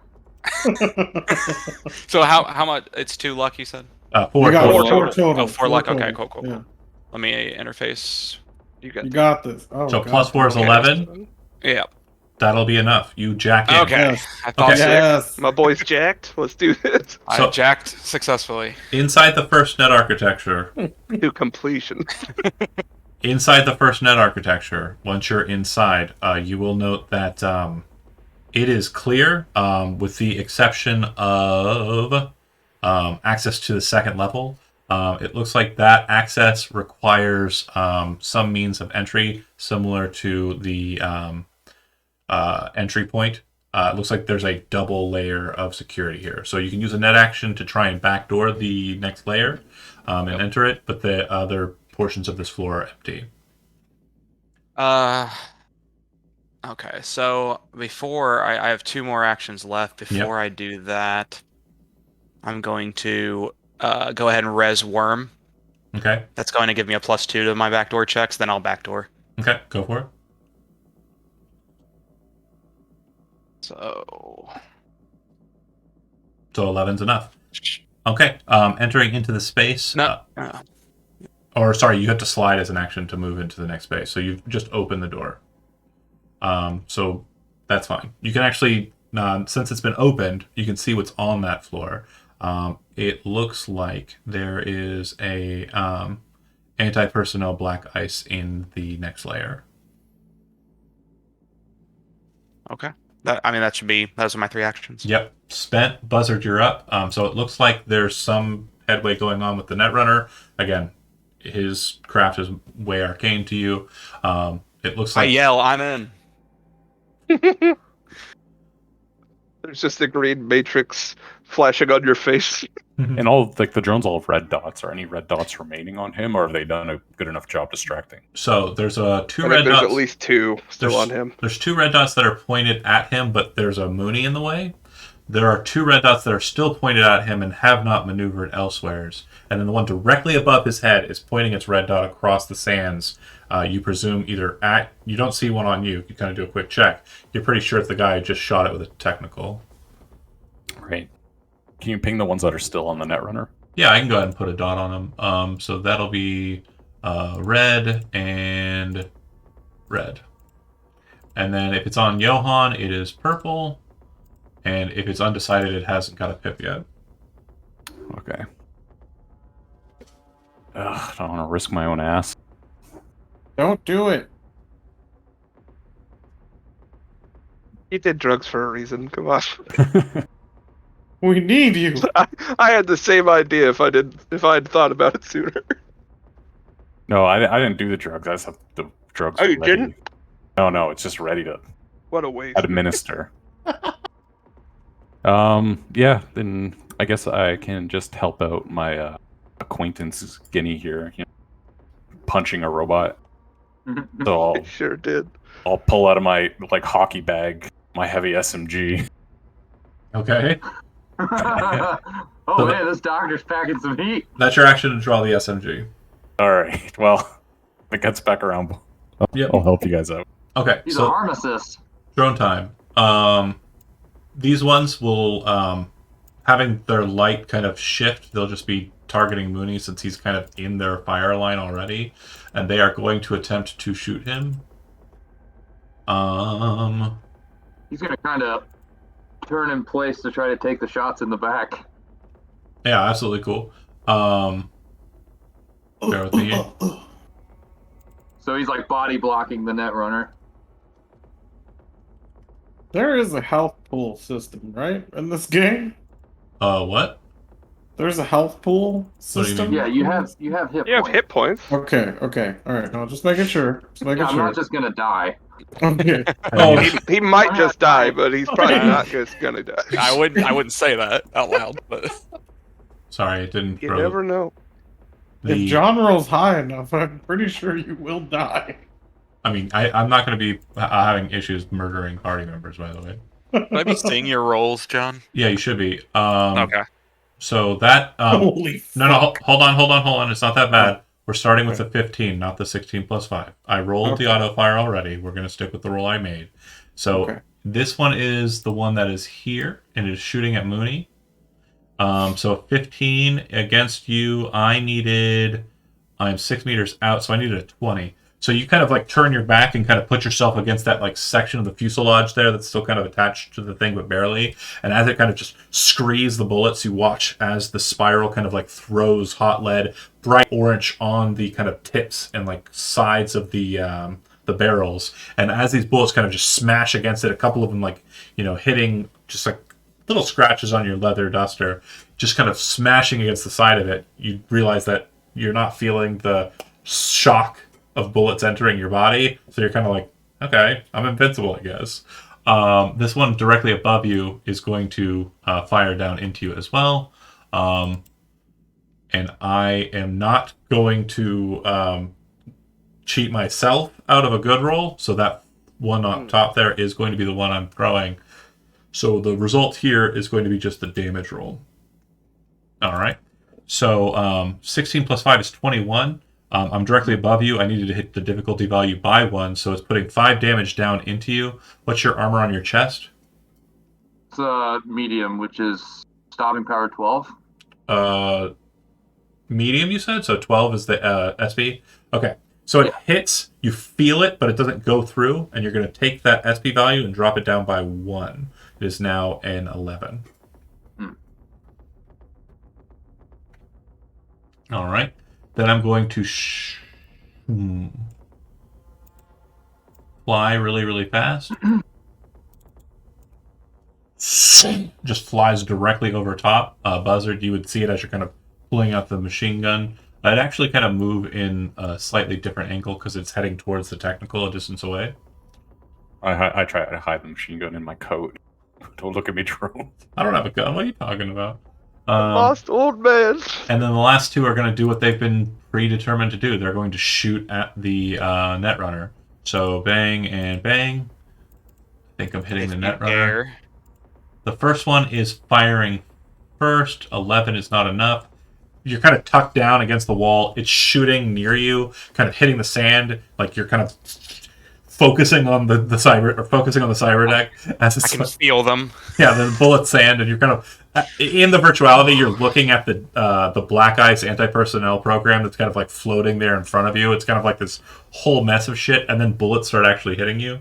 so how much? It's 2 luck, you said? 4 You got total. 4 total. Oh, 4 luck. Okay, total. cool. Yeah. Let me interface. You got You got this. Oh, So God. +4 is Okay. 11. Yeah. That'll be enough. You jack in. Okay. Yes. I thought Okay. so. Yes. My boy's jacked. Let's do this I So- jacked successfully. Inside the first net architecture, to completion. once you're inside, you will note that it is clear, with the exception of access to the second level. It looks like that access requires some means of entry similar to the entry point. It looks like there's a double layer of security here. So you can use a net action to try and backdoor the next layer and enter it, but the other portions of this floor are empty. Okay, so before I have 2 more actions left. Before I do that, I'm going to go ahead and res worm. Okay. That's going to give me a +2 to my backdoor checks. Then I'll backdoor. Okay, go for it. So So 11's enough. Okay, entering into the space. no. Or sorry, you have to slide as an action to move into the next space. So you've just opened the door. So that's fine. You can actually, since it's been opened, you can see what's on that floor. It looks like there is a anti-personnel black ice in the next layer. Okay. That should be. Those are my 3 actions. Yep. Spent, Buzzard, you're up. So it looks like there's some headway going on with the Netrunner. Again, his craft is way arcane to you. It looks I like yell, I'm in. There's just a green matrix flashing on your face. And all like the drones all have red dots. Are any red dots remaining on him, or have they done a good enough job distracting? So there's 2 I think red there's dots. at least 2 still There's- on him. There's 2 red dots that are pointed at him, but there's a Mooney in the way. There are 2 red dots that are still pointed at him and have not maneuvered elsewheres. And then the one directly above his head is pointing its red dot across the sands. You presume either at... You don't see one on you. You kind of do a quick check. You're pretty sure it's the guy who just shot it with a technical. Right. Can you ping the ones that are still on the Netrunner? Yeah, I can go ahead and put a dot on them. So that'll be red and red. And then if it's on Johan, it is purple. And if it's undecided, it hasn't got a pip yet. Okay. Ugh, I don't want to risk my own ass. Don't do it. He did drugs for a reason. Come on. We need you. I had the same idea if I had thought about it sooner. No, I didn't do the drugs. I just have the drugs. Oh, you ready. didn't? No, it's just ready to What a waste. administer. Yeah, then I guess I can just help out my acquaintance Guinea here, punching a robot. So It sure did. I'll pull out of my hockey bag my heavy SMG. Okay. Oh man, this doctor's packing some heat. That's your action to draw the SMG. All right. Well, if it gets back around, Yep. I'll help you guys out. Okay, He's a so pharmacist. drone time. These ones will, having their light kind of shift, they'll just be targeting Mooney since he's kind of in their fire line already, and they are going to attempt to shoot him. He's gonna kind of turn in place to try to take the shots in the back. Yeah, absolutely cool. Bear with me. So he's like body blocking the Netrunner. There is a health pool system, right, in this game? What? There's a health pool What do you system? mean? Yeah, you have hit You have points. hit points. Okay, alright. No, just making sure. Just making Yeah, I'm sure. not just gonna die. Okay. Oh, He might just die, but he's probably not just gonna die. I wouldn't say that out loud, but sorry, it didn't You throw never know. the... If John rolls high enough, I'm pretty sure you will die. I mean, I'm not going to be having issues murdering party members, by the way. should I be seeing your rolls, John? Yeah, you should be. Okay. So that... Holy No, hold on. It's not that bad. We're starting with the 15, not the 16 plus 5. I rolled the auto fire already. We're going to stick with the roll I made. So Okay. this one is the one that is here, and it is shooting at Mooney. So 15 against you. I'm 6 meters out, so I needed a 20. So you kind of like turn your back and kind of put yourself against that like section of the fuselage there that's still kind of attached to the thing, but barely. And as it kind of just screes the bullets, you watch as the spiral kind of like throws hot lead, bright orange on the kind of tips and like sides of the barrels. And as these bullets kind of just smash against it, a couple of them like, hitting just like little scratches on your leather duster, just kind of smashing against the side of it, you realize that you're not feeling the shock of bullets entering your body, so you're kind of like, okay, I'm invincible, I guess. This one directly above you is going to fire down into you as well, and I am not going to cheat myself out of a good roll, so that one on top there is going to be the one I'm throwing. So the result here is going to be just the damage roll. All right. So 16 plus 5 is 21. I'm directly above you. I needed to hit the difficulty value by 1, so it's putting 5 damage down into you. What's your armor on your chest? It's medium, which is stopping power 12. Medium, you said? So 12 is the SP? Okay. So it hits, you feel it, but it doesn't go through, and you're going to take that SP value and drop it down by 1. It is now an 11. All right. Then I'm going to fly really, really fast. Just flies directly over top. Buzzard, you would see it as you're kind of pulling out the machine gun. I'd actually kind of move in a slightly different angle because it's heading towards the technical a distance away. I try to hide the machine gun in my coat. Don't look at me, drone. I don't have a gun. What are you talking about? Lost old man. And then the last two are going to do what they've been predetermined to do. They're going to shoot at the Netrunner. So bang and bang. I think I'm hitting the Netrunner. The first one is firing first. 11 is not enough. You're kind of tucked down against the wall. It's shooting near you, kind of hitting the sand. Like you're kind of focusing on the cyber deck as I it's can feel them. yeah, the bullets sand, and you're kind of in the virtuality. You're looking at the Black Ice anti-personnel program that's kind of like floating there in front of you. It's kind of like this whole mess of shit, and then bullets start actually hitting you.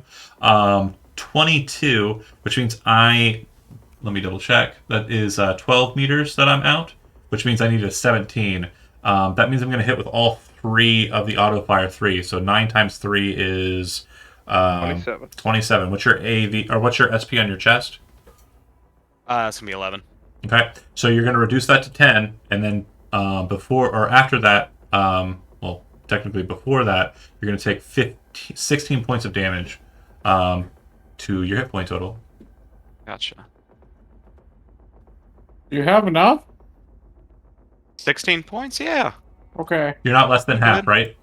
22, which means let me double check. That is 12 meters that I'm out, which means I need a 17. That means I'm going to hit with all 3 of the auto fire 3. So 9 times 3 is 27. 27. What's your AV or what's your SP on your chest? It's gonna be 11. Okay, so you're going to reduce that to 10, and then before or after that, well, technically before that, you're going to take 16 points of damage to your hit point total. Gotcha. You have enough? 16 points? Yeah. Okay. You're not less than half, Good. right?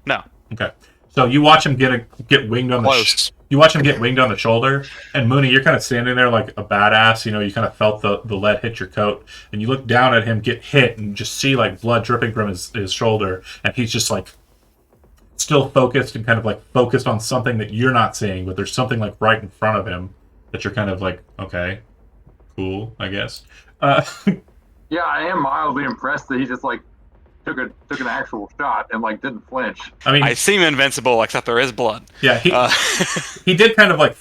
No. Okay. So you watch him get winged on Close. you watch him get winged on the shoulder, and Mooney, you're kind of standing there like a badass. You know, you kind of felt the lead hit your coat, and you look down at him get hit, and just see like blood dripping from his shoulder, and he's just like still focused and kind of like focused on something that you're not seeing, but there's something like right in front of him that you're kind of like, okay, cool, I guess. Yeah, I am mildly impressed that he just like took an actual shot and like didn't flinch. I mean, I seem invincible, except there is blood. yeah, Uh, he did kind of like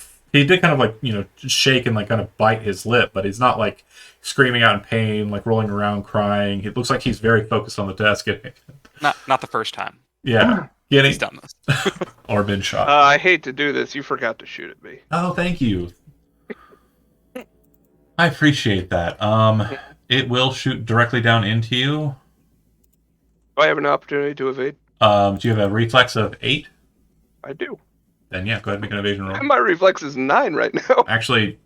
you know, shake and like kind of bite his lip, but he's not like screaming out in pain, like rolling around crying. It looks like he's very focused on the desk. not the first time Yeah, he's getting done this. or been shot. I hate to do this. You forgot to shoot at me. Oh, thank you. I appreciate that. It will shoot directly down into you. Do I have an opportunity to evade? Do you have a reflex of 8? I do. Then yeah, go ahead and make an evasion roll. My reflex is 9 right now. Actually,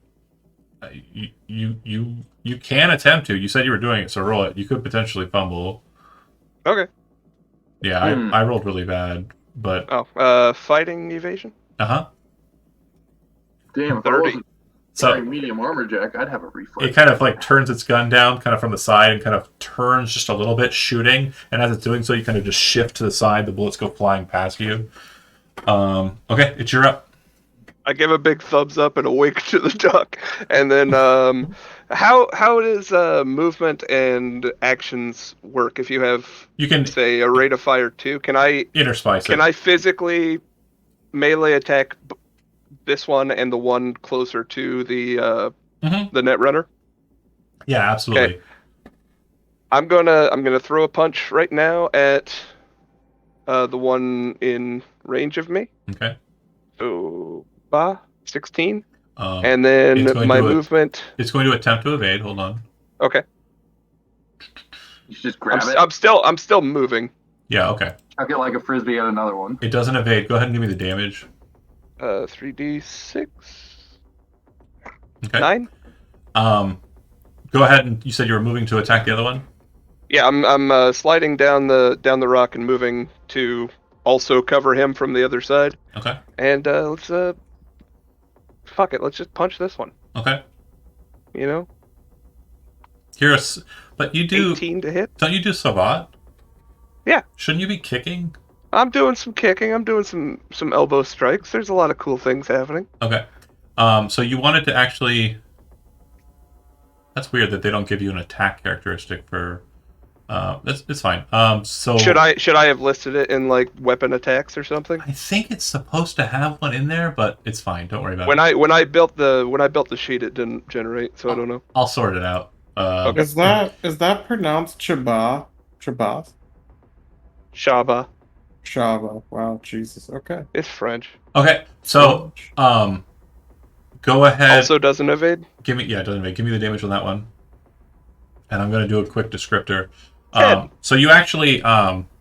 you can attempt to. You said you were doing it, so roll it. You could potentially fumble. Okay. Yeah, I rolled really bad, but Oh, fighting evasion? uh-huh. Damn, if I 30. wasn't So wearing medium armor jack, I'd have a reflex. it kind of like turns its gun down kind of from the side and kind of turns just a little bit shooting, and as it's doing so you kind of just shift to the side, the bullets go flying past you. Okay, it's your up. I give a big thumbs up and a wink to the duck. And then how does movement and actions work if you have, You can say, a rate of fire 2? Can I interspice it. I physically melee attack this one and the one closer to the Mhm. the net runner? Yeah, absolutely. Okay. I'm gonna throw a punch right now at the one in range of me. Okay. So 16, and It's then going my to movement. It's going to attempt to evade. Hold on. Okay, You should just grab it, I'm still moving. Yeah, okay. chuck it like a frisbee at another one. It doesn't evade. Go ahead and give me the damage. 3d6. Okay. 9. Go ahead and you said you were moving to attack the other one. Yeah, I'm sliding down the rock and moving to also cover him from the other side. Okay. And let's fuck it, let's just punch this one. Okay. You know, But you do. 18 to hit. Don't you do Savat? Yeah. Shouldn't you be kicking? I'm doing some kicking. I'm doing some elbow strikes. There's a lot of cool things happening. Okay. So you wanted to actually. That's weird that they don't give you an attack characteristic for. It's fine. So Should I have listed it in like weapon attacks or something? I think it's supposed to have one in there, but it's fine. Don't worry about When it. I built the sheet, it didn't generate, so I don't know. I'll sort it out. Okay. Is that pronounced Chaba? Chabas? Shaba. Shaba. Wow, Jesus. Okay. It's French. Okay. So go ahead. Also doesn't evade. Give me it doesn't make. Give me the damage on that one. And I'm going to do a quick descriptor. 10. So you actually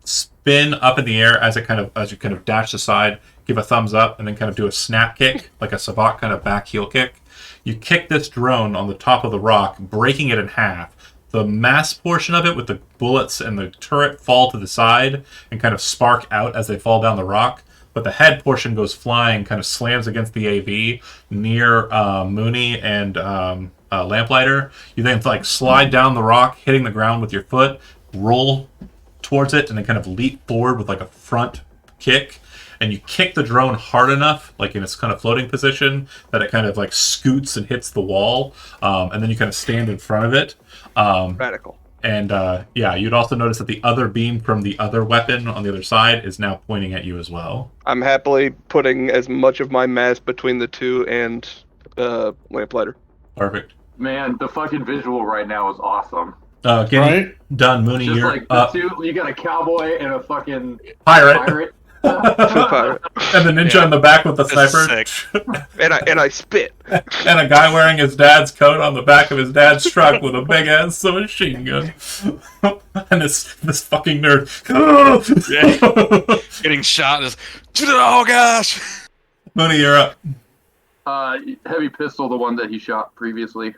spin up in the air as you kind of dash aside, give a thumbs up, and then kind of do a snap kick, like a Sabat kind of back heel kick. You kick this drone on the top of the rock, breaking it in half. The mass portion of it with the bullets and the turret fall to the side and kind of spark out as they fall down the rock. But the head portion goes flying, kind of slams against the AV near Mooney and Lamplighter. You then like slide down the rock, hitting the ground with your foot, roll towards it, and then kind of leap forward with like a front kick. and you kick the drone hard enough, like in its kind of floating position, that it kind of like scoots and hits the wall, and then you kind of stand in front of it. Radical. And yeah, you'd also notice that the other beam from the other weapon on the other side is now pointing at you as well. I'm happily putting as much of my mass between the two and Lamplighter. Perfect. Man, the fucking visual right now is awesome. Getting Right? done, Mooney. Just You're like the up. two, you got a cowboy and a fucking Pirate. pirate. Pirate. And the ninja Yeah. in the back with the This is sniper. And I spit. And a guy wearing his dad's coat on the back of his dad's truck with a big ass submachine gun. And this fucking nerd. Getting shot is. Oh gosh. Mooney, you're up. Heavy pistol, the one that he shot previously.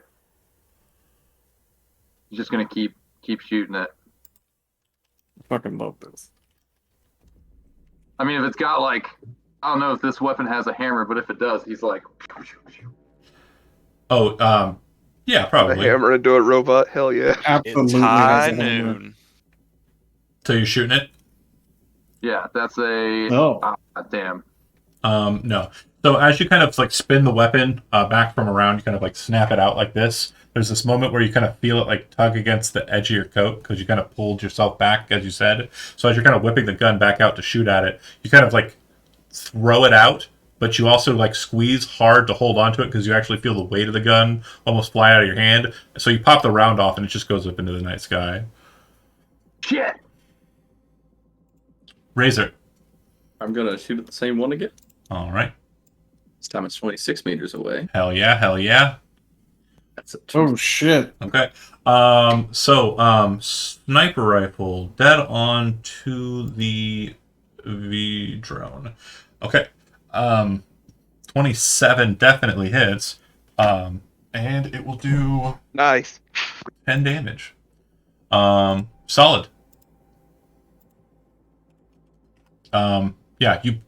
He's just gonna keep shooting it. Fucking love this. I mean, if it's got like, I don't know if this weapon has a hammer, but if it does, he's like. Oh, yeah, A probably. hammer into a robot. Hell yeah. Absolutely. It's has high a hammer. noon. So you're shooting it? Yeah, that's a. Oh. Damn. No. So as you kind of like spin the weapon back from around, you kind of like snap it out like this. There's this moment where you kind of feel it like tug against the edge of your coat because you kind of pulled yourself back, as you said. So as you're kind of whipping the gun back out to shoot at it, you kind of like throw it out, but you also like squeeze hard to hold onto it because you actually feel the weight of the gun almost fly out of your hand. So you pop the round off and it just goes up into the night sky. Shit. Razor. I'm gonna shoot at the same one again. All right. This time it's 26 meters away. Hell yeah. Hell yeah. That's a Oh shit. Okay. Sniper rifle dead on to the V drone. Okay. 27 definitely hits. And it will do Nice. 10 damage. Solid. Yeah, you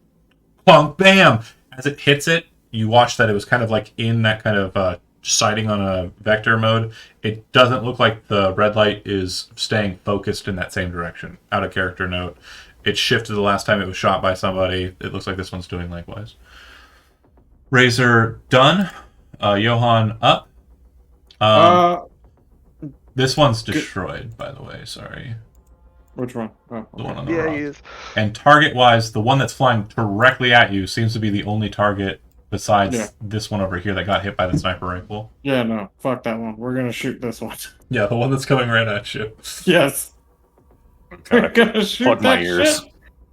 plunk, bam! As it hits it, you watch that it was kind of like in that kind of sighting on a vector mode. It doesn't look like the red light is staying focused in that same direction. Out of character note. It shifted the last time it was shot by somebody. It looks like this one's doing likewise. Razor done. Johan up. This one's destroyed, by the way. Sorry. Which one? Oh, The one on the Yeah, rock. he is. And target-wise, the one that's flying directly at you seems to be the only target besides Yeah. this one over here that got hit by the sniper rifle. Yeah, no. Fuck that one. We're gonna shoot this one. Yeah, the one that's coming right at you. Yes. We're gonna shoot Plug my that ears.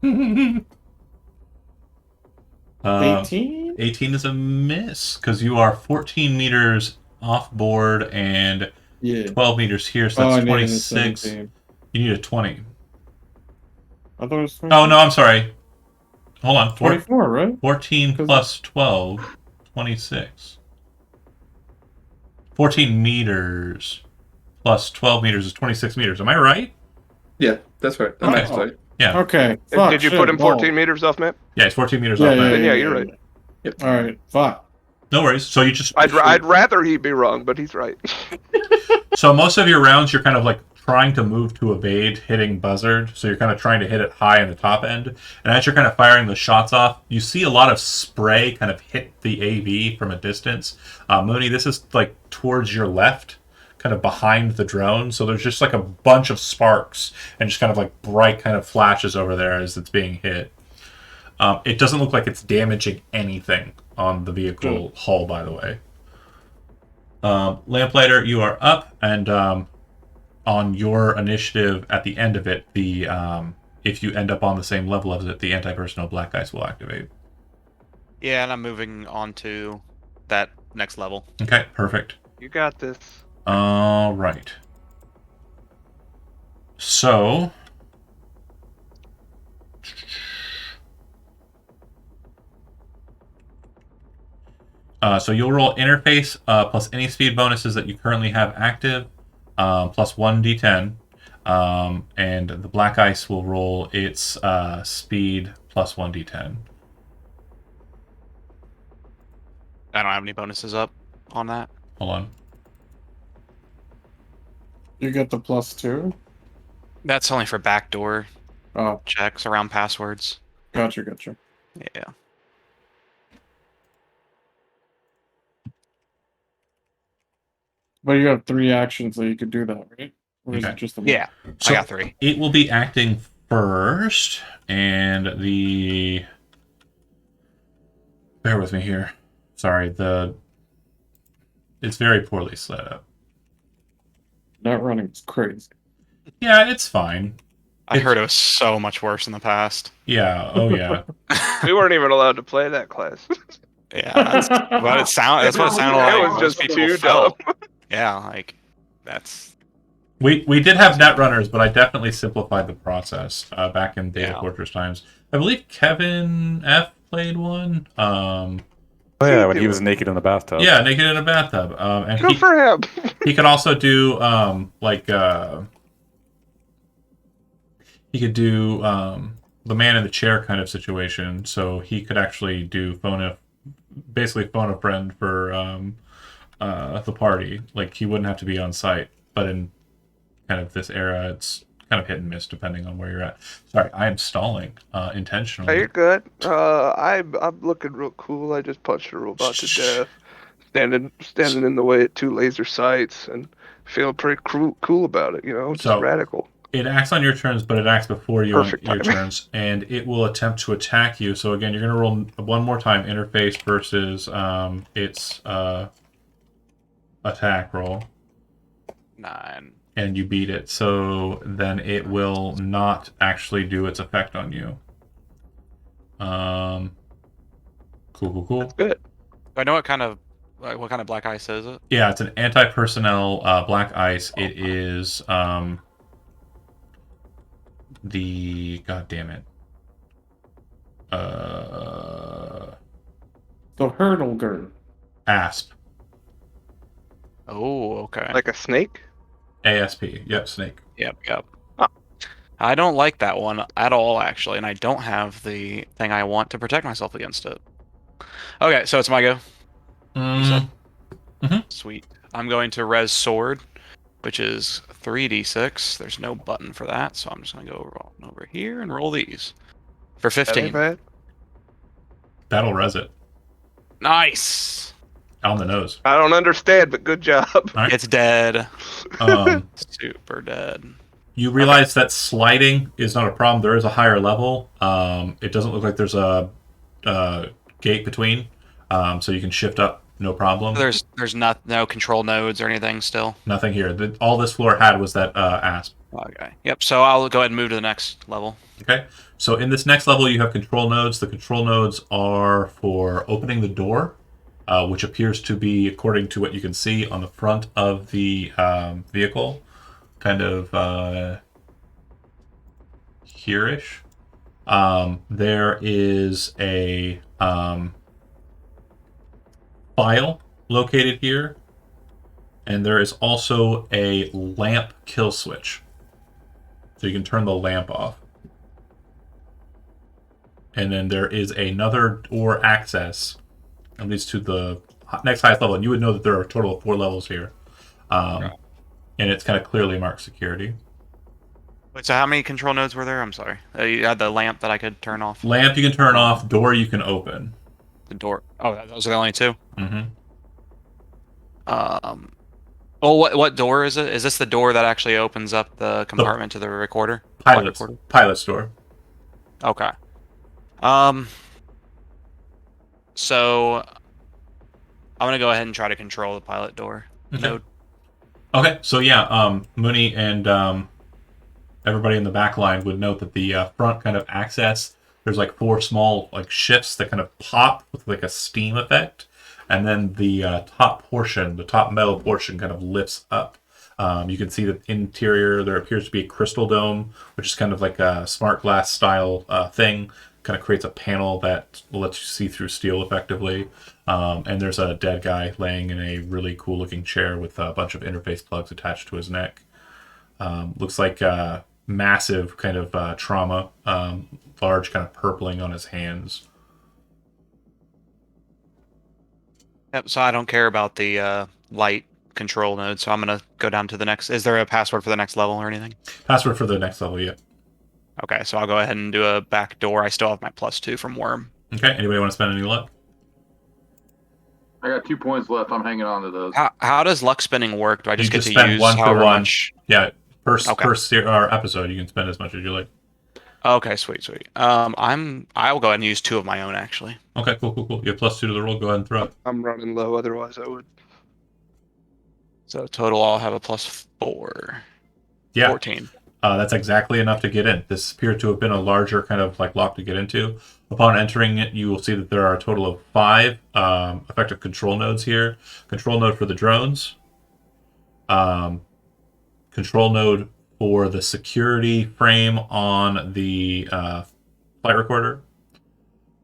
shit. 18? 18? 18 is a miss, because you are 14 meters off board and Yeah. 12 meters here, so I that's needed a 26. 17. You need a 20. I thought it was Oh, no, I'm sorry. Hold on. 24, right? 14 plus 12, 26. 14 meters plus 12 meters is 26 meters. Am I right? Yeah, that's right. Okay. That's right. Yeah. Okay. Fuck, Did you shit, put him ball. 14 meters off, man? Yeah, it's 14 meters Yeah, off. yeah, that. Then yeah, you're right. Yep. All right. Fuck. No worries. So you just I'd rather he be wrong, but he's right. so most of your rounds you're kind of like trying to move to evade hitting buzzard. So you're kind of trying to hit it high in the top end. And as you're kind of firing the shots off, you see a lot of spray kind of hit the AV from a distance. Mooney, this is like towards your left, kind of behind the drone. So there's just like a bunch of sparks and just kind of like bright kind of flashes over there as it's being hit. It doesn't look like it's damaging anything on the vehicle hull, by the way. Lamplighter, you are up, and on your initiative at the end of it, the if you end up on the same level as it, the anti-personnel black ice will activate. Yeah, and I'm moving on to that next level. Okay, perfect. You got this. All right. So, so you'll roll interface plus any speed bonuses that you currently have active, plus 1d10, and the black ice will roll its speed plus 1d10. I don't have any bonuses up on that. Hold on. You get the +2? That's only for backdoor Oh, checks around passwords. gotcha. Yeah. But you have 3 actions, so you could do that, right? Or is Okay. it just the one? Yeah. So I got 3. it will be acting first, and the. Bear with me here. Sorry, it's very poorly set up. Not running is crazy. Yeah, it's fine. I heard it was so much worse in the past. Yeah. Oh yeah. We weren't even allowed to play that class. Yeah, that's what it sounded. That's what it sounded It like. was Most just people too felt. Yeah, like that's We did have netrunners, but I definitely simplified the process back in Data Yeah. Fortress times. I believe Kevin F played one. Oh yeah, when he was naked in the bathtub. Yeah, naked in a bathtub. And Good for him. he could also do he could do the man in the chair kind of situation. So he could actually do basically phone a friend for the party. Like he wouldn't have to be on site, but in kind of this era, it's kind of hit and miss depending on where you're at. Sorry, I am stalling intentionally. Hey, you're good. I'm looking real cool. I just punched a robot to death, standing in the way at 2 laser sights, and feeling pretty cool about it. You know, just So- radical. It acts on your turns, but it acts before you Perfect on your timing. turns, and it will attempt to attack you. So again, you're going to roll one more time interface versus its attack roll, 9. and you beat it. So then it will not actually do its effect on you. Cool. Good. Do I know what kind of black ice is it? Yeah, it's an anti-personnel black ice. It is the god damn it. The hurdle gun. ASP. Oh, okay. Like a snake. ASP. Yep, snake. Yep. Huh. I don't like that one at all, actually, and I don't have the thing I want to protect myself against it. Okay, so it's my go. Mm, Sweet. I'm going to res sword, which is 3d6. There's no button for that, so I'm just going to go over here and roll these for That ain't 15. bad. that'll res it. Nice. On the nose. I don't understand, but good job. All right. It's dead. Super dead. You realize that sliding is not a problem. There is a higher level. It doesn't look like there's a gate between, so you can shift up, no problem. There's no control nodes or anything still. Nothing here. All this floor had was that ASP. Okay. Yep. So I'll go ahead and move to the next level. Okay. So in this next level, you have control nodes. The control nodes are for opening the door, which appears to be, according to what you can see on the front of the vehicle, kind of here-ish. There is a file located here, and there is also a lamp kill switch. So you can turn the lamp off. And then there is another door access that leads to the next highest level. And you would know that there are a total of 4 levels here. And it's kind of clearly marked security. Wait, so how many control nodes were there? I'm sorry. You had the lamp that I could turn off. Lamp you can turn off, door you can open. The door. Oh, those are the only 2. Mm-hmm. Well, what door is it? Is this the door that actually opens up the compartment to the recorder? Pilot's door. Okay. So I'm gonna go ahead and try to control the pilot door node. Okay, so yeah, Mooney and everybody in the back line would note that the front kind of access, there's like 4 small like shifts that kind of pop with like a steam effect, and then the top portion, the top metal portion, kind of lifts up. You can see the interior. There appears to be a crystal dome, which is kind of like a smart glass style thing. Kind of creates a panel that lets you see through steel effectively. And there's a dead guy laying in a really cool looking chair with a bunch of interface plugs attached to his neck. Looks like massive kind of trauma, large kind of purpling on his hands. Yep. So I don't care about the light control node. So I'm gonna go down to the next. Is there a password for the next level or anything? Password for the next level, yeah. Okay. So I'll go ahead and do a back door. I still have my +2 from Worm. Okay. Anybody want to spend any luck? I got 2 points left. I'm hanging on to those. How does luck spinning work? Do I just You get just to spend use one for however one. much? Yeah. Per Okay. or episode, you can spend as much as you like. Okay, sweet. I will go ahead and use 2 of my own actually. Okay. Cool. You have +2 to the roll. Go ahead and throw it. I'm running low, otherwise I would. So total, I'll have a +4. Yeah. 14. That's exactly enough to get in. This appeared to have been a larger kind of like lock to get into. Upon entering it, you will see that there are a total of 5 effective control nodes here. Control node for the drones. Control node for the security frame on the flight recorder.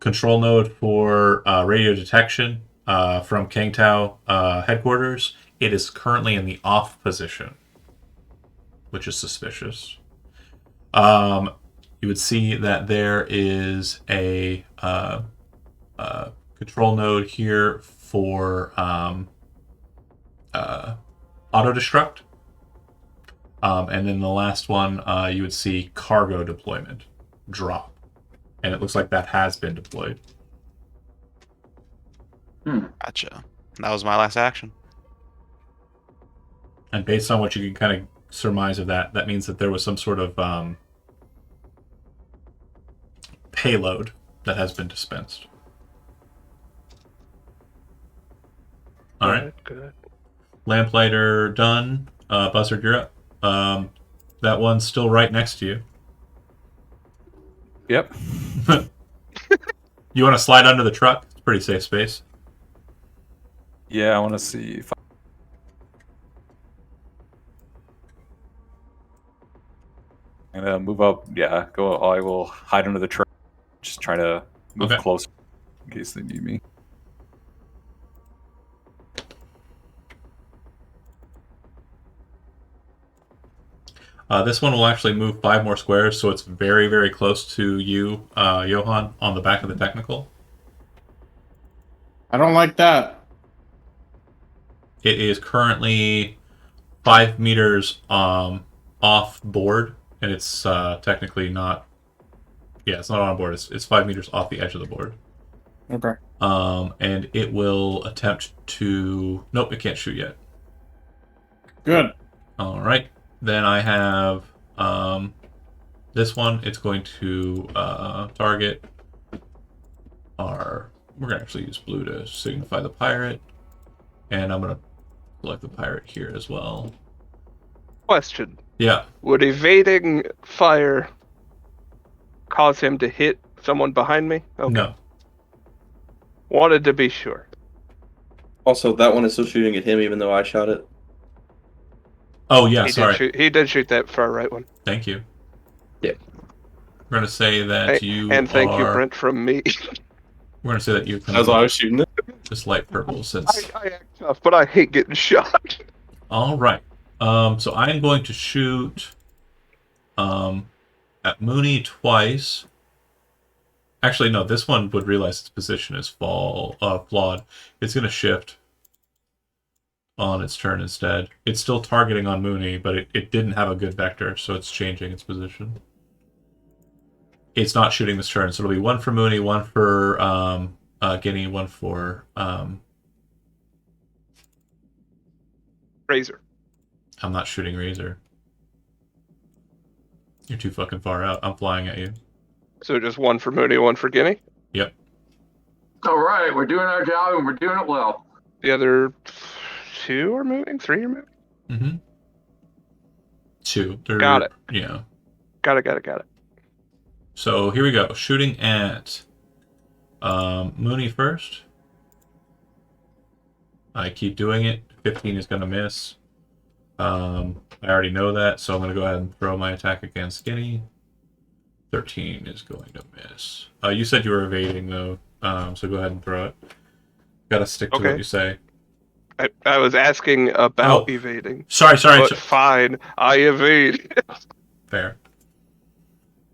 Control node for radio detection from Kangtao headquarters. It is currently in the off position, which is suspicious. You would see that there is a control node here for auto destruct. And then the last one, you would see cargo deployment drop. And it looks like that has been deployed. Gotcha. That was my last action. And based on what you can kind of surmise of that, that means that there was some sort of payload that has been dispensed. All right. Good. Lamplighter done. Buzzard, you're up. That one's still right next to you. Yep. You want to slide under the truck? It's a pretty safe space. Yeah, I want to see if I'm gonna move up. Yeah, go. I will hide under the truck. Just try to move Okay. close in case they need me. This one will actually move 5 more squares, so it's very, very close to you, Johan, on the back of the technical. I don't like that. It is currently 5 meters off board, and it's technically not. Yeah, it's not on board. It's 5 meters off the edge of the board. Okay. And it will attempt to. Nope, it can't shoot yet. Good. All right. Then I have this one. It's going to target our. We're going to actually use blue to signify the pirate. And I'm going to select the pirate here as well. Question. Yeah. Would evading fire cause him to hit someone behind me? Okay. No. Wanted to be sure. Also, that one is still shooting at him, even though I shot it. Oh, yeah, He sorry. He did shoot that far right one. Thank you. Yeah. We're going to say that you And thank you, are- Brent, from me. We're going to say that you can That's why I was shooting it. just light purple since... I act tough, but I hate getting shot. All right. So I'm going to shoot at Mooney twice. Actually, no, this one would realize its position is flawed. It's going to shift on its turn instead. It's still targeting on Mooney, but it didn't have a good vector, so it's changing its position. It's not shooting this turn, so it'll be 1 for Mooney, 1 for Guinea, 1 for... Razor. I'm not shooting Razor. You're too fucking far out. I'm flying at you. So just 1 for Mooney, 1 for Guinea. Yep. All right, we're doing our job and we're doing it well. The other 2 are moving, 3 are moving. Mm-hmm. 2. Got it. Yeah. Got it. So here we go. Shooting at Mooney first. I keep doing it. 15 is going to miss. I already know that, so I'm going to go ahead and throw my attack against Guinea. 13 is going to miss. You said you were evading, though, so go ahead and throw it. Got to stick to Okay. what you say. I was asking about Oh. evading. Sorry. But fine, I evade. Fair.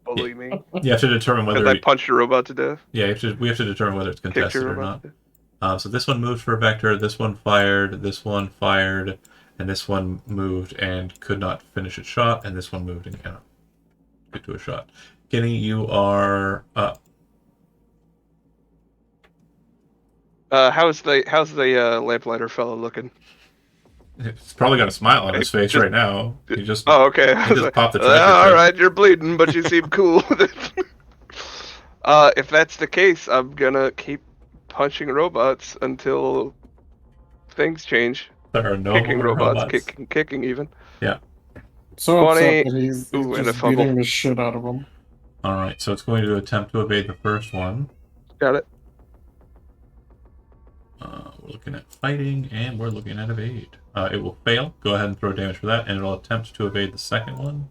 Bully me. You have to determine Because whether... I punched a robot to death. Yeah, we have to determine whether it's Kicked contested your or not. robot to death. So this one moved for a vector, this one fired, and this one moved and could not finish its shot, and this one moved and cannot get to a shot. Guinea, you are up. How's the lamplighter fellow looking? He's probably got a smile on his face Just- right now. He just Oh, okay. He just popped the treasure all chest. right, you're bleeding, but you seem cool. If that's the case, I'm gonna keep punching robots until things change. There are no Kicking more robots, robots. kicking even. So 20 upset that he's ooh, and a just fumble. beating the shit out of him. All right, so it's going to attempt to evade the first one. Got it. We're looking at fighting, and we're looking at evade. It will fail. Go ahead and throw damage for that, and it'll attempt to evade the second one.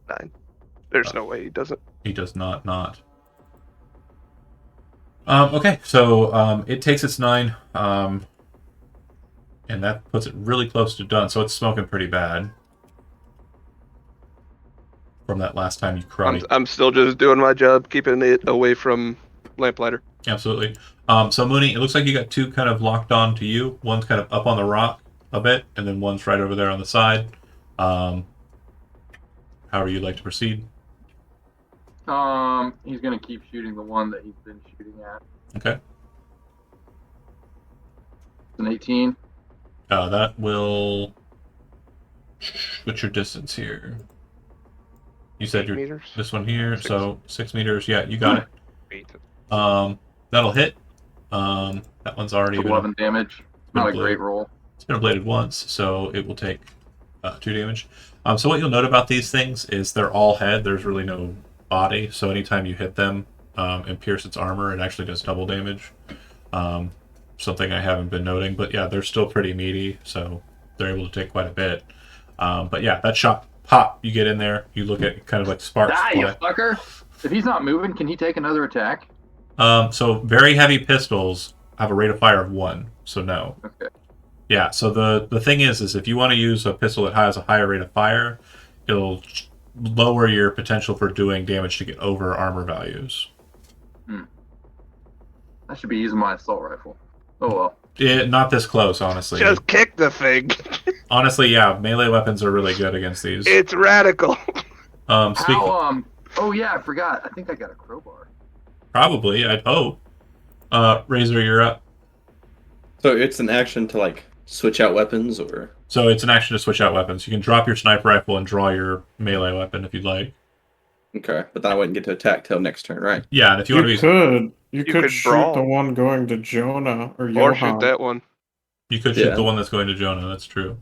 9. There's no way he doesn't. He does not. Okay, so it takes its 9, and that puts it really close to done. So it's smoking pretty bad from that last time you karate. I'm still just doing my job, keeping it away from lamplighter. Absolutely. So Mooney, it looks like you got 2 kind of locked on to you. One's kind of up on the rock a bit, and then one's right over there on the side. However you'd like to proceed. He's gonna keep shooting the one that he's been shooting at. Okay. It's an 18. That will. What's your distance here? You said 8 you're meters. this one here, 6. so 6 meters. Yeah, you got it. 8. That'll hit. That one's already It's been, 11 damage. Not a Blade. great roll. it's been ablated once, so it will take 2 damage. So what you'll note about these things is they're all head. There's really no body, so anytime you hit them and pierce its armor, it actually does double damage. Something I haven't been noting, but yeah, they're still pretty meaty, so they're able to take quite a bit. But yeah, that shot pop, you get in there, you look at kind of like sparks Die, you fly. fucker! If he's not moving, can he take another attack? So very heavy pistols have a rate of fire of 1, so no. Okay. Yeah, so the thing is if you want to use a pistol that has a higher rate of fire, it'll lower your potential for doing damage to get over armor values. I should be using my assault rifle. Oh well. Not this close, honestly. Just kick the thing. Honestly, yeah, melee weapons are really good against these. It's radical. Speaking, How, oh yeah, I forgot. I think I got a crowbar. probably, I'd hope. Razor, you're up. So it's an action to like switch out weapons, or So it's an action to switch out weapons. You can drop your sniper rifle and draw your melee weapon if you'd like. okay, but then I wouldn't get to attack till next turn, right? Yeah, and if you want to be, You You could could shoot brawl. the one going to Jonah or Or Johan. shoot that one. you could shoot Yeah. the one that's going to Jonah. That's true.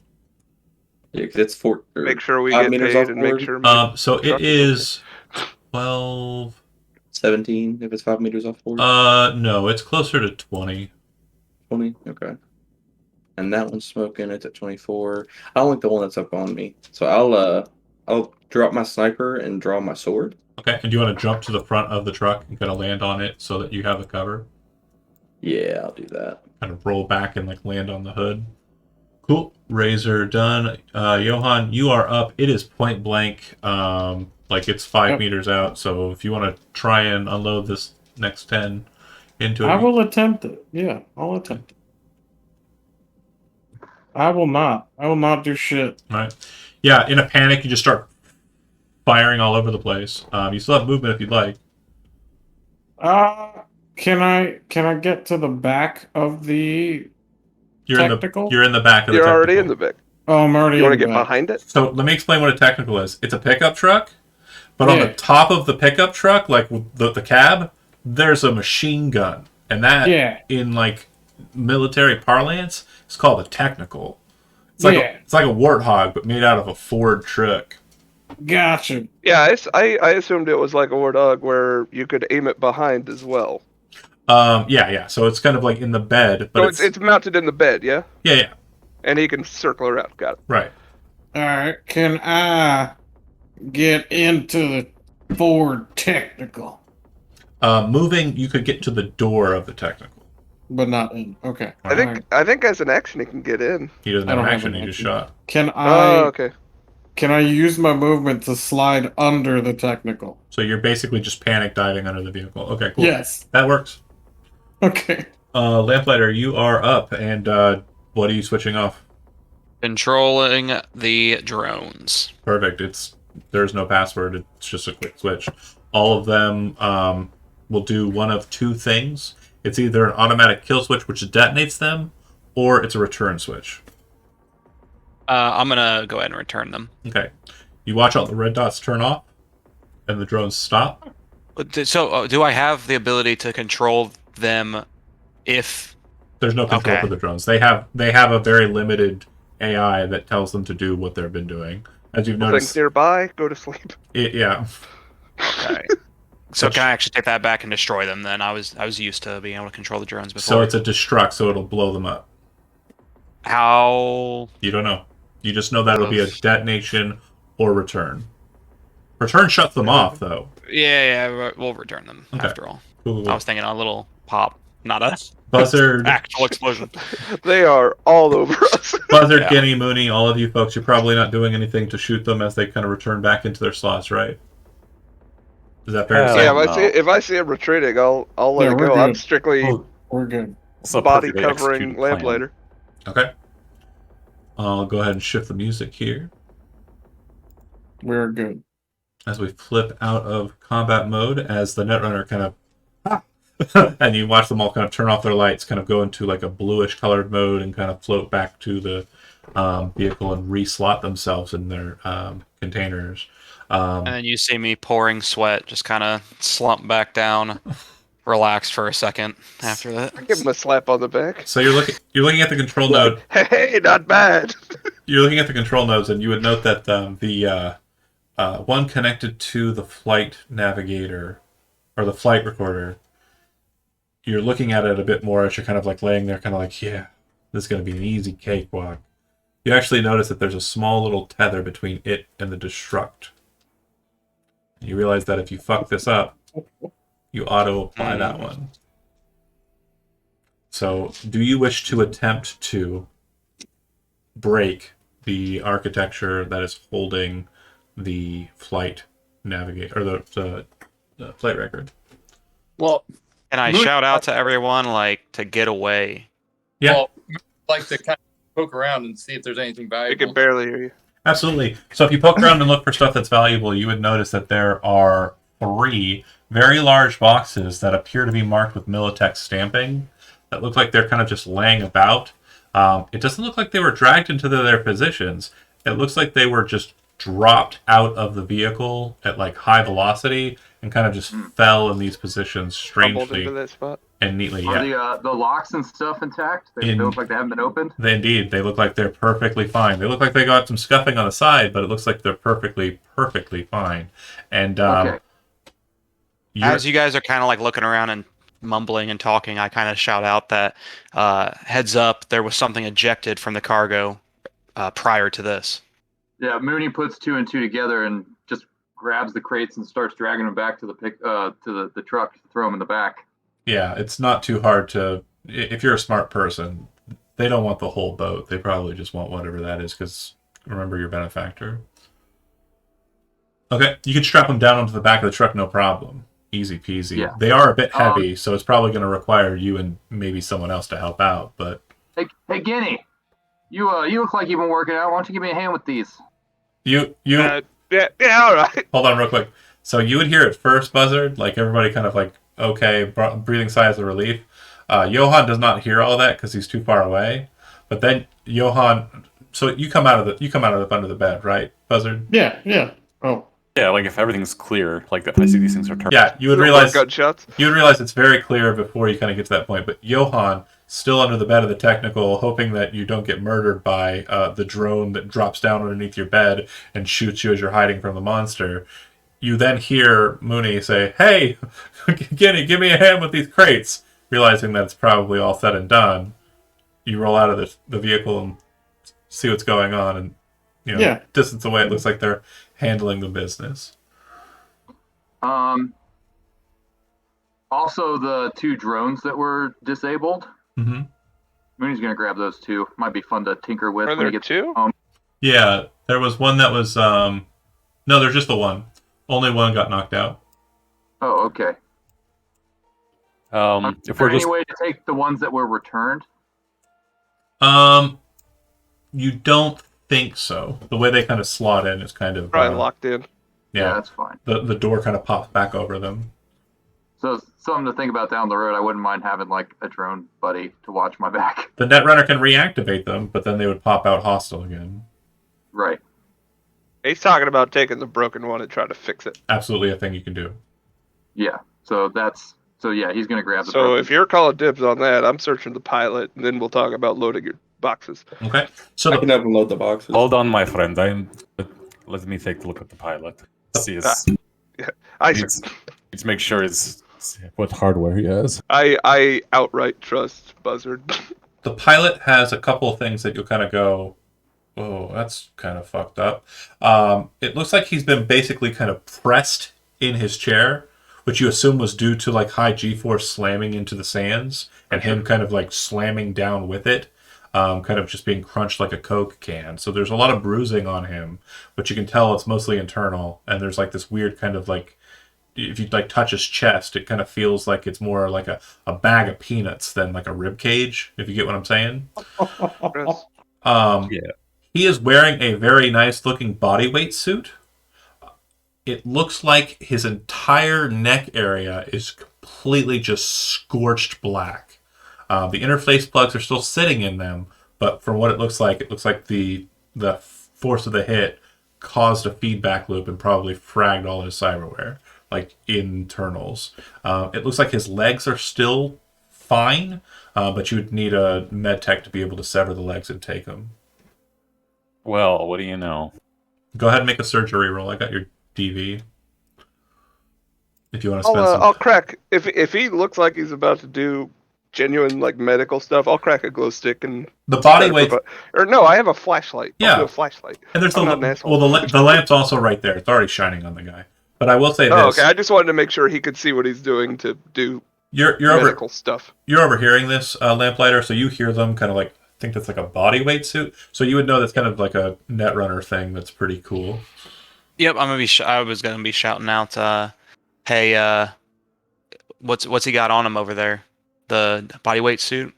Yeah, 'cause it's 4. or Make sure we 5 get meters paid off and make board. sure. my So truck it is is 12. 17 if it's 5 meters off board. No, it's closer to 20. 20. Okay. And that one's smoking. It's at 24. I don't like the one that's up on me, so I'll drop my sniper and draw my sword. Okay, and do you want to jump to the front of the truck and kind of land on it so that you have the cover? Yeah, I'll do that. Kind of roll back and like land on the hood. Cool. Razor done. Johan, you are up. It is point blank. Like it's 5 Yep. meters out. So if you want to try and unload this next 10 into it, I will attempt it. Yeah, I'll attempt it. I will not. I will not do shit. right? Yeah, in a panic, you just start firing all over the place. You still have movement if you'd like. Can I get to the back of the You're technical? in the back of the You're already in technical. the back. Oh, I'm already You want to in the get back. behind it? So let me explain what a technical is. It's a pickup truck, but on Yeah. the top of the pickup truck, like with the cab, there's a machine gun, and that Yeah. in like military parlance, it's called a technical. It's like Yeah. it's like a warthog, but made out of a Ford truck. Gotcha. Yeah, I assumed it was like a war dog where you could aim it behind as well. Yeah. So it's kind of like in the bed, but So it's mounted in the bed, yeah? yeah, And he can circle around. Got it. right. All right. Can I get into the Ford technical, Moving, you could get to the door of the technical. but not in? Okay. I think as an action he can get in. He doesn't I have don't an have action. an He just action. shot. Can Oh, I? okay. Can I use my movement to slide under the technical? So you're basically just panic diving under the vehicle. Okay, cool. Yes. That works. Okay. Lamplighter, you are up, and what are you switching off? Controlling the drones. Perfect. There's no password. It's just a quick switch. All of them will do one of two things. It's either an automatic kill switch, which detonates them, or it's a return switch. I'm gonna go ahead and return them. Okay. You watch all the red dots turn off, and the drones stop. So, do I have the ability to control them if... There's no control Okay. for the drones. They have a very limited AI that tells them to do what they've been doing. As you've Things noticed, nearby, go to sleep. yeah. Okay. So can I actually take that back and destroy them then? I was used to being able to control the drones before. So it's a destruct, so it'll blow them up. How... You don't know. You just know that it'll be a Oof. detonation or return. Return shuts them off, though. Yeah, we'll return them Okay. after all. Cool, cool, I cool. was thinking a little pop, not a Buzzard, actual explosion. They are all over us. Buzzard, Yeah. Guinea, Mooney, all of you folks, you're probably not doing anything to shoot them as they kind of return back into their slots, right? Is that fair to Yeah, say? Yeah, if I see him retreating, I'll let Yeah, it we're go. I'm good. strictly Well, We're good. it's a body perfectly covering executed plan. lamplighter. Okay. I'll go ahead and shift the music here We're good. as we flip out of combat mode as the Netrunner kind of and you watch them all kind of turn off their lights, kind of go into like a bluish colored mode and kind of float back to the vehicle and reslot themselves in their containers. And then you see me pouring sweat, just kind of slump back down, relax for a second after that. Give him a slap on the back. So you're looking at the control node. Hey, not bad. You're looking at the control nodes, and you would note that the one connected to the flight navigator or the flight recorder. You're looking at it a bit more as you're kind of like laying there, kind of like, yeah, this is going to be an easy cakewalk. You actually notice that there's a small little tether between it and the destruct. You realize that if you fuck this up, you auto-apply that one. So, do you wish to attempt to break the architecture that is holding the flight navigator, or the flight record? Well, And I shout out to everyone, like, to get away. Yeah. well, I'd like to kind of poke around and see if there's anything I valuable. can barely hear you. Absolutely. So if you poke around and look for stuff that's valuable, you would notice that there are 3 very large boxes that appear to be marked with Militech stamping that look like they're kind of just laying about. It doesn't look like they were dragged into their positions. It looks like they were just dropped out of the vehicle at like high velocity and kind of just fell in these positions Fumbled strangely into that spot. and neatly. Are Yeah. the locks and stuff intact? They look like they haven't been opened. Indeed, they look like they're perfectly fine. They look like they got some scuffing on the side, but it looks like they're perfectly fine. And Okay. As you guys are kind of like looking around and mumbling and talking, I kind of shout out that heads up, there was something ejected from the cargo prior to this. Yeah, Mooney puts 2 and 2 together and just grabs the crates and starts dragging them back to the truck to throw them in the back. yeah, it's not too hard to. If you're a smart person, they don't want the whole boat. They probably just want whatever that is. Because remember your benefactor. Okay, you can strap them down onto the back of the truck, no problem. Easy peasy. Yeah. They are a bit heavy, so it's probably going to require you and maybe someone else to help out. But Hey, Guinea, you look like you've been working out. Why don't you give me a hand with these? you Yeah, all right. hold on real quick. So you would hear it first, Buzzard, like everybody kind of like, okay, breathing sighs of relief. Johan does not hear all that because he's too far away. But then Johan, so you come out of under the bed, right, Buzzard? Yeah. Oh, Yeah, like if everything's clear, like if I see these things are turned. Yeah, you would Little realize gunshots. it's very clear before you kind of get to that point. But Johan, still under the bed of the technical, hoping that you don't get murdered by the drone that drops down underneath your bed and shoots you as you're hiding from the monster. You then hear Mooney say, "Hey, Guinea, give me a hand with these crates." Realizing that it's probably all said and done, you roll out of the vehicle and see what's going on, and Yeah. distance away, it looks like they're handling the business. Also, the 2 drones that were disabled. Mm-hmm. Mooney's gonna grab those 2. Might be fun to tinker with Are when he there gets 2? Yeah, there was one that was no, there's just the one. Only one got knocked out. Oh, okay. If Is we're there just any way to take the ones that were returned? You don't think so. The way they kind of slot in is kind of Probably locked in. Yeah, yeah. that's fine. The door kind of pops back over them. So something to think about down the road. I wouldn't mind having like a drone buddy to watch my back. The Netrunner can reactivate them, but then they would pop out hostile again. Right. He's talking about taking the broken one and trying to fix it. Absolutely a thing you can do. Yeah. So yeah, he's gonna grab the. So broken- if you're calling dibs on that, I'm searching the pilot, and then we'll talk about loading your boxes. Okay. So I can the, have him load the boxes. Hold on, my friend. Let me take a look at the pilot. See his. I Let's make sure it's what hardware he has. I outright trust Buzzard. the pilot has a couple of things that you'll kind of go, oh, that's kind of fucked up. It looks like he's been basically kind of pressed in his chair, which you assume was due to like high G-force slamming into the sands and him kind of like slamming down with it, kind of just being crunched like a Coke can. So there's a lot of bruising on him, but you can tell it's mostly internal. And there's like this weird kind of like, if you like touch his chest, it kind of feels like it's more like a bag of peanuts than like a rib cage, if you get what I'm saying. Yeah. He is wearing a very nice looking bodyweight suit. It looks like his entire neck area is completely just scorched black. The interface plugs are still sitting in them, but from what it looks like the force of the hit caused a feedback loop and probably fragged all his cyberware, like internals. It looks like his legs are still fine, but you would need a med tech to be able to sever the legs and take them. Well, what do you know? Go ahead and make a surgery roll. I got your DV. If you want to spend I'll crack if he looks like he's about to do genuine like medical stuff. I'll crack a glow stick and the body weight. Or no, I have a flashlight. Yeah. I'll do a flashlight. And there's I'm not an asshole. the lamp's also right there. It's already shining on the guy. But I will say this. Oh, okay. I just wanted to make sure he could see what he's doing to do You're medical stuff. You're overhearing this, Lamplighter, so you hear them kind of like, I think that's like a bodyweight suit. So you would know that's kind of like a Netrunner thing that's pretty cool. Yep, I'm gonna be. I was gonna be shouting out, "Hey, what's he got on him over there? The bodyweight suit.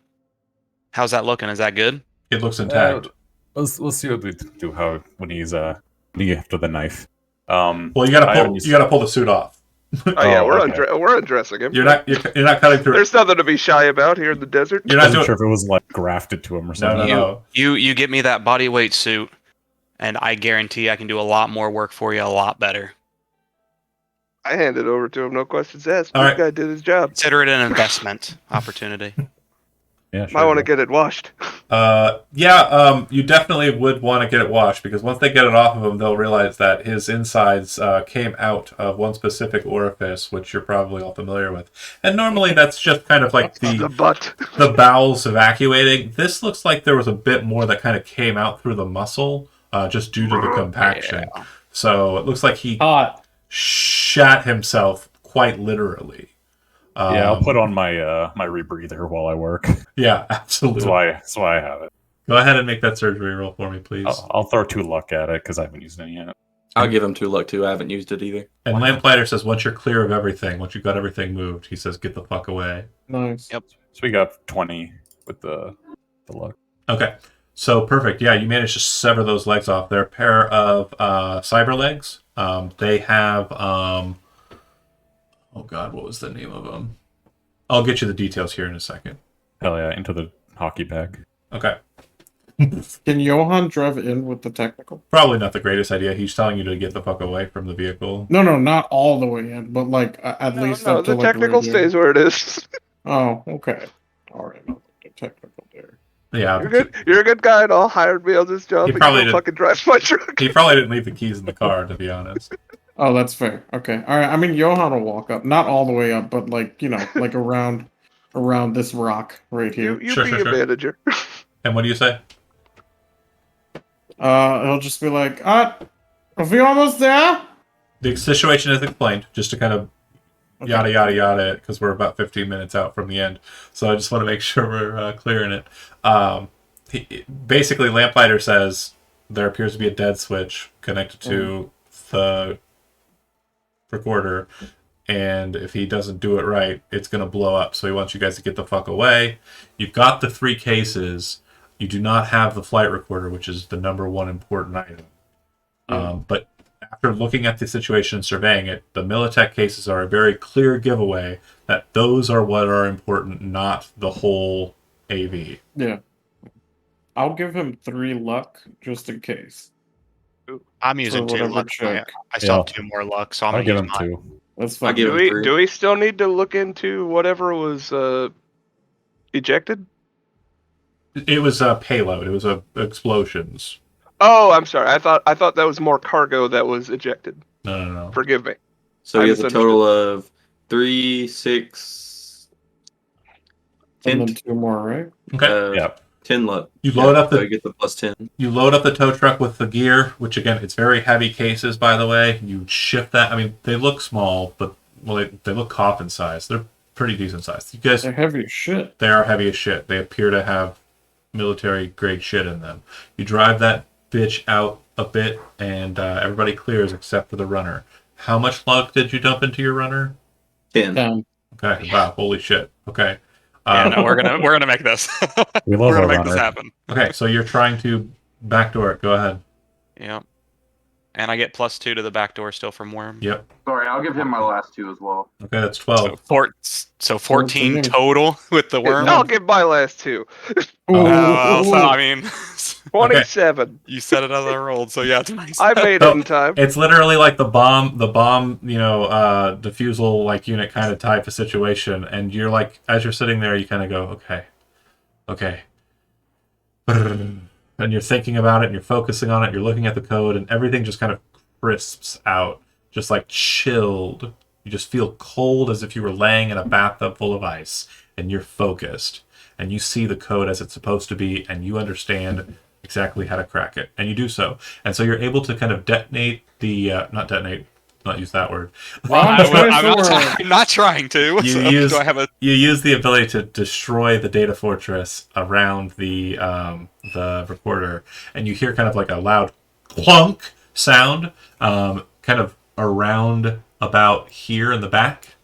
How's that looking? Is that good?" It looks intact. We'll see what we do. How when he's after the knife. Well, you gotta pull the suit off. Oh yeah, okay. we're undressing him. You're not cutting through. There's nothing to be shy about here in the desert. You're I not wasn't doing. sure if it was like grafted to him or something. No. You get me that bodyweight suit, and I guarantee I can do a lot more work for you, a lot better. I handed over to him, no questions asked. All This right. guy did his job. Consider it an investment opportunity. Yeah, Might want to get it washed. You definitely would want to get it washed because once they get it off of him, they'll realize that his insides came out of one specific orifice, which you're probably all familiar with. And normally that's just kind of like The butt. the bowels evacuating. This looks like there was a bit more that kind of came out through the muscle, just due to the compaction. So it looks like he shat himself quite literally. Yeah, I'll put on my my rebreather while I work. Yeah, absolutely. That's why I have it. Go ahead and make that surgery roll for me, please. I'll throw 2 luck at it because I haven't used any yet. I'll give him 2 luck too. I haven't used it either. And Lamplighter says, once you're clear of everything, once you've got everything moved, he says, get the fuck away. Nice. Yep. So we got 20 with the luck. Okay. So perfect. Yeah, you managed to sever those legs off. They're a pair of cyber legs. They have oh god, what was the name of them? I'll get you the details here in a second. Hell yeah, into the hockey bag. Okay. Can Johan drive in with the technical? Probably not the greatest idea. He's telling you to get the fuck away from the vehicle. No, not all the way in, but like at least No, up to the like technical radio. stays where it is. Oh, okay. All right, no, the technical there. Yeah. You're good. You're a good guy and all hired me on this job. He and probably you don't did. fucking drive my truck. He probably didn't leave the keys in the car, to be honest. Oh, that's fair. Okay. All right. I mean, Johan will walk up, not all the way up, but like like around this rock right here. You Sure, be sure, a sure. manager. And what do you say? He'll just be like, are we almost there? The situation is explained, just to kind of Okay. yada yada yada it, because we're about 15 minutes out from the end. So I just want to make sure we're clearing it. Basically, Lamplighter says there appears to be a dead switch connected to the recorder, and if he doesn't do it right, it's going to blow up. So he wants you guys to get the fuck away. You've got the 3 cases. You do not have the flight recorder, which is the number one important item. But after looking at the situation and surveying it, the Militech cases are a very clear giveaway that those are what are important, not the whole AV. Yeah. I'll give him 3 luck just in case. I'm using For 2 whatever luck. check. I still have Yeah. 2 more luck, so I'm I'll gonna give use him mine. 2. That's I'll fine. give Do him we 3. do we still need to look into whatever was ejected? It was a payload. It was explosions. Oh, I'm sorry. I thought that was more cargo that was ejected. No. Forgive me. So I he has a misunderstood. total of 3, 6, And 10, then 2 more, right? Okay. Yeah. 10 luck. You load up so the he gets the plus 10. You load up the tow truck with the gear, which again, it's very heavy cases, by the way. You shift that. I mean, they look small, but they look coffin sized. They're pretty decent sized. You guys, They're heavy as shit. they are heavy as shit. They appear to have military grade shit in them. You drive that bitch out a bit, and everybody clears except for the runner. How much luck did you dump into your runner? 10. Down. Okay, wow, holy shit. Okay. Yeah, no, we're gonna make this. We love we're gonna our make runner. this happen. Okay, so you're trying to backdoor it. Go ahead. Yeah. And I get plus 2 to the back door still from Worm. Yep. Sorry, I'll give him my last 2 as well. Okay, that's 12. So 14 14. total with the Worm. I'll give my last 2. Oh, well, so, I mean, 27. you set it as I rolled, so yeah, it's nice. I made it in time. It's literally like the bomb, diffusal like unit kind of type of situation, and you're like, as you're sitting there, you kind of go, okay, and you're thinking about it, and you're focusing on it, you're looking at the code, and everything just kind of crisps out, just like chilled. You just feel cold as if you were laying in a bathtub full of ice, and you're focused, and you see the code as it's supposed to be, and you understand exactly how to crack it, and you do so, and so you're able to kind of detonate the not use that word. I'm not trying to. You So use- do I have a? You use the ability to destroy the data fortress around the recorder, and you hear kind of like a loud clunk sound, kind of around about here in the back.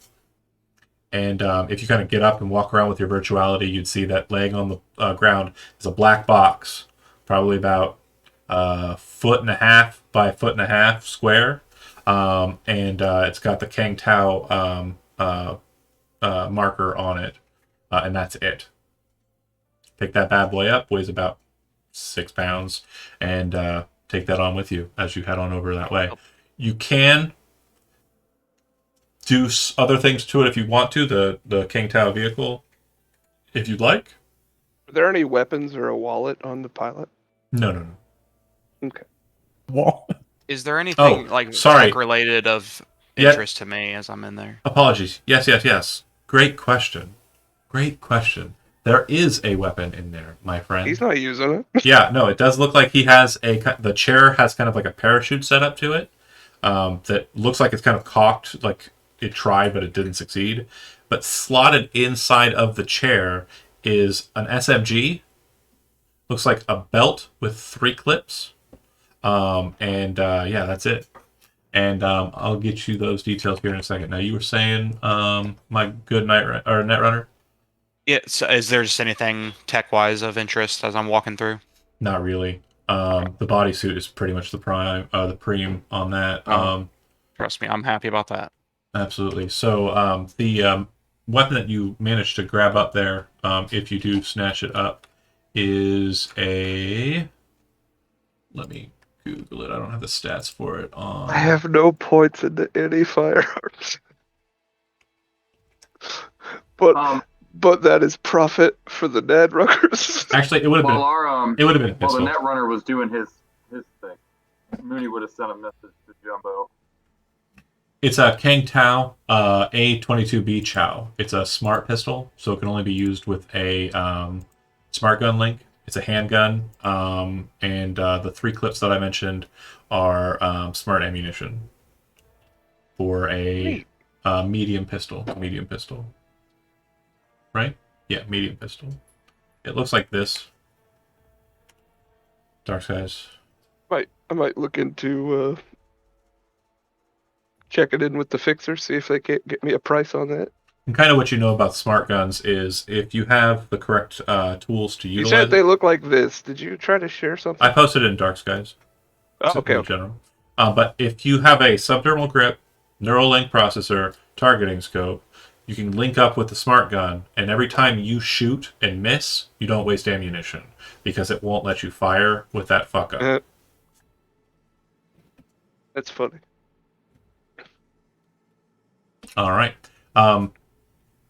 And if you kind of get up and walk around with your virtuality, you'd see that laying on the ground is a black box, probably about 1.5 by 1.5 square, and it's got the Kang Tao marker on it, and that's it. Pick that bad boy up, weighs about 6 pounds, and take that on with you as you head on over that way. You can do other things to it if you want to, the Kang Tao vehicle, if you'd like. Are there any weapons or a wallet on the pilot? No. Okay. Well, Is there anything like sorry. tech related of Yeah. interest to me as I'm in there? Apologies. Yes. Great question. There is a weapon in there, my friend. He's not using it. Yeah, no, it does look like he has the chair has kind of like a parachute set up to it, that looks like it's kind of cocked, like it tried but it didn't succeed. But slotted inside of the chair is an SMG. Looks like a belt with 3 clips. Yeah, that's it. And I'll get you those details here in a second. Now, you were saying, my good Netrunner? Yeah. So is there just anything tech wise of interest as I'm walking through? Not really. The bodysuit is pretty much the preem on that. Oh. Trust me, I'm happy about that. Absolutely. So the weapon that you managed to grab up there, if you do snatch it up, is a. Let me Google it. I don't have the stats for it. I have no points into any firearms. But that is profit for the Nadruckers. Actually, it would have While been. our It would have been a while the pistol. Netrunner was doing his thing, Mooney would have sent a message to Jumbo. It's a Kang Tao A22B Chow. It's a smart pistol, so it can only be used with a smart gun link. It's a handgun, and the 3 clips that I mentioned are smart ammunition for a medium pistol. Right? Yeah, medium pistol. It looks like this. Dark Skies. I might look into checking in with the fixer, see if they can't get me a price on that. And kind of what you know about smart guns is if you have the correct tools to You utilize said they look like this. Did you try to share something? I posted it in Dark Skies. Oh, okay. In general. But if you have a subdermal grip, neural link processor, targeting scope, you can link up with the smart gun, and every time you shoot and miss, you don't waste ammunition because it won't let you fire with that fuck up. That's funny. All right.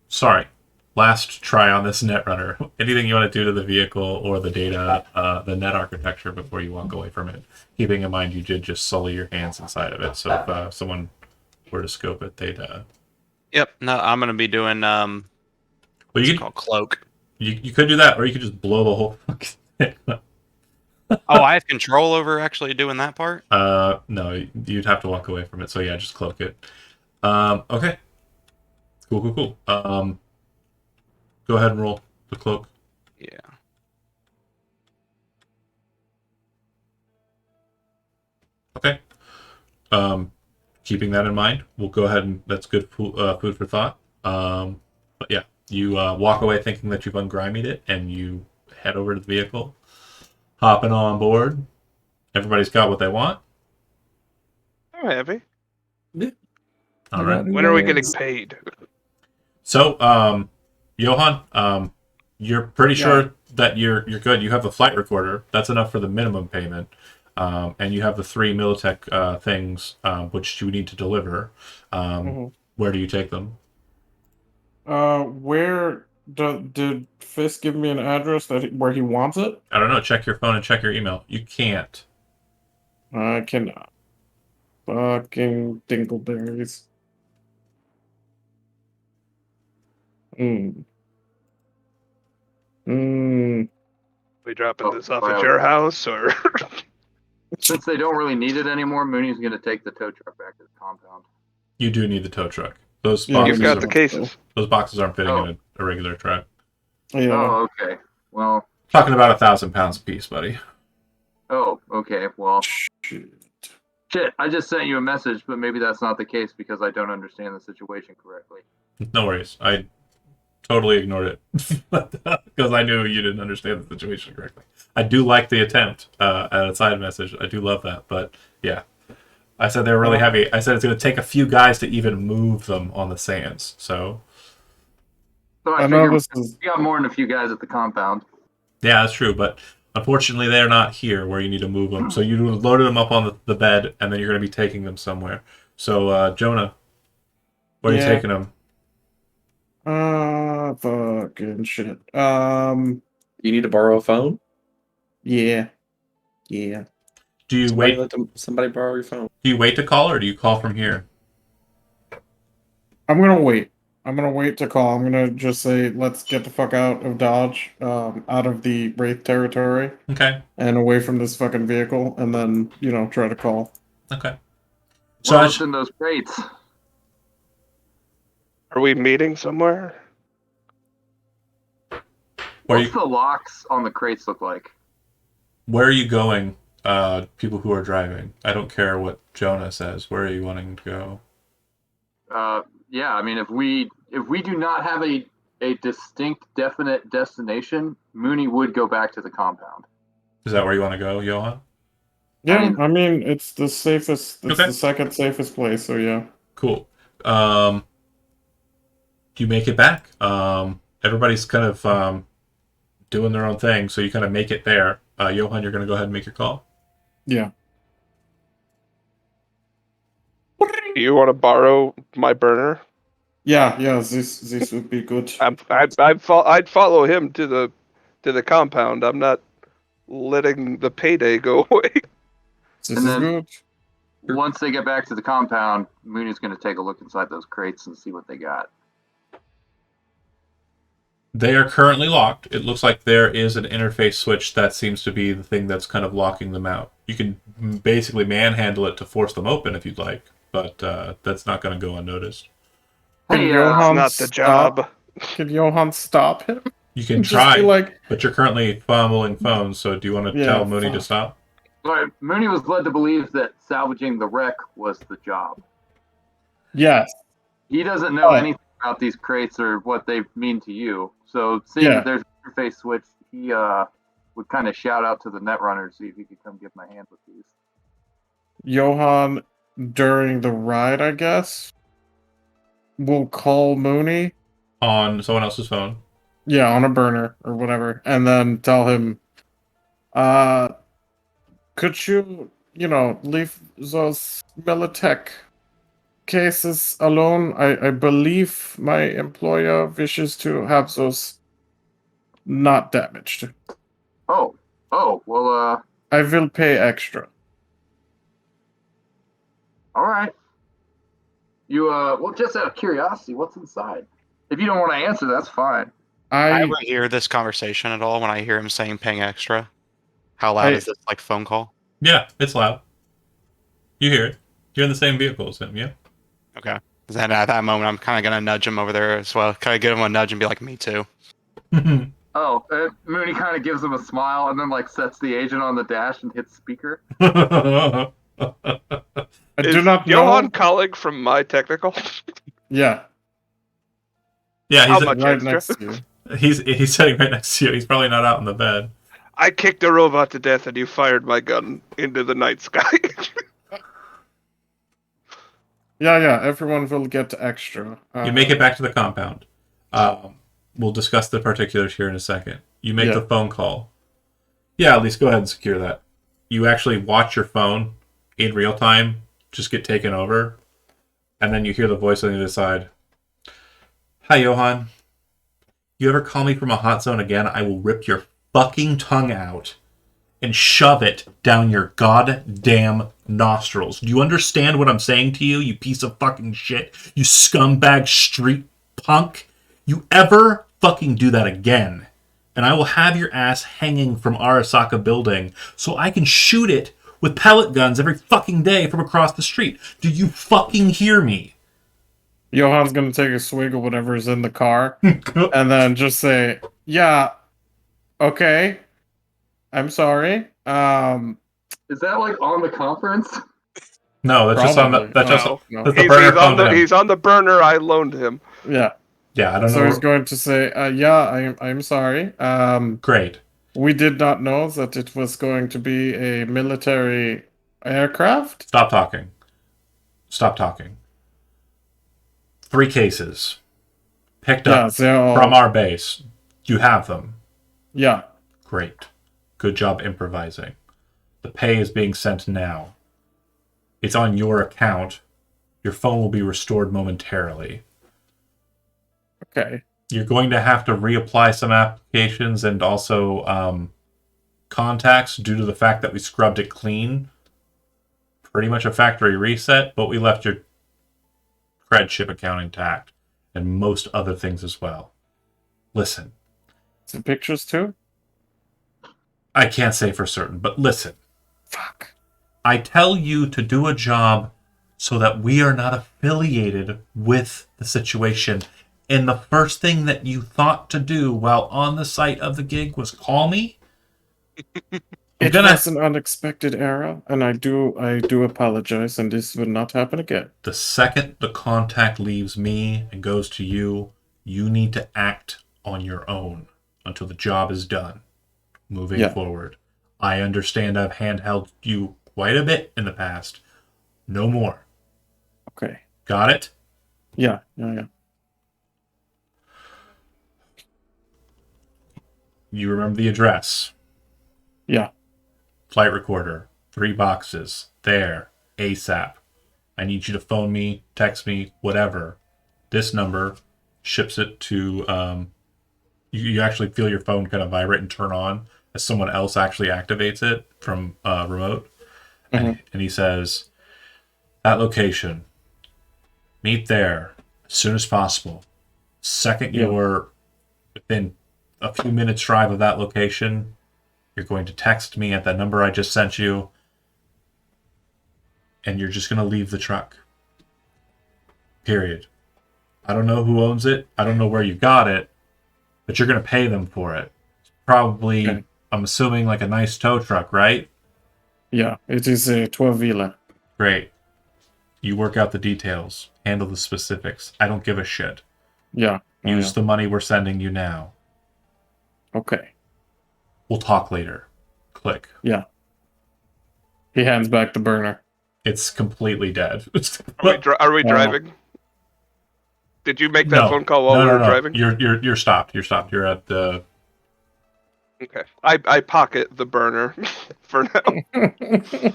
Sorry. Last try on this Netrunner. Anything you want to do to the vehicle or the data, the net architecture before you walk away from it? Keeping in mind you did just sully your hands inside of it, so if someone were to scope it, they'd. Yep. No, I'm gonna be doing Well, what's you it called, cloak. you could do that, or you could just blow the whole fucking thing up. Oh, I have control over actually doing that part. No, you'd have to walk away from it. So yeah, just cloak it. Okay. Cool. Go ahead and roll the cloak. Yeah. Okay. Keeping that in mind, we'll go ahead and that's good food for thought. But yeah, you walk away thinking that you've ungrimied it, and you head over to the vehicle, hopping on board. Everybody's got what they want. I'm happy. All right. When are we getting paid? So, Johan, you're pretty sure that you're good. You have the flight recorder. That's enough for the minimum payment. And you have the 3 Militech things, which you need to deliver. Where do you take them? Where did Fisk give me an address where he wants it? I don't know. Check your phone and check your email. You can't. I cannot. Fucking dingleberries. We dropping Oh, this off wow. at your house, or Since they don't really need it anymore, Mooney's going to take the tow truck back to the compound. You do need the tow truck. Those Yeah, boxes, you've got are- the cases? those boxes aren't fitting Oh. in a regular truck. Yeah. Oh, okay. Well, Talking about 1,000 pounds a piece, buddy. oh, okay. Well, Shit. shit. I just sent you a message, but maybe that's not the case because I don't understand the situation correctly. No worries. I totally ignored it because I knew you didn't understand the situation correctly. I do like the attempt at a side message. I do love that, but yeah. I said they were really heavy. I said it's going to take a few guys to even move them on the sands. So So I I know figure this is. we got more than a few guys at the compound. yeah, that's true. But unfortunately, they're not here where you need to move them. So you loaded them up on the bed, and then you're going to be taking them somewhere. So Jonah, where are you Yeah. taking them? Fucking shit. You need to borrow a phone? Yeah. Do you Somebody wait? somebody borrow your phone. Do you wait to call, or do you call from here? I'm gonna wait. I'm gonna wait to call. I'm gonna just say, let's get the fuck out of Dodge, out of the Wraith territory, Okay. and away from this fucking vehicle, and then, try to call. Okay. So Well, I what's in those crates? Are we meeting somewhere? where What's you, the locks on the crates look like? where are you going? People who are driving. I don't care what Jonah says. Where are you wanting to go? Yeah, I mean, if we do not have a distinct, definite destination, Mooney would go back to the compound. Is that where you want to go, Johan? Yeah, mean- I mean, it's the safest. It's Okay. the second safest place. So yeah. Cool. You make it back. Everybody's kind of doing their own thing, so you kind of make it there. Johan, you're going to go ahead and make your call. Yeah. Do you want to borrow my burner? Yeah. This would be good. I'd follow him to the compound. I'm not letting the payday go away. This And is then- good. Once they get back to the compound, Mooney's going to take a look inside those crates and see what they got. They are currently locked. It looks like there is an interface switch that seems to be the thing that's kind of locking them out. You can basically manhandle it to force them open if you'd like, but that's not going to go unnoticed. Can Hey, Johan Not the stop- job. Can Johan stop him? You can Just try, be like, but you're currently fumbling phones, so do you want to Yeah, tell Mooney to fuck. stop? But Mooney was led to believe that salvaging the wreck was the job. yes. He doesn't know Oh. anything about these crates or what they mean to you. So seeing Yeah. that there's an interface switch, he would kind of shout out to the Netrunner to see if he could come give him a hand with these. Johan, during the ride, I guess, will call Mooney. On someone else's phone. Yeah, on a burner or whatever, and then tell him, could you, leave those Militech cases alone? I believe my employer wishes to have those not damaged. Oh, well, I will pay extra. all right. You, well, just out of curiosity, what's inside? If you don't want to answer, that's fine. I I ever hear this conversation at all when I hear him saying paying extra? How loud is this like phone call? Yeah, it's loud. You hear it. You're in the same vehicle as him, yeah? Okay. Then at that moment, I'm kind of gonna nudge him over there as well. Kind of give him a nudge and be like, "Me too." Oh, Mooney kind of gives him a smile and then like sets the agent on the dash and hits speaker. I Is do not Johan know. calling from my technical? Yeah, Yeah, How he's much right extra? next to you. he's sitting right next to you. He's probably not out in the bed. I kicked a robot to death and you fired my gun into the night sky. Yeah, everyone will get extra. You make it back to the compound. We'll discuss the particulars here in a second. You make Yeah. the phone call. Yeah, at least go ahead and secure that. You actually watch your phone in real time just get taken over, and then you hear the voice on the other side. Hi, Johan. You ever call me from a hot zone again, I will rip your fucking tongue out and shove it down your goddamn nostrils. Do you understand what I'm saying to you, you piece of fucking shit? You scumbag street punk? You ever fucking do that again, and I will have your ass hanging from Arasaka building so I can shoot it with pellet guns every fucking day from across the street. Do you fucking hear me? Johan's gonna take a swig of whatever is in the car, and then just say, "Yeah, okay, I'm sorry." Is that like on the conference? No, that's just on the Probably. that's just No. that's the he's, burner he's on phone to the him. he's on the burner I loaned him. Yeah. Yeah, I don't So know. he's going to say, "Yeah, I'm sorry. Great. We did not know that it was going to be a military aircraft." Stop talking. Stop talking. 3 cases picked Yeah, up they're all. from our base. You have them. Yeah. Great. Good job improvising. The pay is being sent now. It's on your account. Your phone will be restored momentarily. Okay. You're going to have to reapply some applications and also contacts due to the fact that we scrubbed it clean. Pretty much a factory reset, but we left your cred ship account intact and most other things as well. Listen, Some pictures too. I can't say for certain, but listen. Fuck. I tell you to do a job so that we are not affiliated with the situation. And the first thing that you thought to do while on the site of the gig was call me? It was an unexpected error, and I do apologize, and this will not happen again. The second the contact leaves me and goes to you, you need to act on your own until the job is done. Moving forward. I understand I've handheld you quite a bit in the past. No more. Okay. Got it? Yeah. You remember the address. Yeah. Flight recorder. 3 boxes. There. ASAP. I need you to phone me, text me, whatever. This number ships it to... You actually feel your phone kind of vibrate and turn on as someone else actually activates it from remote. And he says, that location. Meet there as soon as possible. Second you're within a few minutes drive of that location, you're going to text me at that number I just sent you, and you're just going to leave the truck. Period. I don't know who owns it. I don't know where you got it, but you're going to pay them for it. Probably, I'm assuming, like a nice tow truck, right? Yeah, it is a 12-wheeler. Great. You work out the details. Handle the specifics. I don't give a shit. Yeah. Use the money we're sending you now. Okay. We'll talk later. Click. Yeah. He hands back the burner. It's completely dead. Are we driving? Did you make that No. phone call while we were driving? You're stopped. You're stopped. You're at the. Okay. I pocket the burner for now.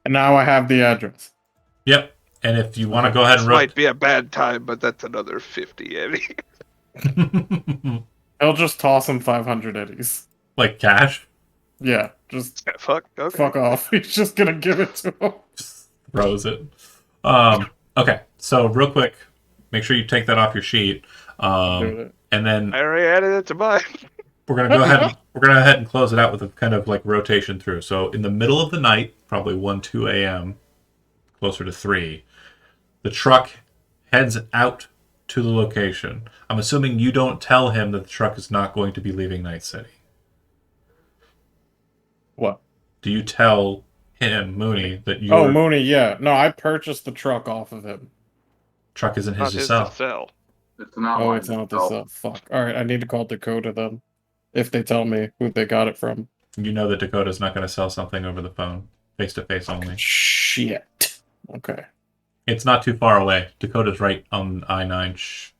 And now I have the address. Yep. And if you want to go ahead This and might be a bad time, but that's another 50 Eddie. I'll just toss him 500 eddies. like cash, Yeah, just Fuck. Okay. fuck off. He's just gonna give it to him. just throws it. Okay. So real quick, make sure you take that off your sheet. Do it. And then I already added it to mine. we're gonna go ahead. We're gonna go ahead and close it out with a kind of like rotation through. So in the middle of the night, probably 1-2 a.m., closer to 3, the truck heads out to the location. I'm assuming you don't tell him that the truck is not going to be leaving Night City. What? Do you tell him, Mooney, that your Oh, Mooney, yeah. No, I purchased the truck off of him. truck isn't Not his to his sell? to sell. It's not. Oh, mine. it's not this up. Fuck. Alright, I need to call Dakota then. If they tell me who they got it from. You know that Dakota's not going to sell something over the phone, face to face only. Shit. Okay. It's not too far away. Dakota's right on I-9.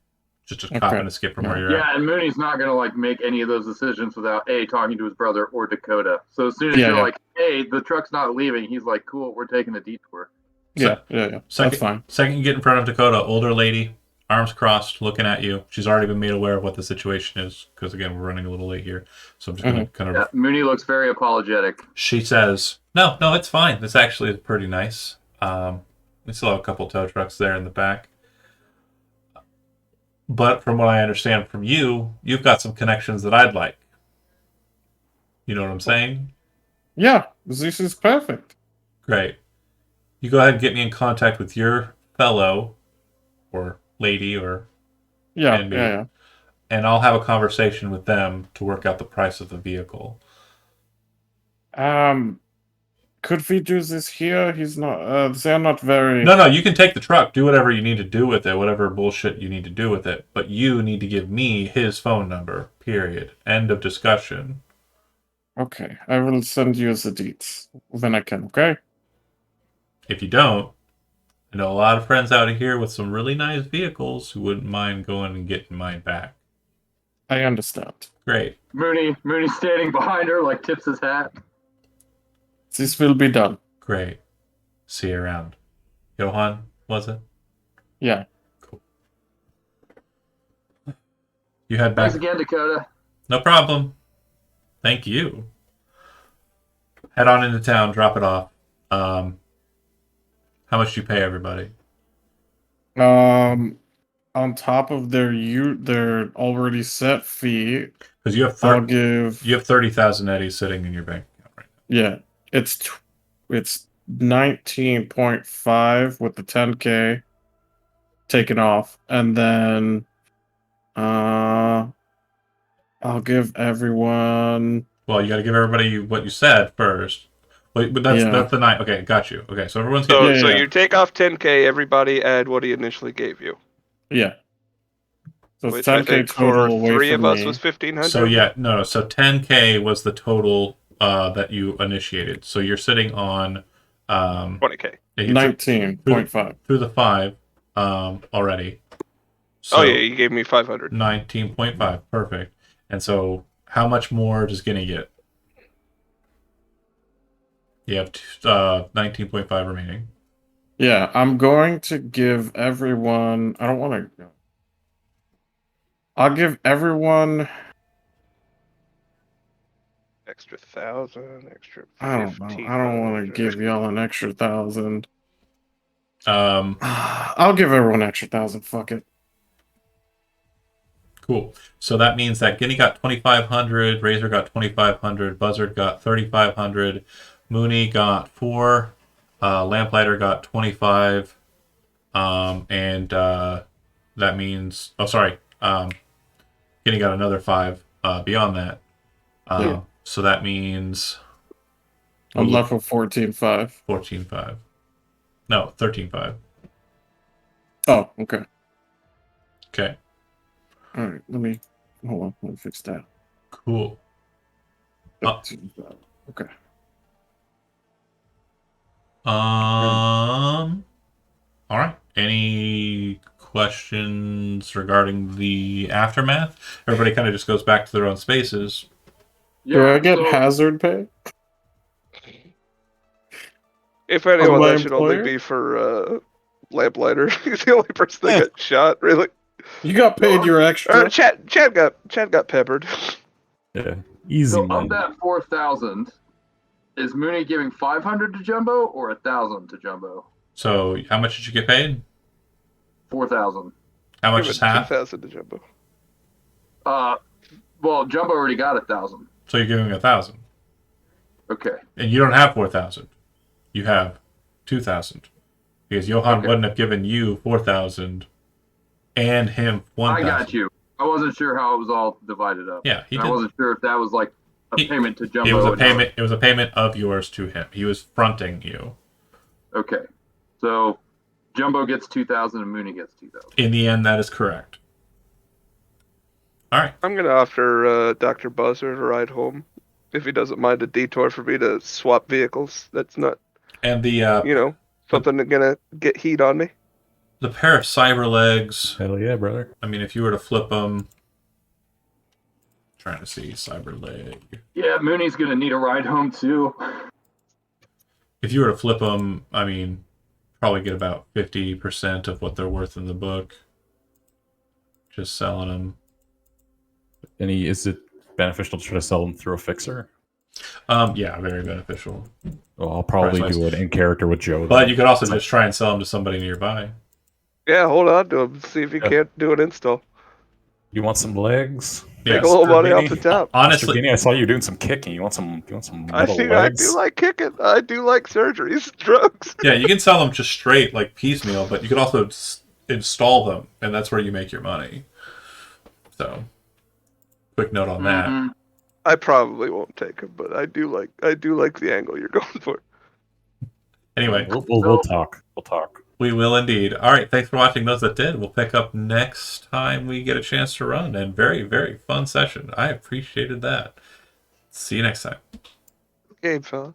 Just a cop Okay. and a skip from where you're Yeah, at. and Mooney's not gonna like make any of those decisions without talking to his brother or Dakota. So as soon as Yeah, you're yeah. like, hey, the truck's not leaving, he's like, cool, we're taking a detour. Yeah. That's Second, fine. second, you get in front of Dakota, older lady, arms crossed, looking at you. She's already been made aware of what the situation is because again, we're running a little late here. So I'm just going to kind of. Yeah, Mooney looks very apologetic. She says, "No, it's fine. This actually is pretty nice. We still have a couple tow trucks there in the back." But from what I understand from you, you've got some connections that I'd like. You know what I'm saying? Yeah, this is perfect. Great. You go ahead and get me in contact with your fellow or lady or Yeah, And me. yeah. and I'll have a conversation with them to work out the price of the vehicle. Could we do this here? He's not. They're not very. No, you can take the truck, do whatever you need to do with it, whatever bullshit you need to do with it, but you need to give me his phone number, period. End of discussion. Okay, I will send you the deets when I can. Okay. If you don't, I know a lot of friends out here with some really nice vehicles who wouldn't mind going and getting mine back. I understand. Great. Mooney standing behind her, like tips his hat. This will be done. Great. See you around. Johan, was it? Yeah. You head back. Thanks again, Dakota. No problem. Thank you. Head on into town, drop it off. How much do you pay everybody? On top of their already set fee, Because you have I'll give. you have 30,000 eddies sitting in your bank account right Yeah, it's 19.5 with the 10K taken off, and then I'll give everyone. now. Well, you got to give everybody what you said first. Wait, but that's Yeah. the night. Okay, got you. Okay, so everyone's So, getting. Yeah, so yeah. you take off 10K, everybody add what he initially gave you. Yeah. So it's Which I 10K think total for away three from of us me. was 1,500. So yeah, no. So 10K was the total that you initiated. So you're sitting on 20K. yeah, you took 19.5. through the 5 already. Oh yeah, you gave me 500. 19.5. Perfect. And so how much more does Guinea get? You have 19.5 remaining. Yeah, I'm going to give everyone. I don't want to. I'll give everyone. Extra 1,000, extra. I don't know. I don't want to give y'all an extra 1,000. I'll give everyone an extra 1,000. Fuck it. Cool. So that means that Guinea got 2,500, Razor got 2,500, Buzzard got 3,500, Mooney got 4, Lamplighter got 25, and that means Guinea got another 5 beyond that. Yeah. So that means I'm left with 14.5. 14.5. No, 13.5. Oh, okay. Okay. All right. Hold on. Let me fix that. Cool. 13.5. Okay. All right. Any questions regarding the aftermath? Everybody kind of just goes back to their own spaces. Do I get so- hazard pay? If anyone, my that should only employer? be for Lamplighter. He's the only person that got shot. Really. You got paid your extra. Chad got peppered. Yeah, easy So money. of that 4,000, is Mooney giving 500 to Jumbo or 1,000 to Jumbo? So, how much did you get paid? 4,000. How much Give is it half? 2,000 to Jumbo. Well, Jumbo already got 1,000. So you're giving 1,000, Okay. and you don't have 4,000. You have 2,000 because Johan Okay. wouldn't have given you 4,000 and him 1,000. I got you. I wasn't sure how it was all divided up. Yeah, he And did. I wasn't sure if that was like a He- payment to Jumbo. It was a or not. payment. It was a payment of yours to him. He was fronting you. Okay. So Jumbo gets 2,000 and Mooney gets 2,000. In the end, that is correct. All right. I'm gonna offer Dr. Buzzer a ride home, if he doesn't mind a detour for me to swap vehicles. That's not, And the something that's gonna get heat on me. the pair of cyber legs. Hell yeah, brother. I mean, if you were to flip them, trying to see cyber leg. Yeah, Mooney's gonna need a ride home too. If you were to flip them, I mean, probably get about 50% of what they're worth in the book. Just selling them. Is it beneficial to try to sell them through a fixer? Yeah, very beneficial. Well, I'll probably Price-wise. do it in character with Joe. But you could also just try and sell them to somebody nearby. Yeah, hold on to him. See if he Yeah. can't do an install. You want some legs? Yeah, Take a little money off Mr. the top. honestly, Mr. Dini, I saw you doing some kicking. You want some I metal see. I legs? do like kicking. I do like surgeries, drugs. yeah, you can sell them just straight, like piecemeal, but you could also install them, and that's where you make your money. So, quick note on that. Mhm. I probably won't take him, but I do like the angle you're going for. Anyway, We'll talk. We'll talk. we will indeed. All right, thanks for watching those that did. We'll pick up next time we get a chance to run, and very, very fun session. I appreciated that. See you next time. Game, fellas.